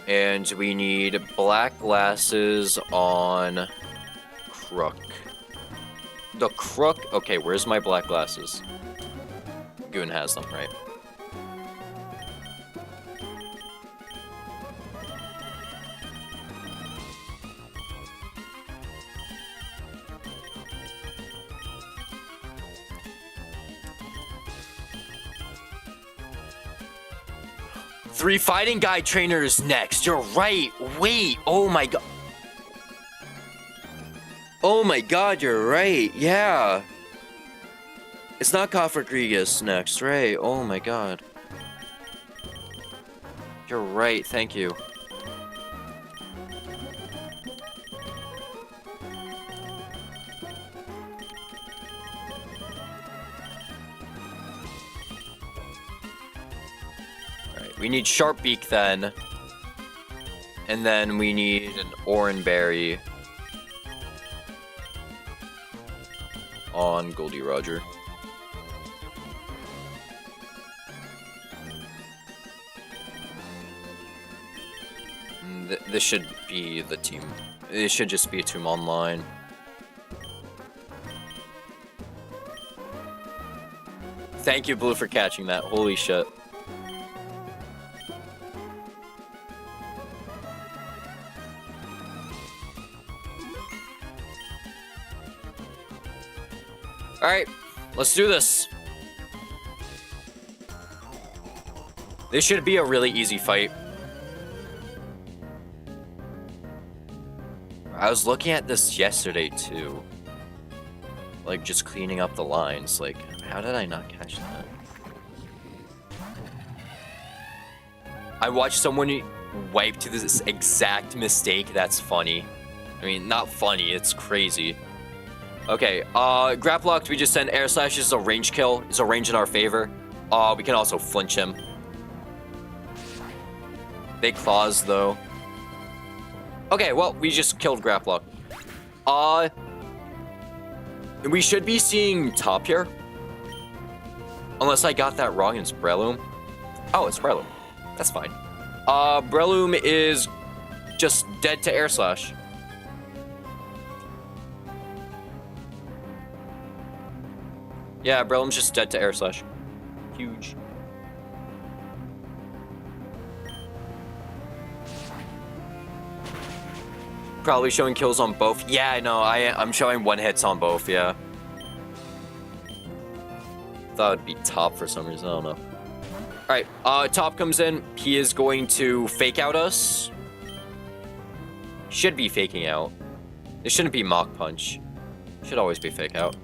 And we need black glasses on Crook. The Crook... Okay, where's my black glasses? Goon has them, right? Three fighting guy trainers next. You're right. Wait. Oh my god. Oh my god, you're right. Yeah. It's not Rodriguez next, right? Oh my god. You're right. Thank you. We need Sharpbeak then. And then we need an Oranberry on Goldie Roger. This should be the team. It should just be a team online. Thank you, Blue, for catching that. Holy shit. Alright, let's do this. This should be a really easy fight. I was looking at this yesterday too. Like, just cleaning up the lines. Like, how did I not catch that? I watched someone wipe to this exact mistake. That's funny. I mean, not funny, it's crazy. Okay, grab locked, we just send air slash is a range kill. It's a range in our favor. We can also flinch him. They claws though. Okay, well, we just killed Graplock. We should be seeing top here. Unless I got that wrong, it's Breloom. Oh, it's Breloom. That's fine. Breloom is just dead to air slash. Yeah, Breloom's just dead to air slash. Huge. Probably showing kills on both. Yeah, I know. I'm showing one hits on both, yeah. Thought it'd be top for some reason. I don't know. Alright, top comes in. He is going to fake out us. Should be faking out. It shouldn't be Mach Punch. Should always be fake out.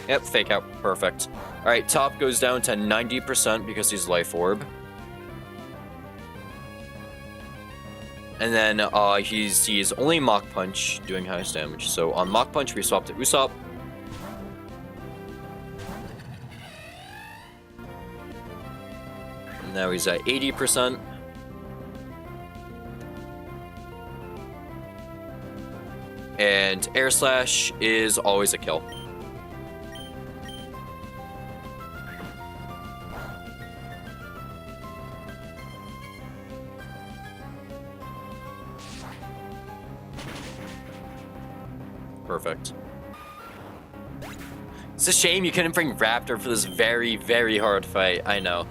Yep, fake out. Perfect. Alright, top goes down to 90% because he's Life Orb. And then he's only Mach Punch doing highest damage. So on Mach Punch, we swap to Usopp. And now he's at 80%. And Air Slash is always a kill. Perfect. It's a shame you couldn't bring Raptor for this very, very hard fight. I know.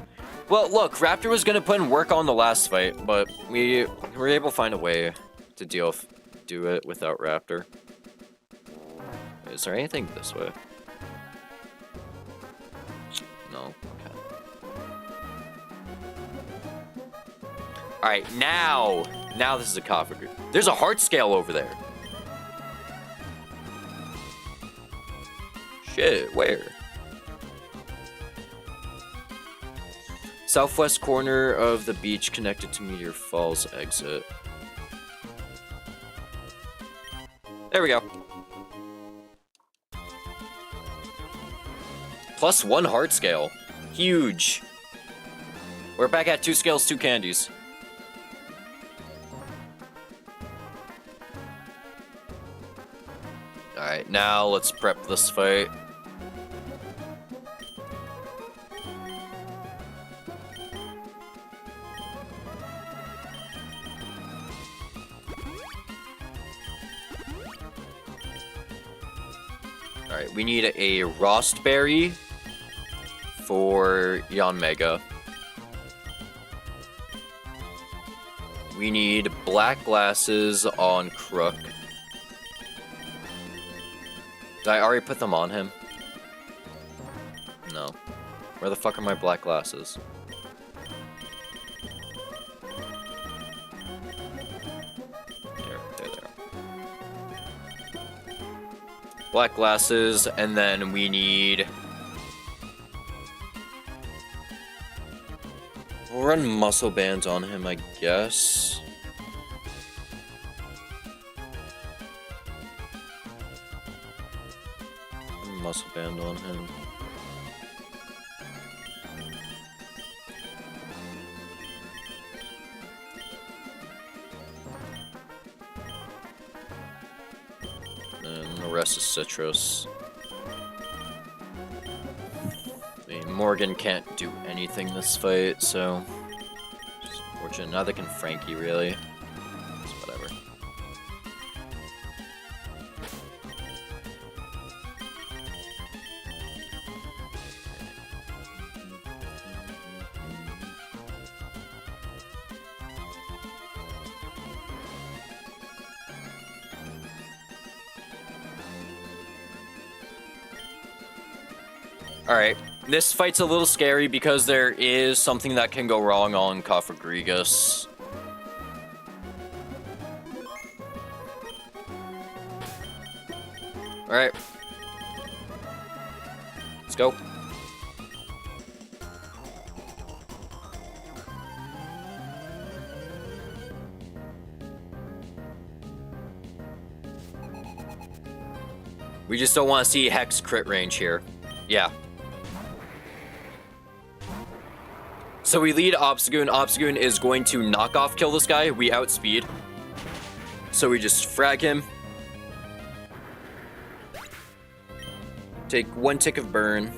Well, look, Raptor was going to put in work on the last fight, but we were able to find a way to do it without Raptor. Is there anything this way? No? Okay. Alright, now this is a coffee group. There's a heart scale over there. Shit, where? Southwest corner of the beach connected to Meteor Falls exit. There we go. +1 heart scale. Huge. We're back at 2 scales, 2 candies. Alright, now let's prep this fight. Alright, we need a Rostberry for Yanmega. We need black glasses on Crook. Did I already put them on him? No. Where the fuck are my black glasses? There. Black glasses, and then we need... We'll run muscle bands on him, I guess. Muscle band on him. And the rest is citrus. I mean, Morgan can't do anything this fight, so it's unfortunate. Neither can Frankie, really. It's whatever. Alright, this fight's a little scary because there is something that can go wrong on Cofagrigus. Alright. Let's go. We just don't want to see Hex crit range here. Yeah. So we lead Obstagoon. Obstagoon is going to knock off kill this guy. We outspeed. So we just frag him. Take 1 tick of burn.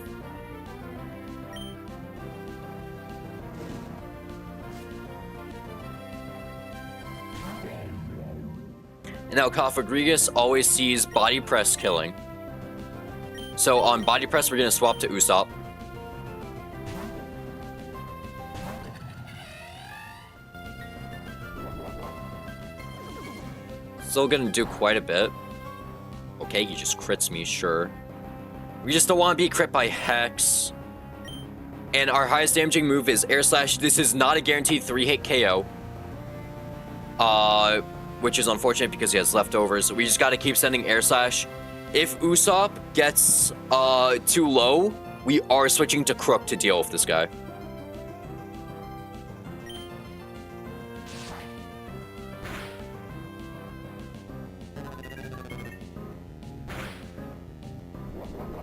And now Cofagrigus always sees body press killing. So on body press, we're going to swap to Usopp. Still gonna do quite a bit. Okay, he just crits me, sure. We just don't want to be crit by Hex. And our highest damaging move is Air Slash. This is not a guaranteed 3-hit KO. Which is unfortunate because he has leftovers. We just gotta keep sending Air Slash. If Usopp gets too low, we are switching to Crook to deal with this guy.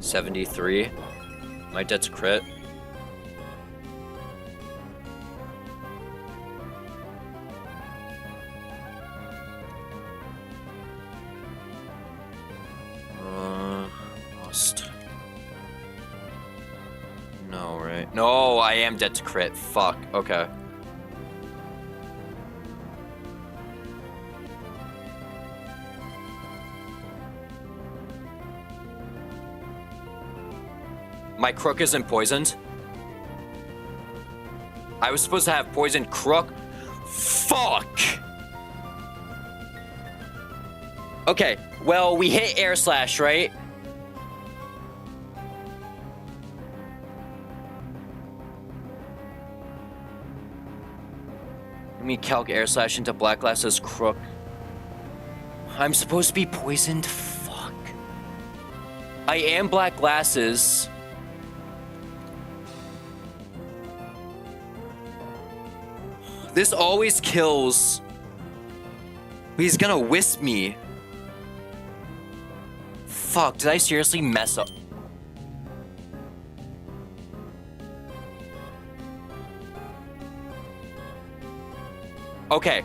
$73. My dead's crit. almost. No, right? No, I am dead to crit. Fuck. Okay. My crook isn't poisoned. I was supposed to have poisoned crook. Fuck! Okay, well, we hit air slash, right? Let me calc air slash into black glasses crook. I'm supposed to be poisoned? Fuck. I am black glasses. This always kills. He's gonna wisp me. Fuck, did I seriously mess up? Okay.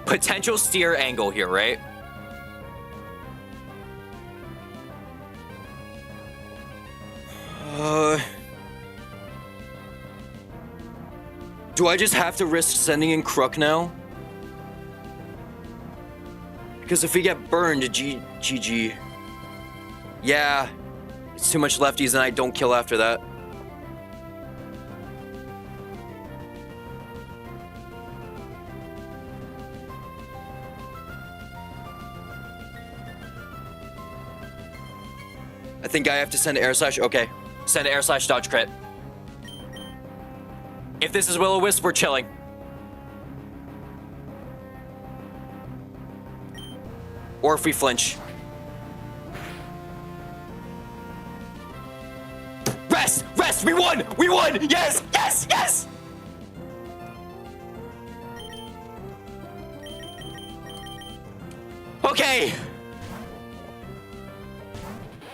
Potential steer angle here, right? Do I just have to risk sending in crook now? Because if we get burned, GG. Yeah, it's too much lefties and I don't kill after that. I think I have to send air slash. Okay, send air slash dodge crit. If this is Will-O-Wisp, we're chilling. Or if we flinch. Rest! Rest! We won! We won! Yes! Yes! Yes! Okay!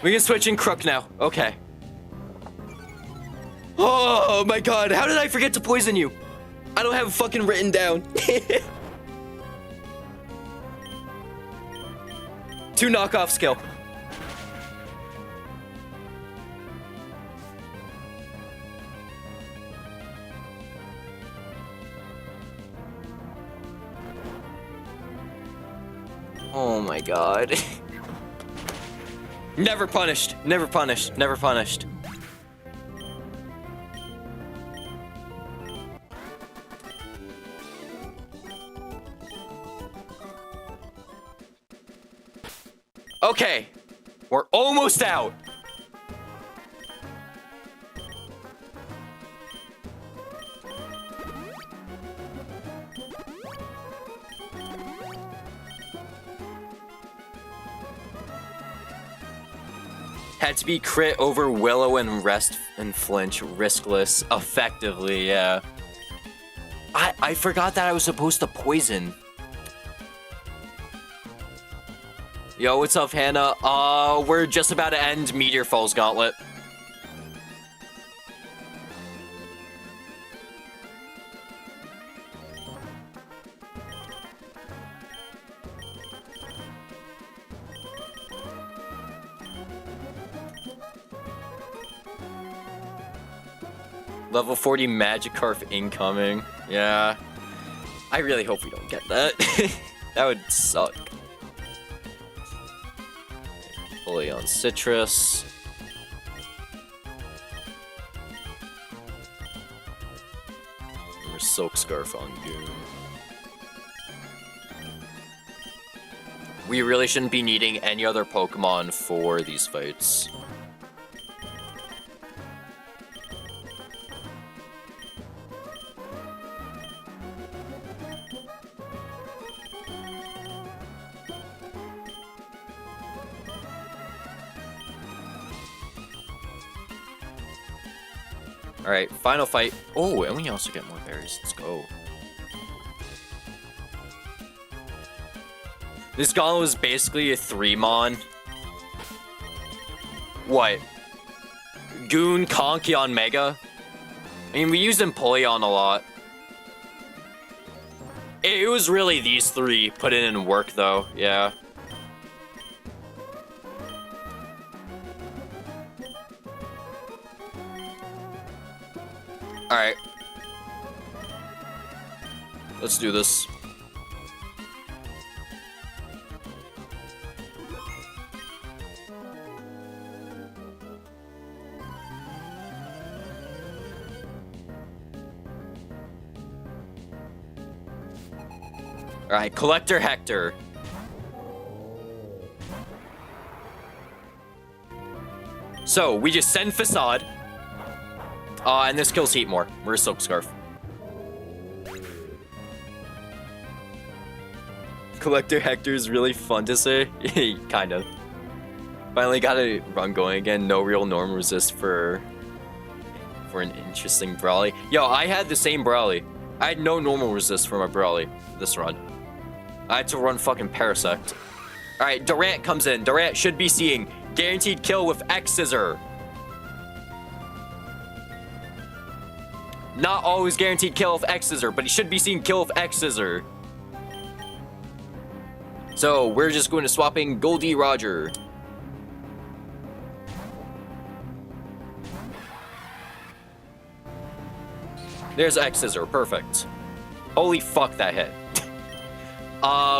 We can switch in crook now. Okay. Oh my god, how did I forget to poison you? I don't have it fucking written down. 2 knockoff skill. Oh my god. Never punished. Never punished. Never punished. Okay, we're almost out. Had to be crit over Willow and rest and flinch, riskless, effectively, yeah. I forgot that I was supposed to poison. Yo, what's up, Hannah? We're just about to end Meteor Falls Gauntlet. Level 40 Magikarp incoming. Yeah. I really hope we don't get that. That would suck. Fully on Citrus. Or Silk Scarf on Goon. We really shouldn't be needing any other Pokemon for these fights. Alright, final fight. Oh, and we also get more berries. Let's go. This gauntlet was basically a 3-mon. What? Goon, Conkeon, Mega? I mean, we used Empoleon a lot. It was really these 3 put in work, though. Yeah. let's do this. Alright, Collector Hector. So, we just send Facade. And this kills Heatmore. We're a Silk Scarf. Collector Hector is really fun to say. Kind of. Finally got a run going again. No real norm resist for an interesting Brawly. Yo, I had the same Brawly. I had no normal resist for my Brawly this run. I had to run fucking Parasect. Alright, Durant comes in. Durant should be seeing guaranteed kill with X-Scissor. Not always guaranteed kill with X-Scissor, but he should be seeing kill with X-Scissor. So, we're just going to swap in Goldie Roger. There's X-Scissor, perfect. Holy fuck, that hit.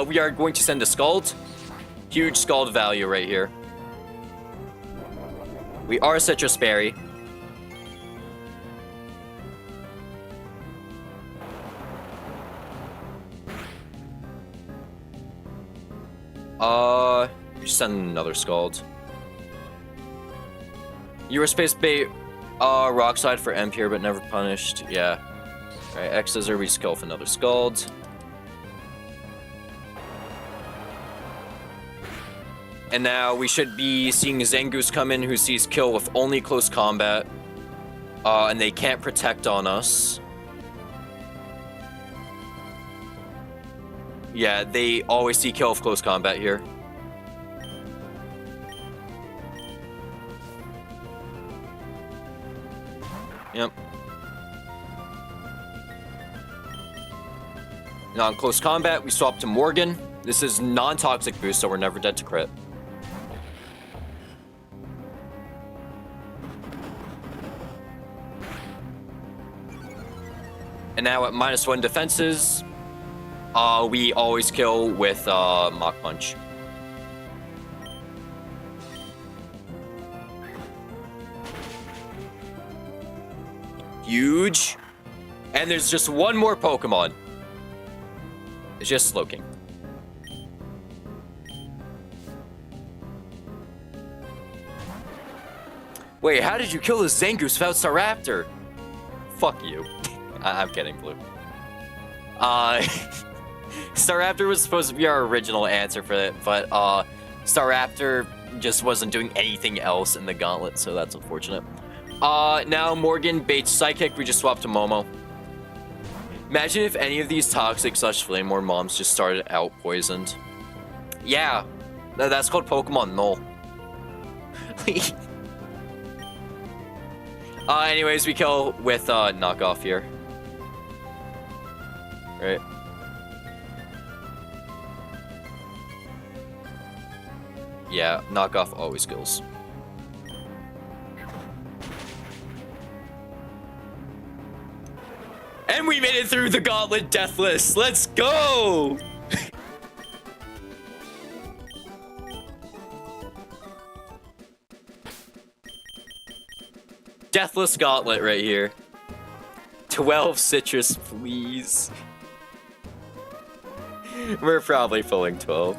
We are going to send a Scald. Huge Scald value right here. We are Citrus Berry. We send another Scald. You were Space Bait, Rock Slide for MP here, but never punished. Yeah. Alright, X-Scissor, we just kill with another Scald. And now we should be seeing Zangoose come in, who sees kill with only close combat. And they can't protect on us. Yeah, they always see kill with close combat here. Yep. Now in close combat, we swap to Morgan. This is non-toxic boost, so we're never dead to crit. And now at -1 defenses, we always kill with Mach Punch. Huge. And there's just one more Pokemon. It's just Slowking. Wait, how did you kill the Zangoose without Staraptor? Fuck you. I'm kidding, Blue. Staraptor was supposed to be our original answer for it, but Staraptor just wasn't doing anything else in the gauntlet, so that's unfortunate. Now Morgan baits Psychic, we just swapped to Momo. Imagine if any of these Toxic / Flamewar moms just started out poisoned. Yeah, that's called Pokemon Null. Anyways, we kill with knockoff here. Right. Yeah, knockoff always kills. And we made it through the gauntlet deathless. Let's go! Deathless gauntlet right here. 12 citrus, please. We're probably pulling 12.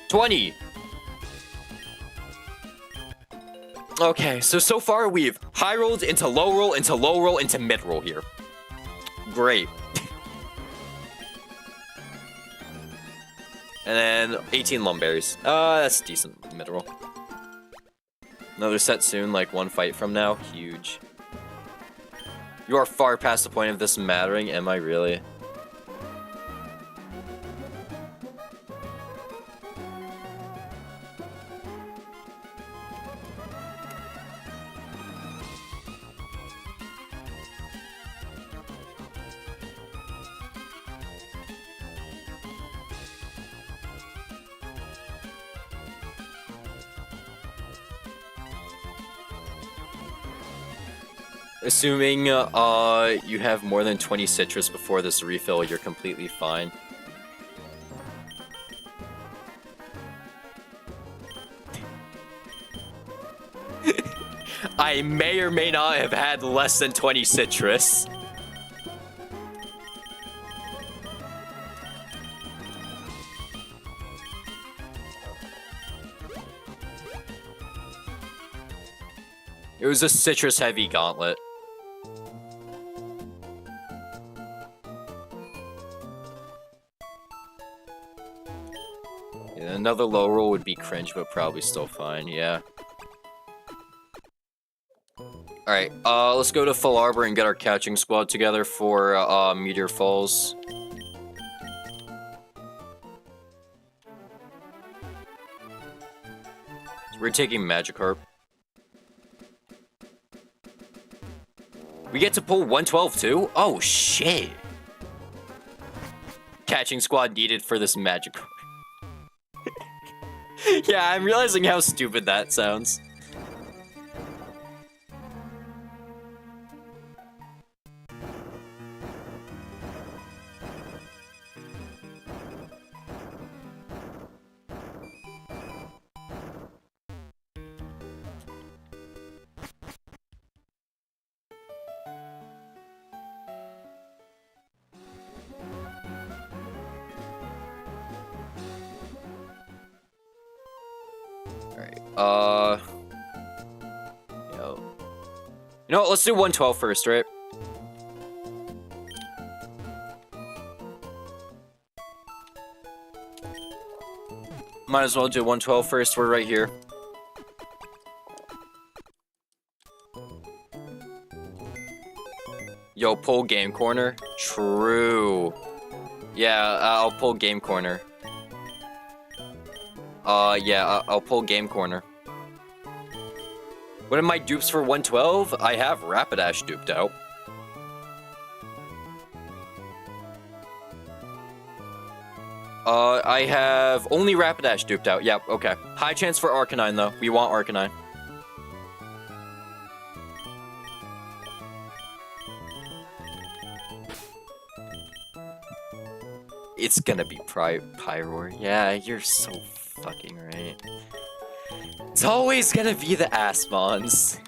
$20. Okay, so far we've high rolled into low roll, into low roll, into mid roll here. Great. And then 18 Lumberries. That's decent mid roll. Another set soon, like one fight from now. Huge. You are far past the point of this mattering, am I really? Assuming you have more than 20 citrus before this refill, you're completely fine. I may or may not have had less than 20 citrus. It was a citrus-heavy gauntlet. Yeah, another low roll would be cringe, but probably still fine, yeah. Alright, let's go to Full Arbor and get our catching squad together for, Meteor Falls. So we're taking Magikarp. We get to pull 112 too? Oh, shit. Catching squad needed for this Magikarp. Yeah, I'm realizing how stupid that sounds. Alright, yo. You know what, let's do 112 first, right? Might as well do 112 first, we're right here. Yo, pull Game Corner. True. Yeah, I'll pull Game Corner. Yeah, I'll pull Game Corner. What are my dupes for 112? I have Rapidash duped out. I have only Rapidash duped out. Yep, okay. High chance for Arcanine, though. We want Arcanine. It's gonna be Pyroar. Yeah, you're so fucking right. It's always gonna be the Asmons.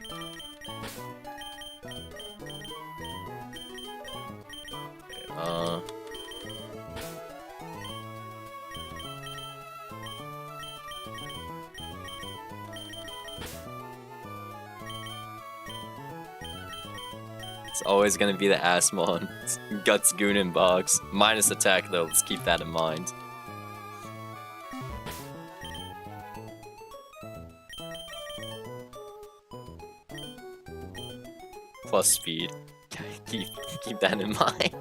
It's always gonna be the Asmons. Guts, Goon, and Box. Minus attack, though. Let's keep that in mind. Plus speed. Keep that in mind.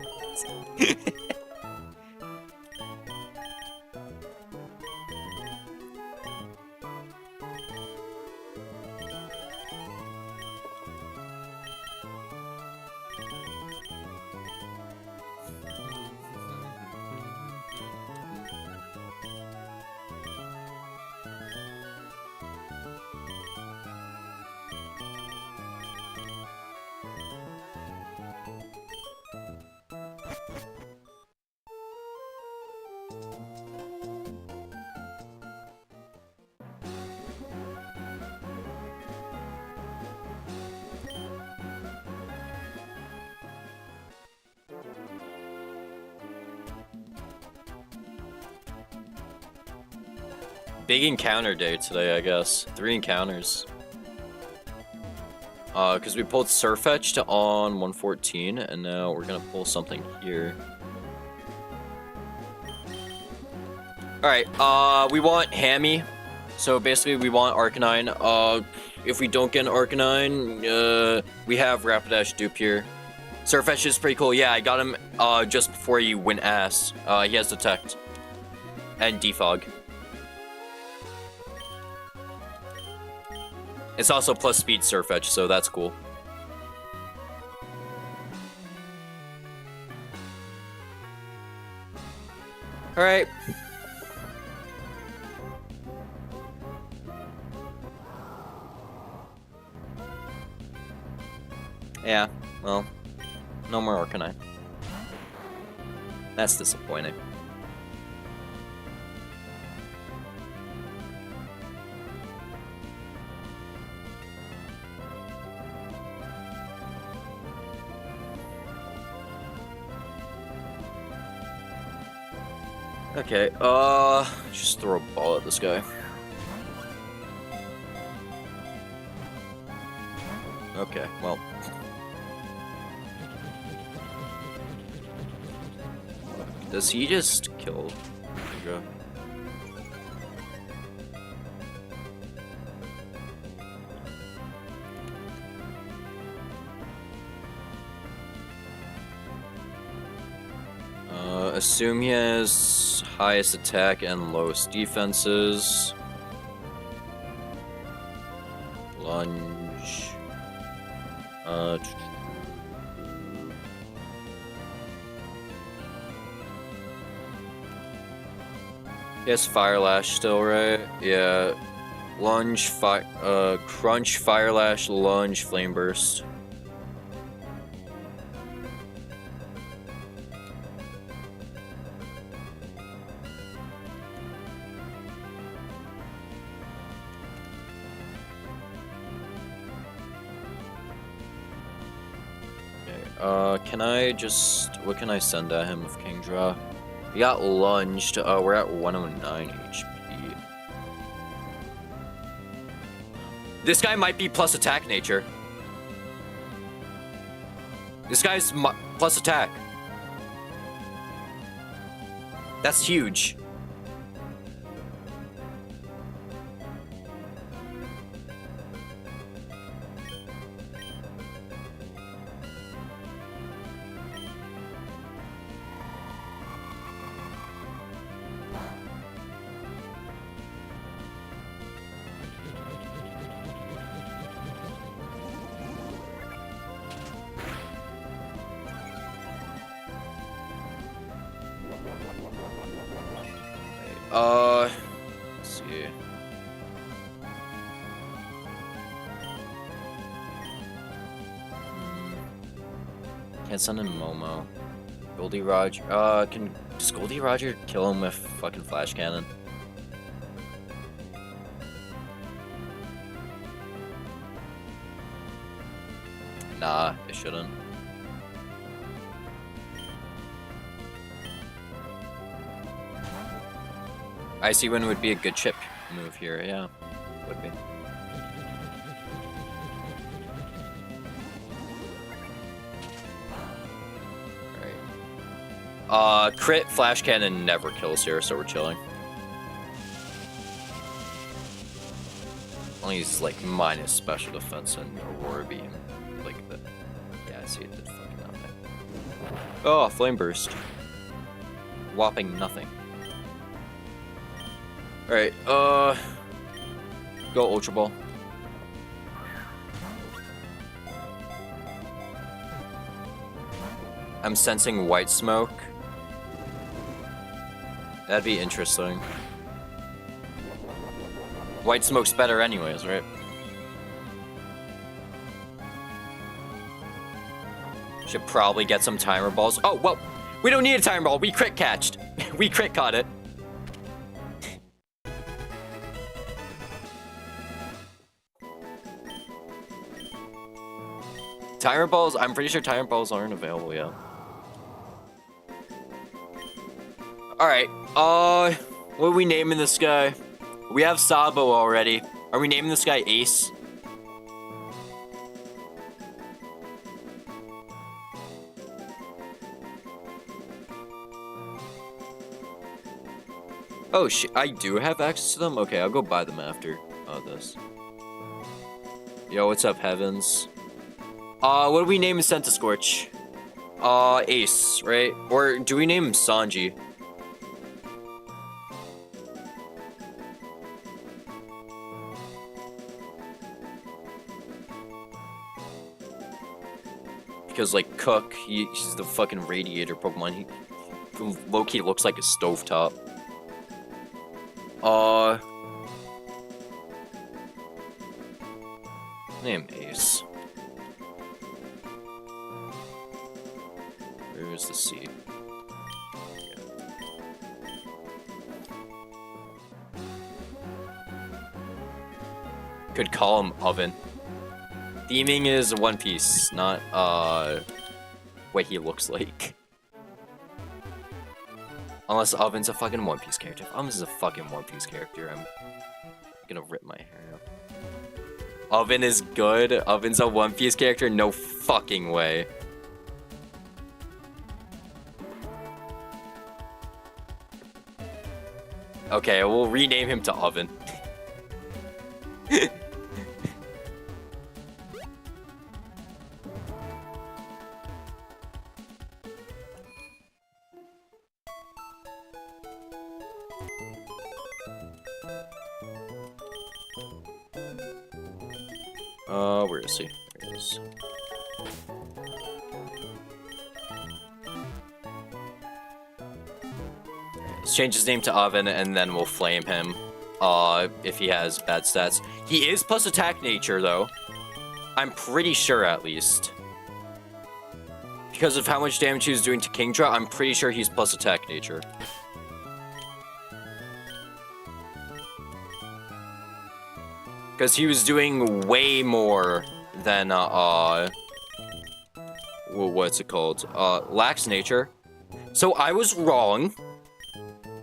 Big encounter day today, I guess. 3 encounters. Because we pulled Surfetched on 114, and now we're gonna pull something here. Alright, we want Hammy. So basically we want Arcanine. If we don't get an Arcanine, we have Rapidash dupe here. Surfetched is pretty cool. Yeah, I got him just before he went ass. He has Detect. And Defog. It's also plus speed Surfetch, so that's cool. Alright. Yeah, well, no more Arcanine. That's disappointing. Okay, just throw a ball at this guy. Okay, well. Does he just kill Hydra? Assume he has highest attack and lowest defenses. Lunge. He has Fire Lash still, right? Yeah. Lunge, Crunch, Fire Lash, Lunge, Flame Burst. Can I just... What can I send at him with Kingdra? He got lunged. We're at 109 HP. This guy might be plus attack nature. This guy's plus attack. That's huge. Let's see. Can't send in Momo. Goldie Roger. Does Goldie Roger kill him with fucking Flash Cannon? Nah, it shouldn't. Icy Wind would be a good chip move here, yeah. Would be. Alright. Crit Flash Cannon never kills here, so we're chilling. Only he's like minus special defense and Aurora Beam. Like the... Yeah, I see it did fucking nothing. Oh, Flame Burst. Whopping nothing. Alright, go Ultra Ball. I'm sensing White Smoke. That'd be interesting. White Smoke's better anyways, right? Should probably get some Timer Balls. Oh, whoa! We don't need a Timer Ball, we crit catched. We crit caught it. Timer Balls, I'm pretty sure Timer Balls aren't available yet. Alright, what are we naming this guy? We have Sabo already. Are we naming this guy Ace? Oh shit, I do have access to them? Okay, I'll go buy them after this. Yo, what's up, Heavens? What do we name him? Centiscorch? Ace, right? Or do we name him Sanji? Because, like, Cook, he's the fucking Radiator Pokemon. He low-key looks like a stovetop. Name Ace. to C. Could call him Oven. Theming is One Piece, not what he looks like. Unless Oven's a fucking One Piece character. If Oven's a fucking One Piece character, I'm gonna rip my hair out. Oven is good. Oven's a One Piece character? No fucking way. Okay, we'll rename him to Oven. Where is he? There he is. Let's change his name to Oven, and then we'll flame him. If he has bad stats. He is plus attack nature, though. I'm pretty sure, at least. Because of how much damage he was doing to Kingdra, I'm pretty sure he's plus attack nature. Because he was doing way more than, what's it called? Lax nature. So I was wrong.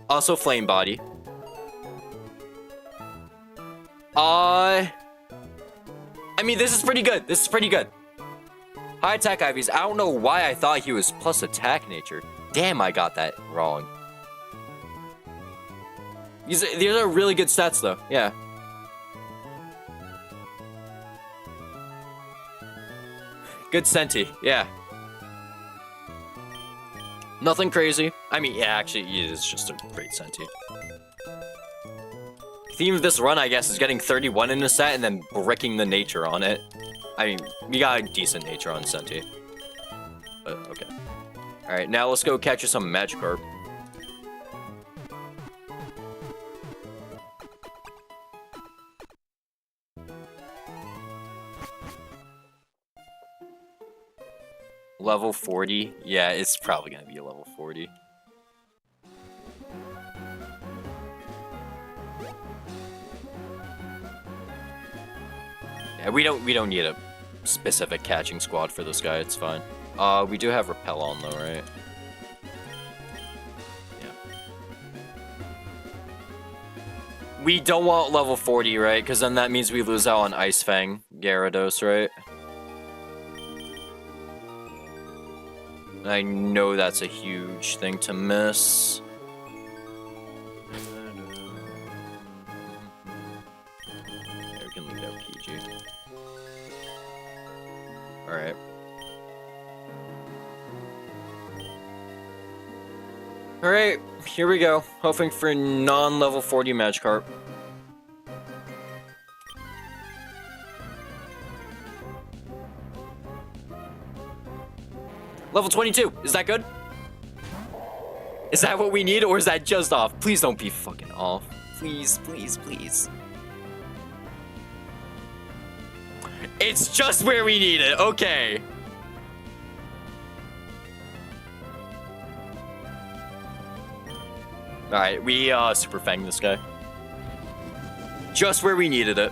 Also flame body. I mean, this is pretty good. This is pretty good. High attack IVs. I don't know why I thought he was plus attack nature. Damn, I got that wrong. These are really good stats, though. Yeah. Good Senti, yeah. Nothing crazy. I mean, yeah, actually, it is just a great Senti. Theme of this run, I guess, is getting 31 in a set and then bricking the nature on it. I mean, we got a decent nature on Senti. But, okay. Alright, now let's go catch you some Magikarp. Level 40? Yeah, it's probably gonna be a level 40. Yeah, we don't need a specific catching squad for this guy, it's fine. We do have Repel on though, right? Yeah. We don't want level 40, right? Because then that means we lose out on Ice Fang Gyarados, right? I know that's a huge thing to miss. Yeah, we can leave out PG. Alright. Alright, here we go. Hoping for non-level 40 Magikarp. Level 22, is that good? Is that what we need, or is that just off? Please don't be fucking off. Please, please, please. It's just where we need it, okay. Alright, we Super Fang this guy. Just where we needed it.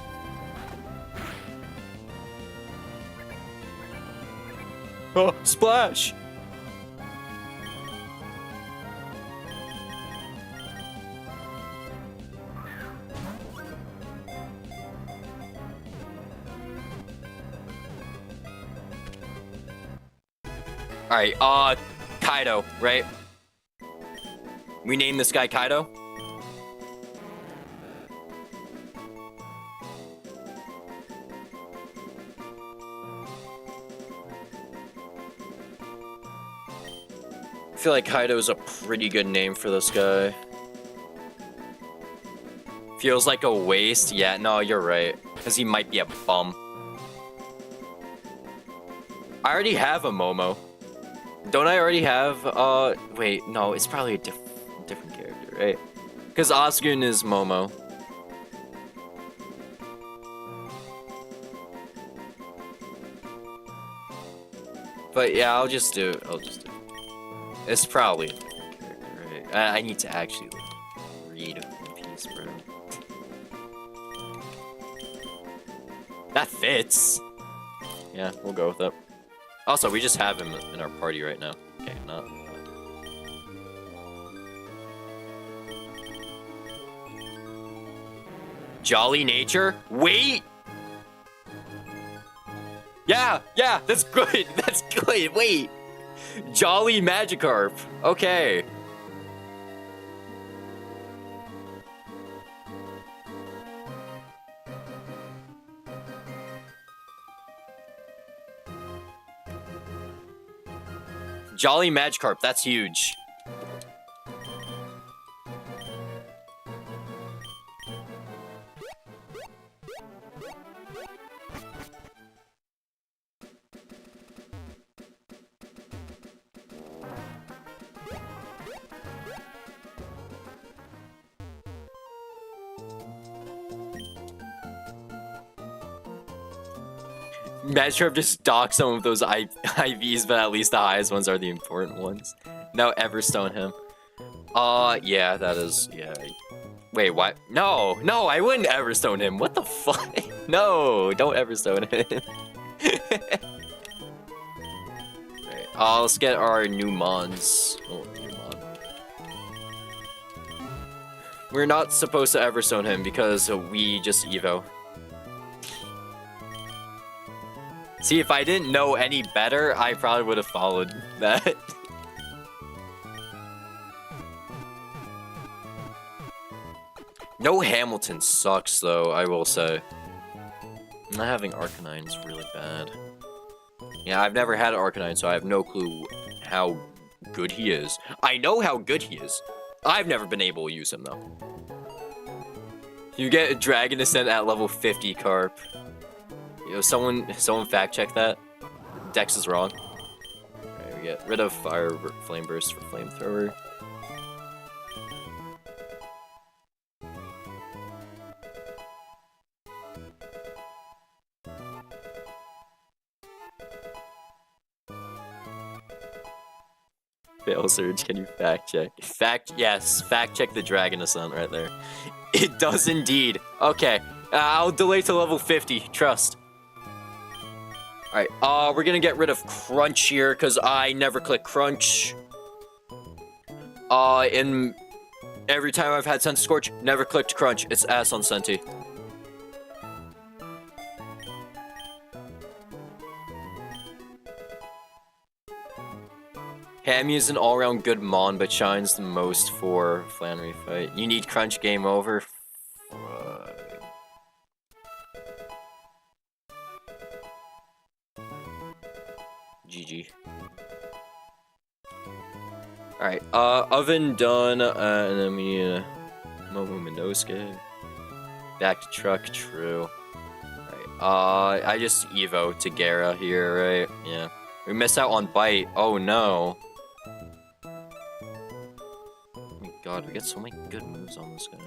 Oh, splash! Alright, Kaido, right? We name this guy Kaido? I feel like Kaido's a pretty good name for this guy. Feels like a waste? Yeah, no, you're right. Because he might be a bum. I already have a Momo. Don't I already have, wait, no, it's probably a different character, right? Because Osgoon is Momo. But yeah, I'll just do it. It's probably right. I need to actually like, read One Piece, bro. That fits. Yeah, we'll go with it. Also, we just have him in our party right now. Okay, not. Jolly nature? Wait! Yeah, that's good. That's good. Wait. Jolly Magikarp. Okay. Jolly Magikarp, that's huge. Magikarp just docks some of those IVs, but at least the highest ones are the important ones. No, Everstone him. Yeah, that is, yeah. Wait, what? No, I wouldn't Everstone him. What the fuck? No, don't Everstone him. Right, let's get our new Mons. Oh, new Mon. We're not supposed to Everstone him because we just Evo. See, if I didn't know any better, I probably would have followed that. No Hamilton sucks, though, I will say. Not having Arcanine is really bad. Yeah, I've never had Arcanine, so I have no clue how good he is. I know how good he is. I've never been able to use him, though. You get a Dragon Ascent at level 50, Carp. Yo, someone fact check that. Dex is wrong. Alright, we get rid of Fire Flame Burst for Flamethrower. Fail Surge, can you fact check? Yes, fact check the Dragon Ascent right there. It does indeed. Okay, I'll delay to level 50, trust. Alright, we're gonna get rid of Crunch here, because I never click Crunch. In every time I've had Sense Scorch, never clicked Crunch. It's ass on Senti. Hammy is an all-around good Mon, but shines the most for Flannery fight. You need Crunch, game over. GG. Alright, Oven done, and then we need Momo Minosuke. Back to truck, true. Alright, I just Evo to Gara here, right? Yeah. We missed out on Bite. Oh no. Oh my god, we got so many good moves on this guy.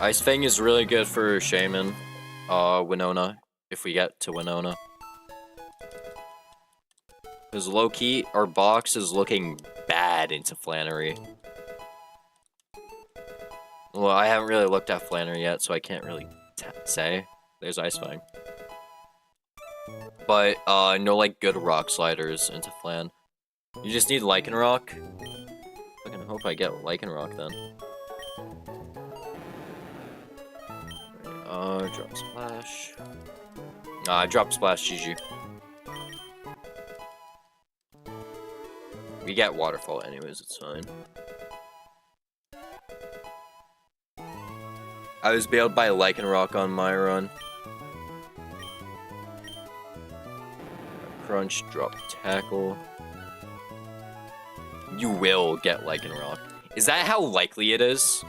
Ice Fang is really good for Shaman, Winona, if we get to Winona. Because low-key, our box is looking bad into Flannery. Well, I haven't really looked at Flannery yet, so I can't really say. There's Ice Fang. But, no, like, good rock sliders into Flan. You just need Lycanroc. I fucking hope I get Lycanroc then. Drop Splash. Drop Splash, GG. We get Waterfall anyways, it's fine. I was bailed by Lycanroc on my run. Crunch, drop Tackle. You will get Lycanroc. Is that how likely it is?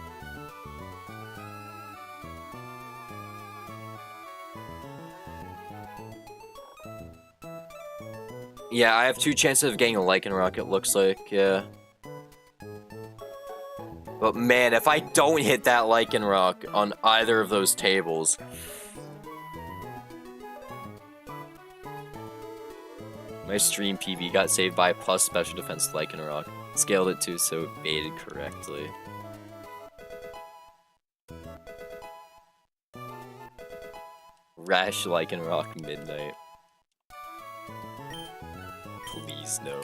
Yeah, I have 2 chances of getting a Lycanroc, it looks like, yeah. But man, if I don't hit that Lycanroc on either of those tables... My stream PV got saved by plus special defense Lycanroc. Scaled it too, so it baited correctly. Rash Lycanroc Midnight. Please no.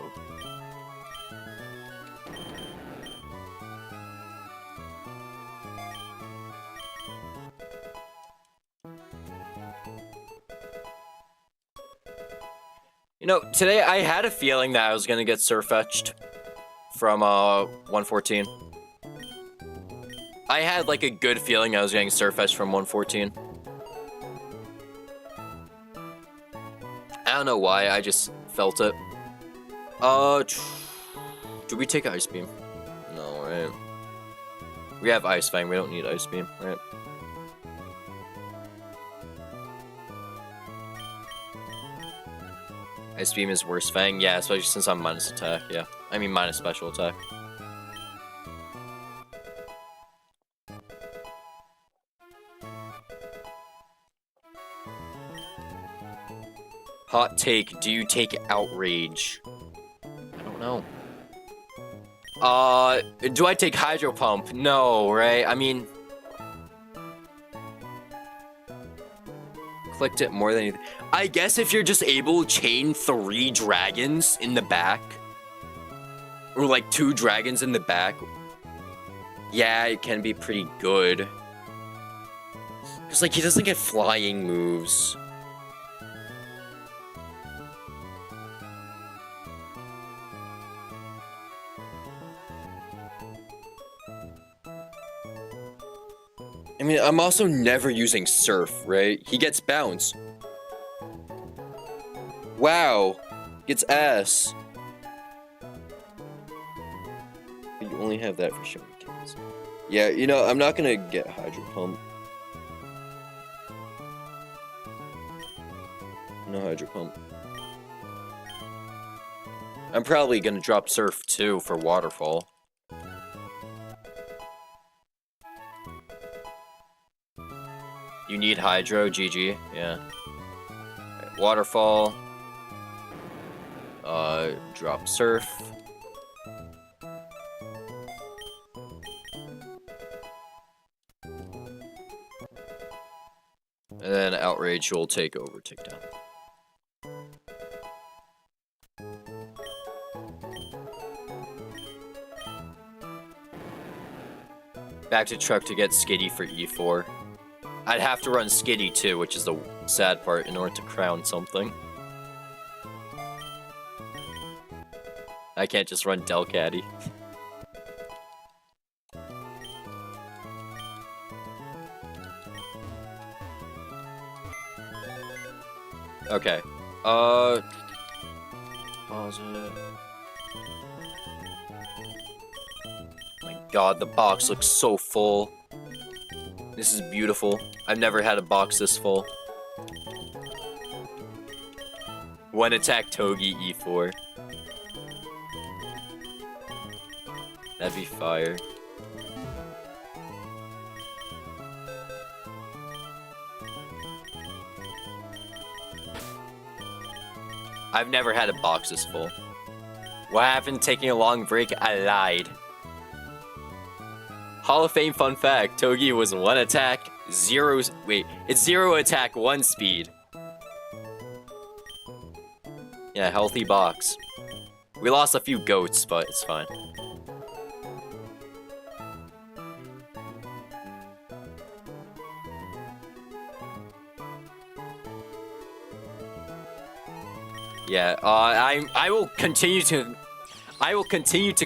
You know, today I had a feeling that I was gonna get Surfetched from 114. I had like a good feeling I was getting Surfetched from 114. I don't know why, I just felt it. Do we take Ice Beam? No, right? We have Ice Fang, we don't need Ice Beam, right? Ice Beam is worse Fang, yeah, especially since I'm minus attack, yeah. I mean minus special attack. Hot take, do you take Outrage? I don't know. Do I take Hydro Pump? No, right? I mean... Clicked it more than anything. I guess if you're just able to chain 3 dragons in the back, or like 2 dragons in the back, yeah, it can be pretty good. Because like he doesn't get flying moves. I mean, I'm also never using Surf, right? He gets Bounce. Wow. Gets Ass. But you only have that for showing kills. Yeah, you know, I'm not gonna get Hydro Pump. No Hydro Pump. I'm probably gonna drop Surf too for Waterfall. You need Hydro, GG, yeah. Right, Waterfall. Drop Surf. And then Outrage will take over, take down. Back to Truck to get Skitty for E4. I'd have to run Skitty too, which is the sad part, in order to crown something. I can't just run Delcatty. Okay. Pause it. My god, the box looks so full. This is beautiful. I've never had a box this full. One attack Togi E4. That'd be fire. I've never had a box this full. What happened taking a long break? I lied. Hall of Fame fun fact, Togi was 1 attack, 0... Wait, it's 0 attack, 1 speed. Yeah, healthy box. We lost a few goats, but it's fine. Yeah, I will continue to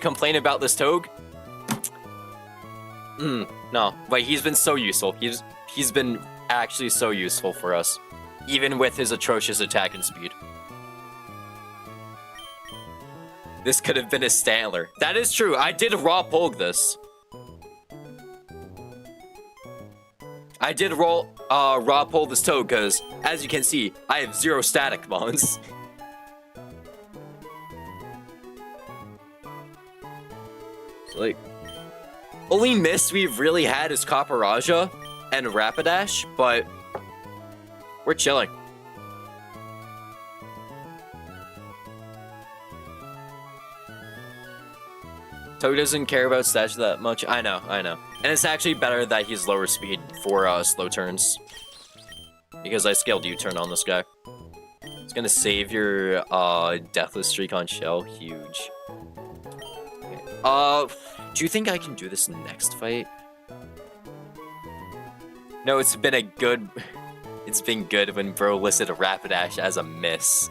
complain about this Toge. No, but he's been so useful. He's been actually so useful for us, even with his atrocious attack and speed. This could have been a Stantler. That is true. I did raw Pulg this. I did raw pull this Toge because, as you can see, I have 0 static bonds. Like, only miss we've really had is Copper and Rapidash, but we're chilling. Toad doesn't care about stats that much. I know. And it's actually better that he's lower speed for slow turns. Because I scaled U-turn on this guy. It's gonna save your deathless streak on Shell. Huge. Okay. Do you think I can do this next fight? No, it's been a good... It's been good when bro listed a Rapidash as a miss.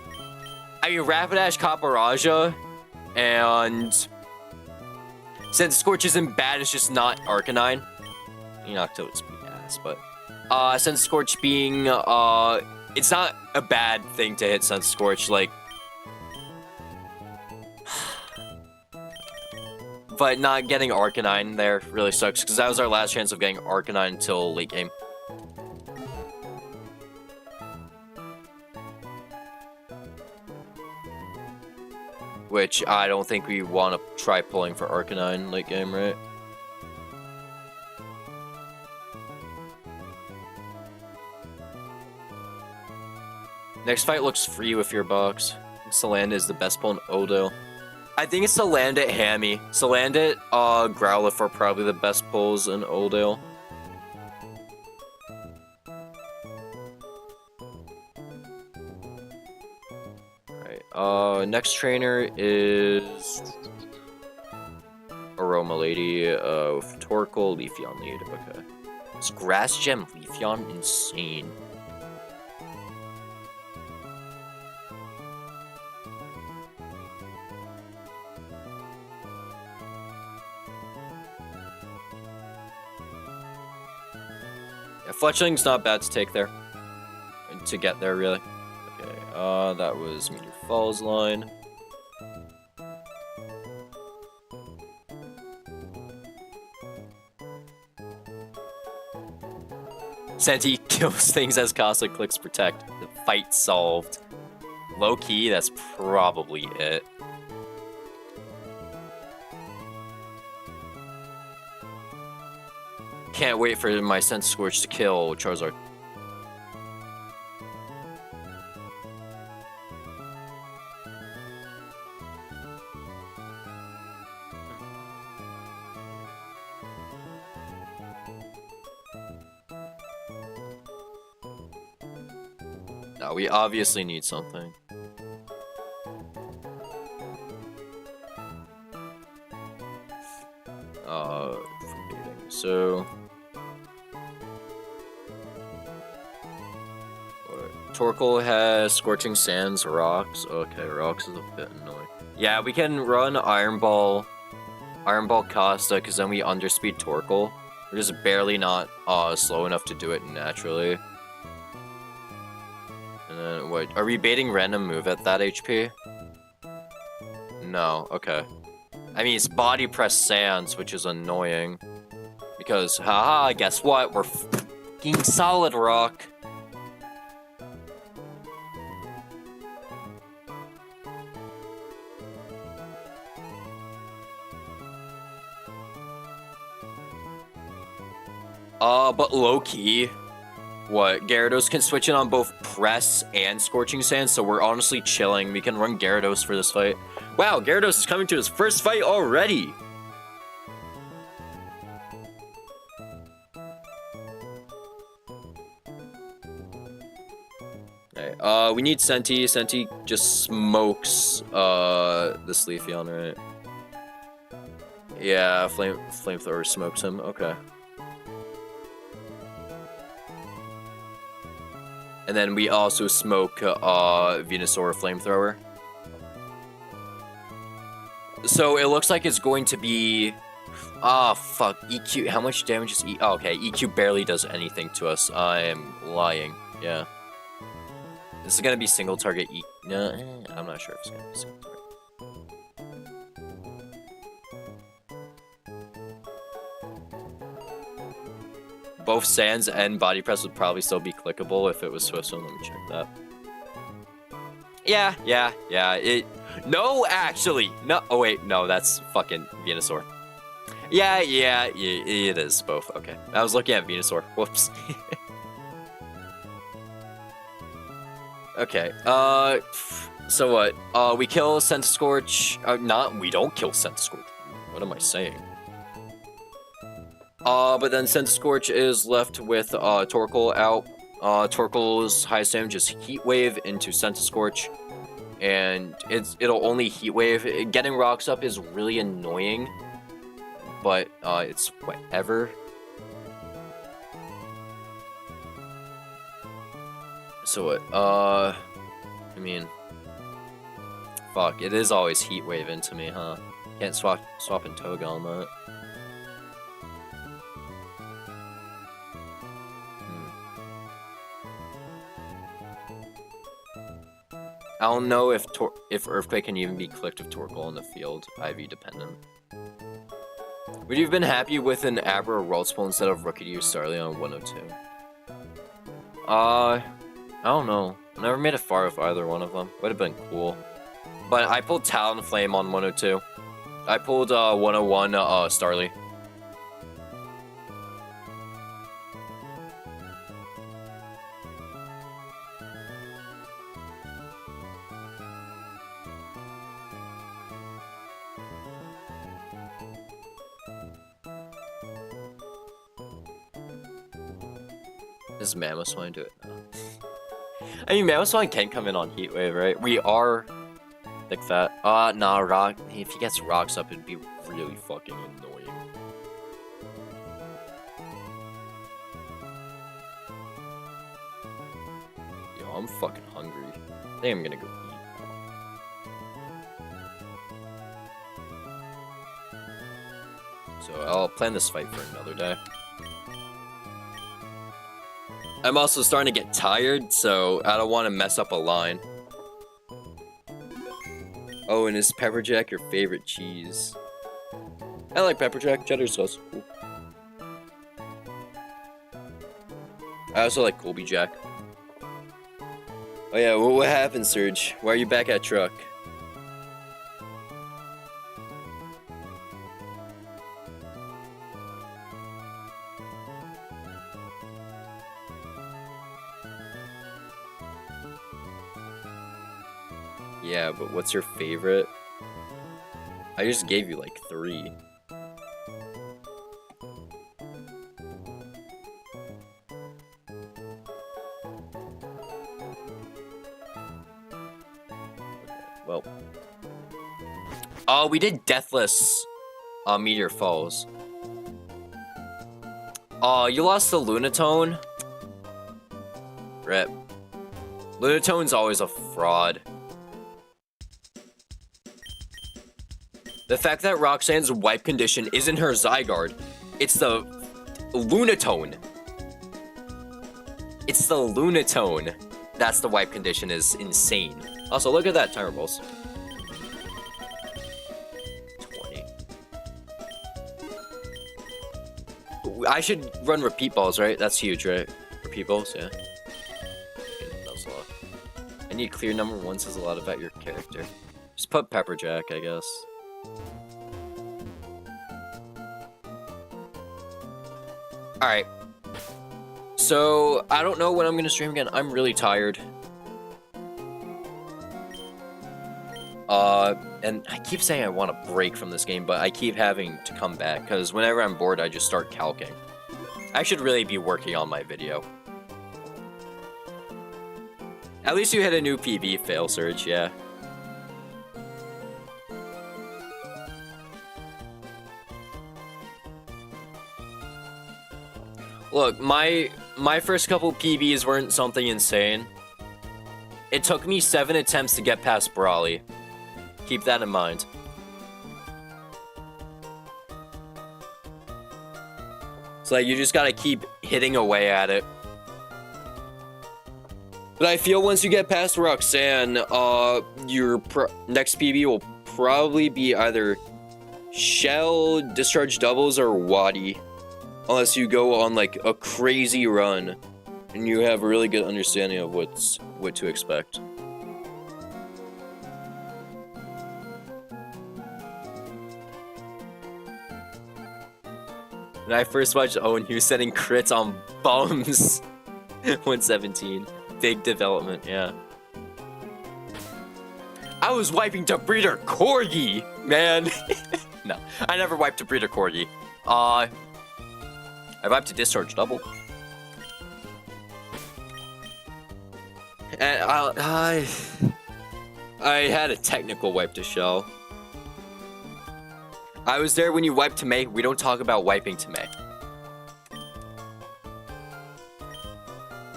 I mean, Rapidash, Copper and... Since Scorch isn't bad, it's just not Arcanine. You know, Octo's pretty ass, but... Sense Scorch being, it's not a bad thing to hit Sense Scorch, like... But not getting Arcanine there really sucks, because that was our last chance of getting Arcanine until late game. Which I don't think we want to try pulling for Arcanine late game, right? Next fight looks free with your box. Salandit is the best pull in Odo. I think it's Salandit, Hammy. Salandit, Growlithe are probably the best pulls in Oldale. Alright, next trainer is... Aroma Lady, with Torkoal, Leafeon lead, okay. It's Grass Gem, Leafeon, insane. Fletchling's not bad to take there. To get there, really. Okay, that was Meteor Falls line. Senti kills things as Cossack clicks Protect. The fight solved. Low key, that's probably it. Can't wait for my Sense Scorch to kill Charizard. No, we obviously need something. So... Torkoal has Scorching Sands, Rocks. Okay, Rocks is a bit annoying. Yeah, we can run Iron Ball Costa, because then we underspeed Torkoal. We're just barely not slow enough to do it naturally. And then, wait, are we baiting random move at that HP? No, okay. I mean, it's Body Press Sands, which is annoying. Because, haha, guess what? We're fucking Solid Rock. But low-key, what? Gyarados can switch in on both Press and Scorching Sands, so we're honestly chilling. We can run Gyarados for this fight. Wow, Gyarados is coming to his first fight already! Okay, we need Senti. Senti just smokes, this Leafeon, right? Yeah, Flamethrower smokes him, okay. And then we also smoke Venusaur Flamethrower. So it looks like it's going to be... Ah, fuck. EQ... How much damage is EQ? Oh, okay, EQ barely does anything to us. I am lying. Yeah. This is going to be single target EQ... No, I'm not sure if it's going to be single target. Both Sands and Body Press would probably still be clickable if it was Swift Swim. Let me check that. Yeah. No, actually. No. Oh, wait. No, that's fucking Venusaur. Yeah, it is both. Okay. I was looking at Venusaur. Whoops. Okay. So what? We kill Centiskorch. We don't kill Centiskorch. What am I saying? But then Centiskorch is left with Torkoal out. Torkoal's highest damage is Heat Wave into Centiskorch, and it'll only Heat Wave. Getting rocks up is really annoying, but it's whatever. So what? I mean, fuck. It is always Heat Wave into me, huh? Can't swap and Toga on that. I don't know if Earthquake can even be clicked with Torkoal in the field, IV dependent. Would you have been happy with an Abra or Raltspool instead of Rookie to use Starly on 102? I don't know. I never made it far with either one of them. Would have been cool. But I pulled Talonflame on 102. I pulled 101 Starly. Does Mamoswine do it now? I mean, Mamoswine can come in on Heat Wave, right? We are thick fat. Nah, Rock. If he gets rocks up, it'd be really fucking annoying. Yo, I'm fucking hungry. I think I'm gonna go eat. So I'll plan this fight for another day. I'm also starting to get tired, so I don't want to mess up a line. Oh, and is pepper jack your favorite cheese? I like pepper jack. Cheddar sauce. Cool. I also like Colby Jack. Oh yeah, what happened, Serge? Why are you back at truck? Yeah, but what's your favorite? I just gave you like 3. Well. Oh, we did Deathless Meteor Falls. Oh, you lost the Lunatone? Rip. Lunatone's always a fraud. The fact that Roxanne's wipe condition isn't her Zygarde, it's the Lunatone. It's the Lunatone. That's the wipe condition is insane. Also, look at that, Timer Pulse. 20. I should run Repeat Balls, right? That's huge, right? Repeat Balls, yeah. That was a lot. I need clear number 1 says a lot about your character. Just put Pepper Jack, I guess. Alright. So, I don't know when I'm gonna stream again. I'm really tired. And I keep saying I want a break from this game, but I keep having to come back, because whenever I'm bored, I just start calcing. I should really be working on my video. At least you hit a new PV fail, Surge, yeah. Look, my first couple PBs weren't something insane. It took me 7 attempts to get past Brawly. Keep that in mind. It's like you just gotta keep hitting away at it. But I feel once you get past Roxanne, your next PB will probably be either Shell, Discharge Doubles, or Waddy. Unless you go on like a crazy run and you have a really good understanding of what to expect. When I first watched Owen, he was setting crits on bums. 117. Big development, yeah. I was wiping to breeder Corgi, man. No, I never wiped to breeder Corgi. I wiped to discharge double. And I had a technical wipe to shell. I was there when you wiped to May. We don't talk about wiping to May.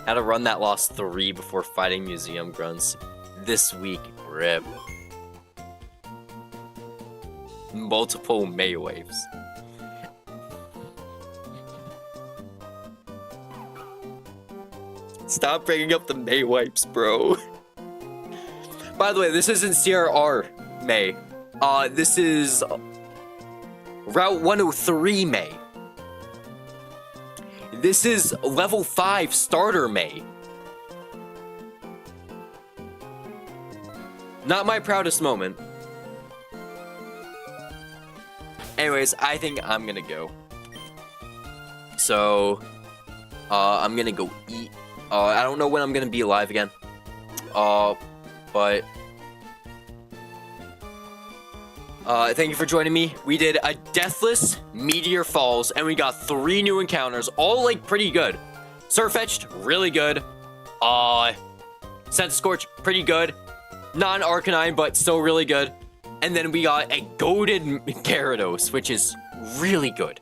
Had to run that loss 3 before fighting Museum Grunts this week. RIP. Multiple May waves. Stop bringing up the May wipes, bro. By the way, this isn't CRR May. This is Route 103 May. This is level 5 starter May. Not my proudest moment. Anyways, I think I'm gonna go. So, I'm gonna go eat. I don't know when I'm gonna be alive again. But thank you for joining me. We did a Deathless Meteor Falls, and we got 3 new encounters, all like pretty good. Surfetched, really good. Sense Scorch, pretty good. Non-Arcanine, but still really good. And then we got a goated Gyarados, which is really good.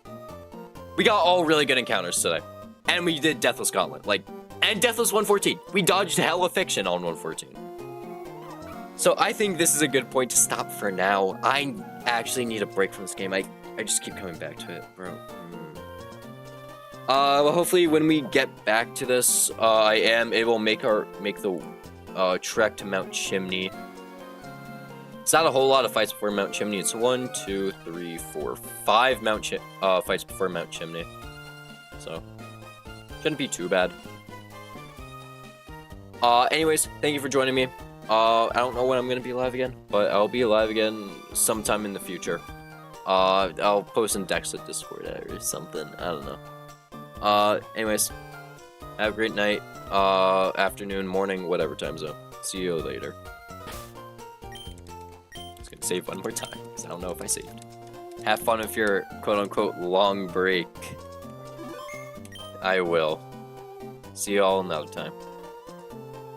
We got all really good encounters today. And we did Deathless Gauntlet, and Deathless 114. We dodged hella fiction on 114. So I think this is a good point to stop for now. I actually need a break from this game. I just keep coming back to it, bro. Well, hopefully when we get back to this, I am able to make the trek to Mount Chimney. It's not a whole lot of fights before Mount Chimney. It's 1, 2, 3, 4, 5 fights before Mount Chimney. So, shouldn't be too bad. Anyways, thank you for joining me. I don't know when I'm gonna be alive again, but I'll be alive again sometime in the future. I'll post in Dexit Discord or something. I don't know. Anyways, have a great night, afternoon, morning, whatever time zone. See you later. Just gonna save one more time, because I don't know if I saved. Have fun with your quote-unquote long break. I will. See you all another time.